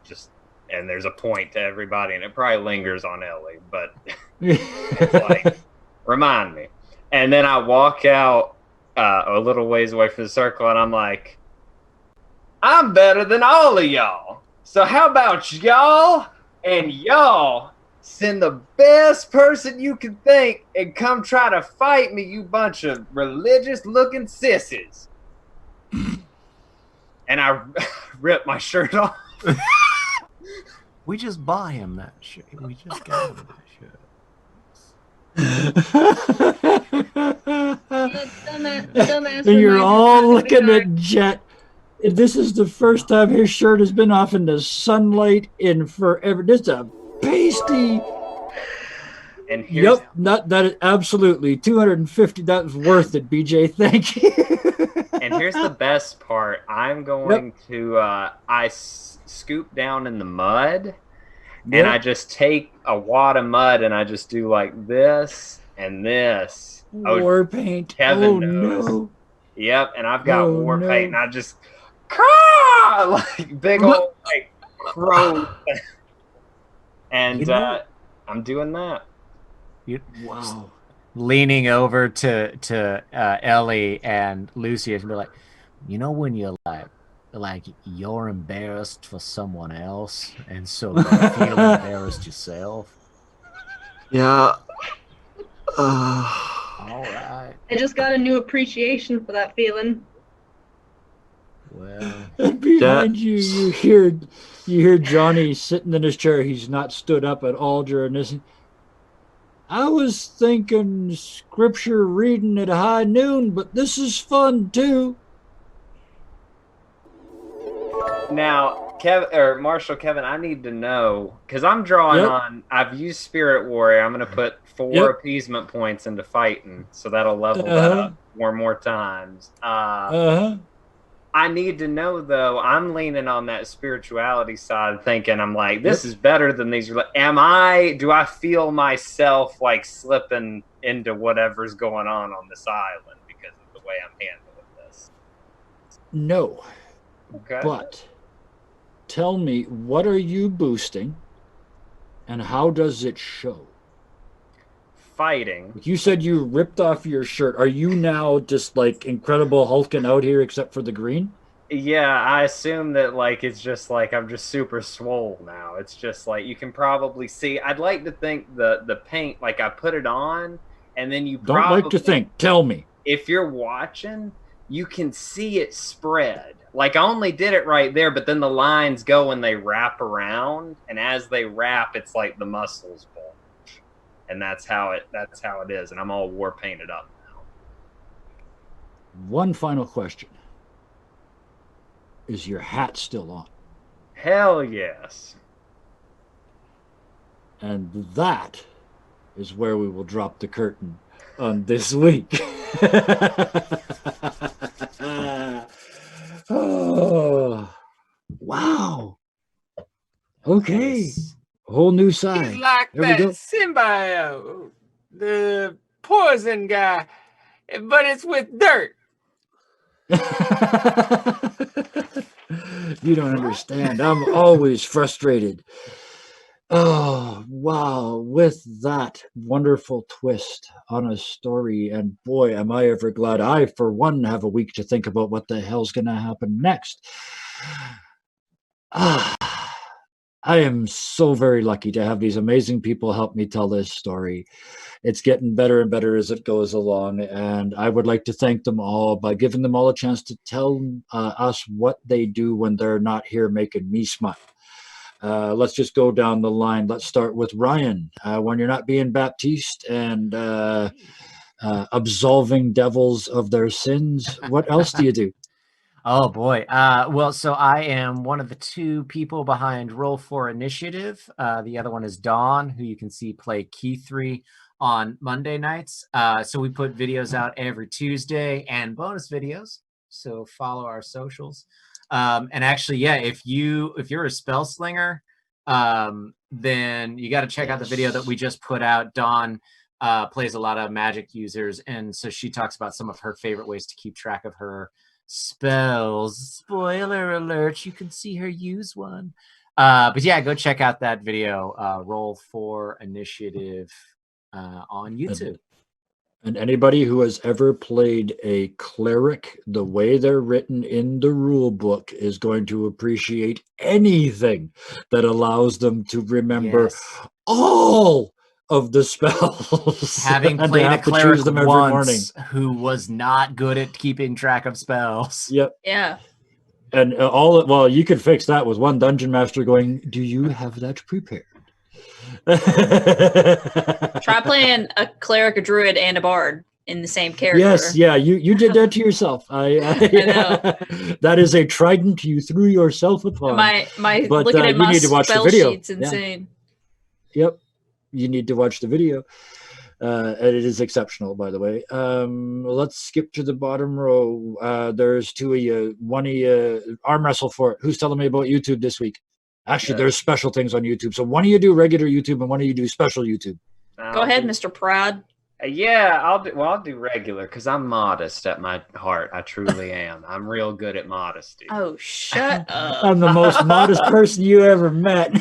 stuff. And there's a point to everybody, and it probably lingers on Ellie, but it's like, remind me. And then I walk out a little ways away from the circle, and I'm like, I'm better than all of y'all. So how about y'all and y'all send the best person you can think and come try to fight me, you bunch of religious-looking sissies. And I ripped my shirt off. We just buy him that shirt. We just got him that shirt. And you're all looking at Jet. This is the first time his shirt has been off in the sunlight in forever. This is a pasty. And here's Yep, not that absolutely 250. That was worth it, BJ. Thank you. and here's the best part. I'm going to scoop down in the mud, and I just take a wad of mud and I just do like this and this. War paint. Kevin knows. No. Yep, and I've got war paint, and I just like big old like crow. And I'm doing that. Wow. Leaning over to Ellie and Lucy and be like, you know, when you're like you're embarrassed for someone else, and so you feel embarrassed yourself. Yeah. All right. I just got a new appreciation for that feeling. Well, And behind you hear Johnny sitting in his chair. He's not stood up at all during this. I was thinking scripture reading at high noon, but this is fun too. Now, Marshal, Kevin, I need to know, because I'm drawing on. I've used Spirit Warrior. I'm going to put 4 appeasement points into fighting, so that'll level that up 4 more times. I need to know, though. I'm leaning on that spirituality side, thinking I'm like, this is better than these. Do I feel myself like slipping into whatever's going on this island because of the way I'm handling this? No. Okay. But tell me, what are you boosting, and how does it show? Fighting. You said you ripped off your shirt. Are you now just like Incredible Hulking out here except for the green? Yeah, I assume that like it's just like I'm just super swole now. It's just like you can probably see. I'd like to think the paint, like I put it on, and then you Don't like to think. Tell me. If you're watching, you can see it spread. Like I only did it right there, but then the lines go and they wrap around, and as they wrap, it's like the muscles bulge. And that's how it is, and I'm all war painted up now. One final question. Is your hat still on? Hell yes. And that is where we will drop the curtain on this week. Oh, wow. Okay. Nice. A whole new side. He's like There we that go. symbiote, the poison guy, but it's with dirt. You don't understand. I'm always frustrated. Oh, wow. With that wonderful twist on a story, and boy, am I ever glad I, for one, have a week to think about what the hell's going to happen next. I am so very lucky to have these amazing people help me tell this story. It's getting better and better as it goes along, and I would like to thank them all by giving them all a chance to tell us what they do when they're not here making me smile. Let's just go down the line. Let's start with Ryan. When you're not being Baptiste and absolving devils of their sins, what else do you do? Oh boy. Well, so I am one of the 2 people behind Roll for Initiative. The other one is Dawn, who you can see play Key 3 on Monday nights. So we put videos out every Tuesday and bonus videos. So follow our socials. And actually, yeah, if you're a spell slinger, then you got to check out the video that we just put out. Dawn plays a lot of magic users, and so she talks about some of her favorite ways to keep track of her spells. Spoiler alert, you can see her use one. But yeah, go check out that video, Roll for Initiative on YouTube. And anybody who has ever played a cleric the way they're written in the rule book is going to appreciate anything that allows them to remember all of the spells. Having and played a have to cleric choose them every once morning. who was not good at keeping track of spells. Yep. Yeah. And you could fix that with one dungeon master going, do you have that prepared? Try playing a cleric, a druid, and a bard in the same character. Yes, yeah, you did that to yourself. I know. That is a trident you threw yourself upon. My But, looking at you my need to watch the spell video. sheet's insane. Yep. you need to watch the video. And it is exceptional, by the way. Let's skip to the bottom row. There's two of you. One of you arm wrestle for it. Who's telling me about YouTube this week? Actually, there's special things on YouTube. So one of you do regular YouTube and one of you do special YouTube. Go ahead, Mr. Prod. Yeah, I'll do regular because I'm modest at my heart. I truly am. I'm real good at modesty. Oh, shut up. I'm the most modest person you ever met.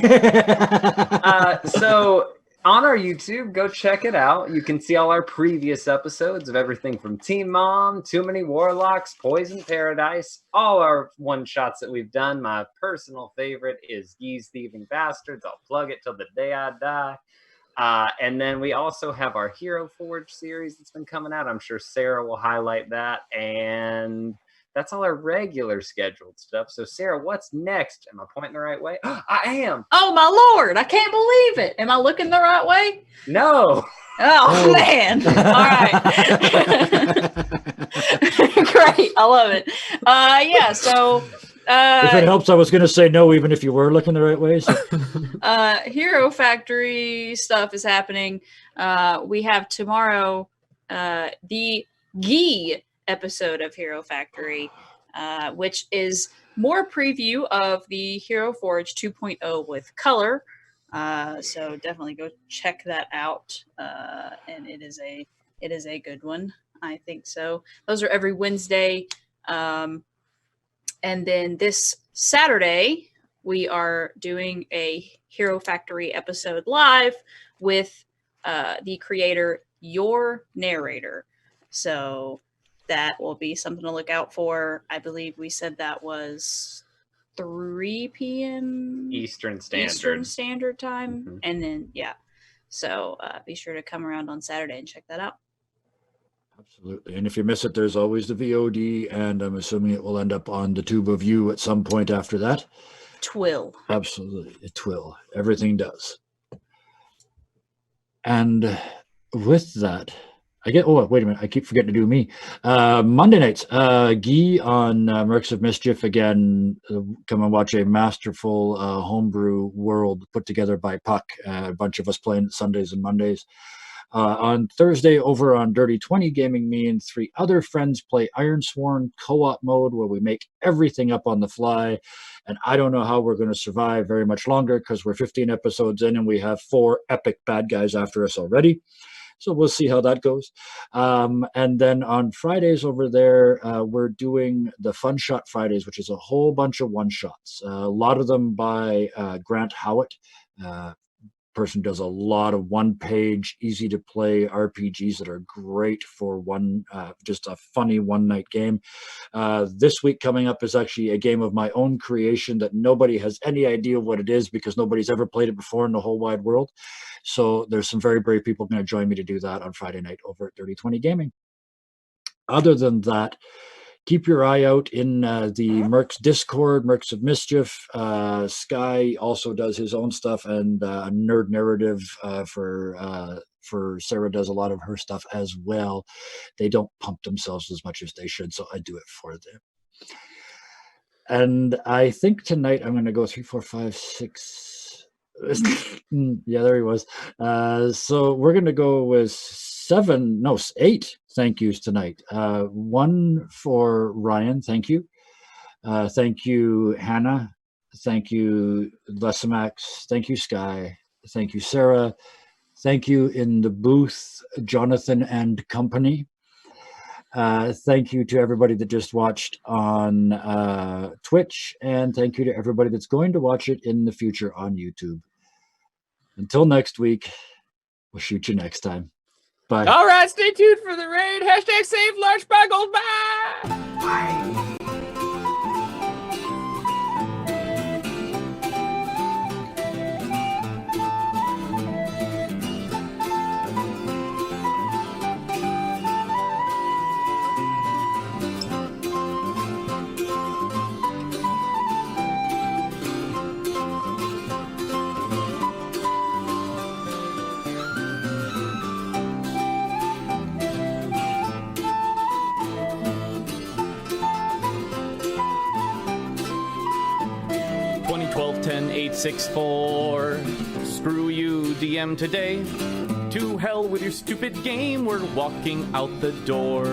So on our YouTube, go check it out. You can see all our previous episodes of everything from Team Mom, Too Many Warlocks, Poison Paradise, all our one-shots that we've done. My personal favorite is Ye's Thieving Bastards. I'll plug it till the day I die. And then we also have our Hero Forge series that's been coming out. I'm sure Sarah will highlight that. And that's all our regular scheduled stuff. So, Sarah, what's next? Am I pointing the right way? I am. Oh, my Lord. I can't believe it. Am I looking the right way? No. Oh, man. All right. Great. I love it. Yeah, so... if it helps, I was going to say no, even if you were looking the right way. So. Hero Factory stuff is happening. We have tomorrow the Gi episode of Hero Factory, which is more preview of the Hero Forge 2.0 with color. So definitely go check that out. And it is a good one, I think so. Those are every Wednesday. And then this Saturday, we are doing a Hero Factory episode live with the creator, Your Narrator. So that will be something to look out for. I believe we said that was 3 p.m. Eastern Standard Time. Mm-hmm. And then, yeah. So be sure to come around on Saturday and check that out. Absolutely. And if you miss it, there's always the VOD, and I'm assuming it will end up on the tube of you at some point after that. Twill. Absolutely. It will. Everything does. And with that, wait a minute. I keep forgetting to do me. Monday nights, Guy on Mercs of Mischief again. Come and watch a masterful homebrew world put together by Puck. A bunch of us playing Sundays and Mondays. On Thursday, over on Dirty 20 Gaming, me and 3 other friends play Ironsworn co-op mode, where we make everything up on the fly. And I don't know how we're going to survive very much longer, because we're 15 episodes in and we have 4 epic bad guys after us already. So we'll see how that goes. And then on Fridays over there, we're doing the Fun Shot Fridays, which is a whole bunch of one-shots. A lot of them by Grant Howitt. Person does a lot of one-page, easy-to-play RPGs that are great for just a funny one-night game. This week coming up is actually a game of my own creation that nobody has any idea what it is, because nobody's ever played it before in the whole wide world. So there's some very brave people going to join me to do that on Friday night over at Dirty 20 Gaming. Other than that, keep your eye out in the Mercs Discord, Mercs of Mischief. Sky also does his own stuff, and Nerd Narrative for Sarah does a lot of her stuff as well. They don't pump themselves as much as they should, so I do it for them. And I think tonight I'm going to go 3, 4, 5, 6. Yeah, there he was. So we're going to go with 8 thank yous tonight. 1 for Ryan, thank you. Thank you, Hannah. Thank you, Lesimax. Thank you, Sky. Thank you, Sarah. Thank you in the booth, Jonathan and company. Thank you to everybody that just watched on Twitch, and thank you to everybody that's going to watch it in the future on YouTube. Until next week, we'll shoot you next time. Bye. All right, stay tuned for the raid. Hashtag save large buggles. Bye. Bye. 10, 8, 6, 4. Screw you, DM today. To hell with your stupid game, we're walking out the door.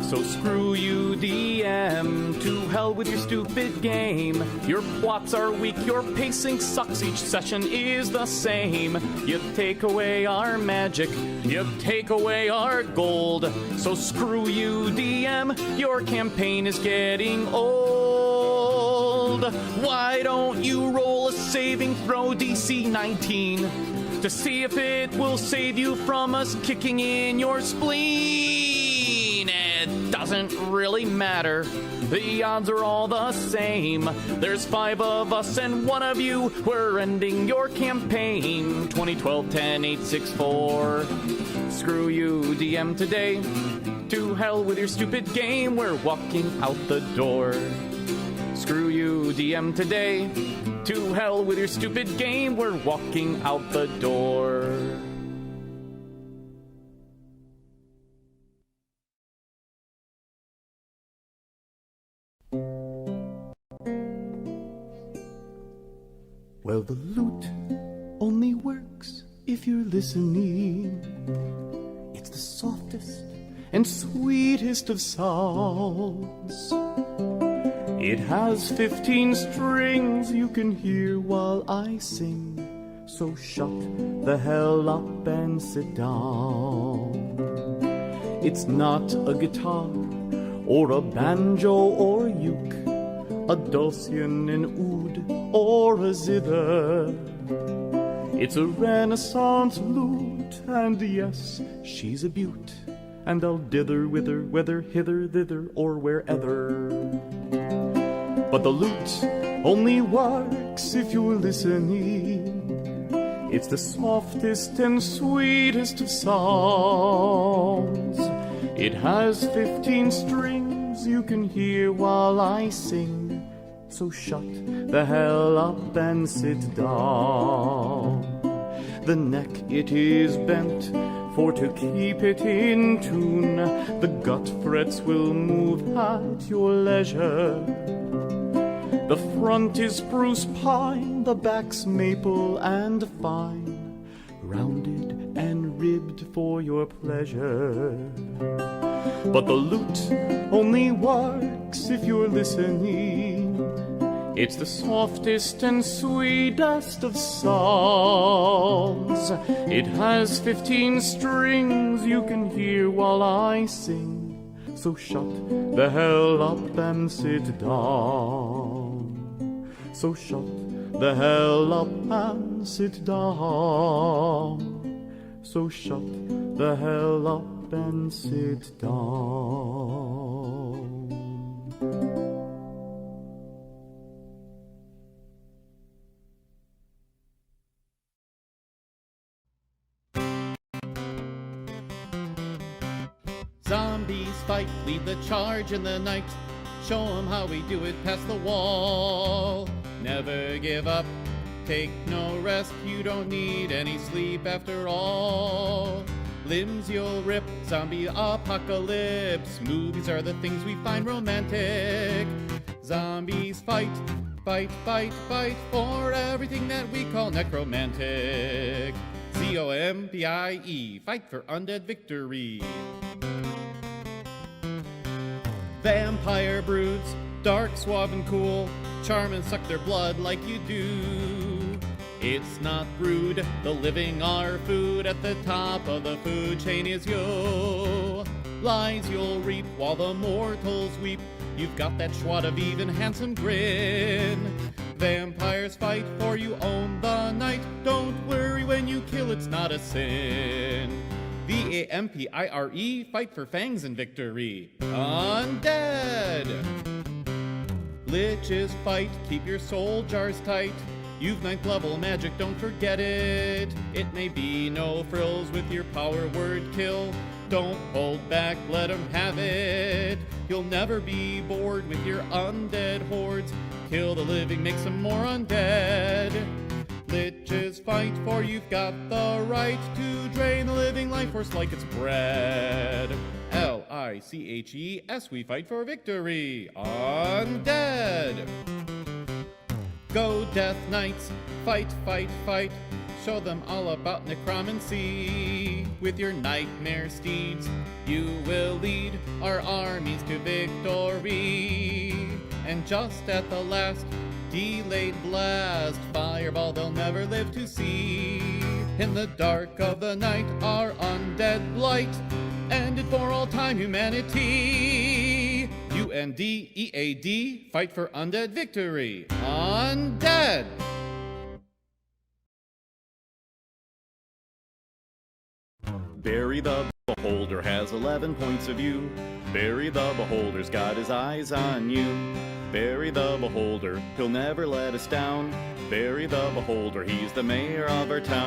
So screw you, DM, to hell with your stupid game. Your plots are weak, your pacing sucks, each session is the same. You take away our magic, you take away our gold. So screw you, DM, your campaign is getting old. Why don't you roll a saving throw DC 19 to see if it will save you from us kicking in your spleen? It doesn't really matter. The odds are all the same. There's 5 of us and 1 of you. We're ending your campaign. 2012 10 8 6 4. Screw you, DM today. To hell with your stupid game. We're walking out the door. Screw you, DM today. To hell with your stupid game. We're walking out the door. Well, the loot only works if you're listening. It's the softest and sweetest of songs. It has 15 strings you can hear while I sing. So shut the hell up and sit down. It's not a guitar or a banjo or uke, a dulcian and oud or a zither. It's a Renaissance lute, and yes, she's a beaut, and I'll dither with her, whether hither, thither, or wherever. But the lute only works if you're listening. It's the softest and sweetest of songs. It has 15 strings you can hear while I sing. So shut the hell up and sit down. The neck it is bent, for to keep it in tune, the gut frets will move at your leisure. The front is spruce pine, the back's maple and fine, rounded and ribbed for your pleasure. But the lute only works if you're listening. It's the softest and sweetest of songs. It has 15 strings you can hear while I sing. So shut the hell up and sit down. So shut the hell up and sit down. So shut the hell up and sit down. Zombies fight, lead the charge in the night. Show 'em how we do it past the wall. Never give up, take no rest. You don't need any sleep after all. Limbs you'll rip, zombie apocalypse. Movies are the things we find romantic. Zombies fight, fight, fight, fight for everything that we call necromantic. ZOMBIE, fight for undead victory. Vampire broods, dark, suave, and cool. Charm and suck their blood like you do. It's not rude, the living are food. At the top of the food chain is you. Lies you'll reap while the mortals weep. You've got that schwa of even handsome grin. Vampires fight for you own the night. Don't worry when you kill, it's not a sin. VAMPIRE, fight for fangs and victory. Undead! Liches fight, keep your soul jars tight. You've 9th level magic, don't forget it. It may be no frills with your power word kill. Don't hold back, let 'em have it. You'll never be bored with your undead hordes. Kill the living, make some more undead. Liches fight, for you've got the right to drain the living life force like it's bread. Fiches, we fight for victory. Undead! Go, Death Knights, fight, fight, fight. Show them all about necromancy. With your nightmare steeds, you will lead our armies to victory. And just at the last delayed blast, fireball they'll never live to see. In the dark of the night, our undead blight ended for all time humanity. UNDEAD, fight for undead victory. Undead! Barry the Beholder has 11 points of view. Barry the Beholder's got his eyes on you. Barry the Beholder, he'll never let us down. Barry the Beholder, he's the mayor of our town.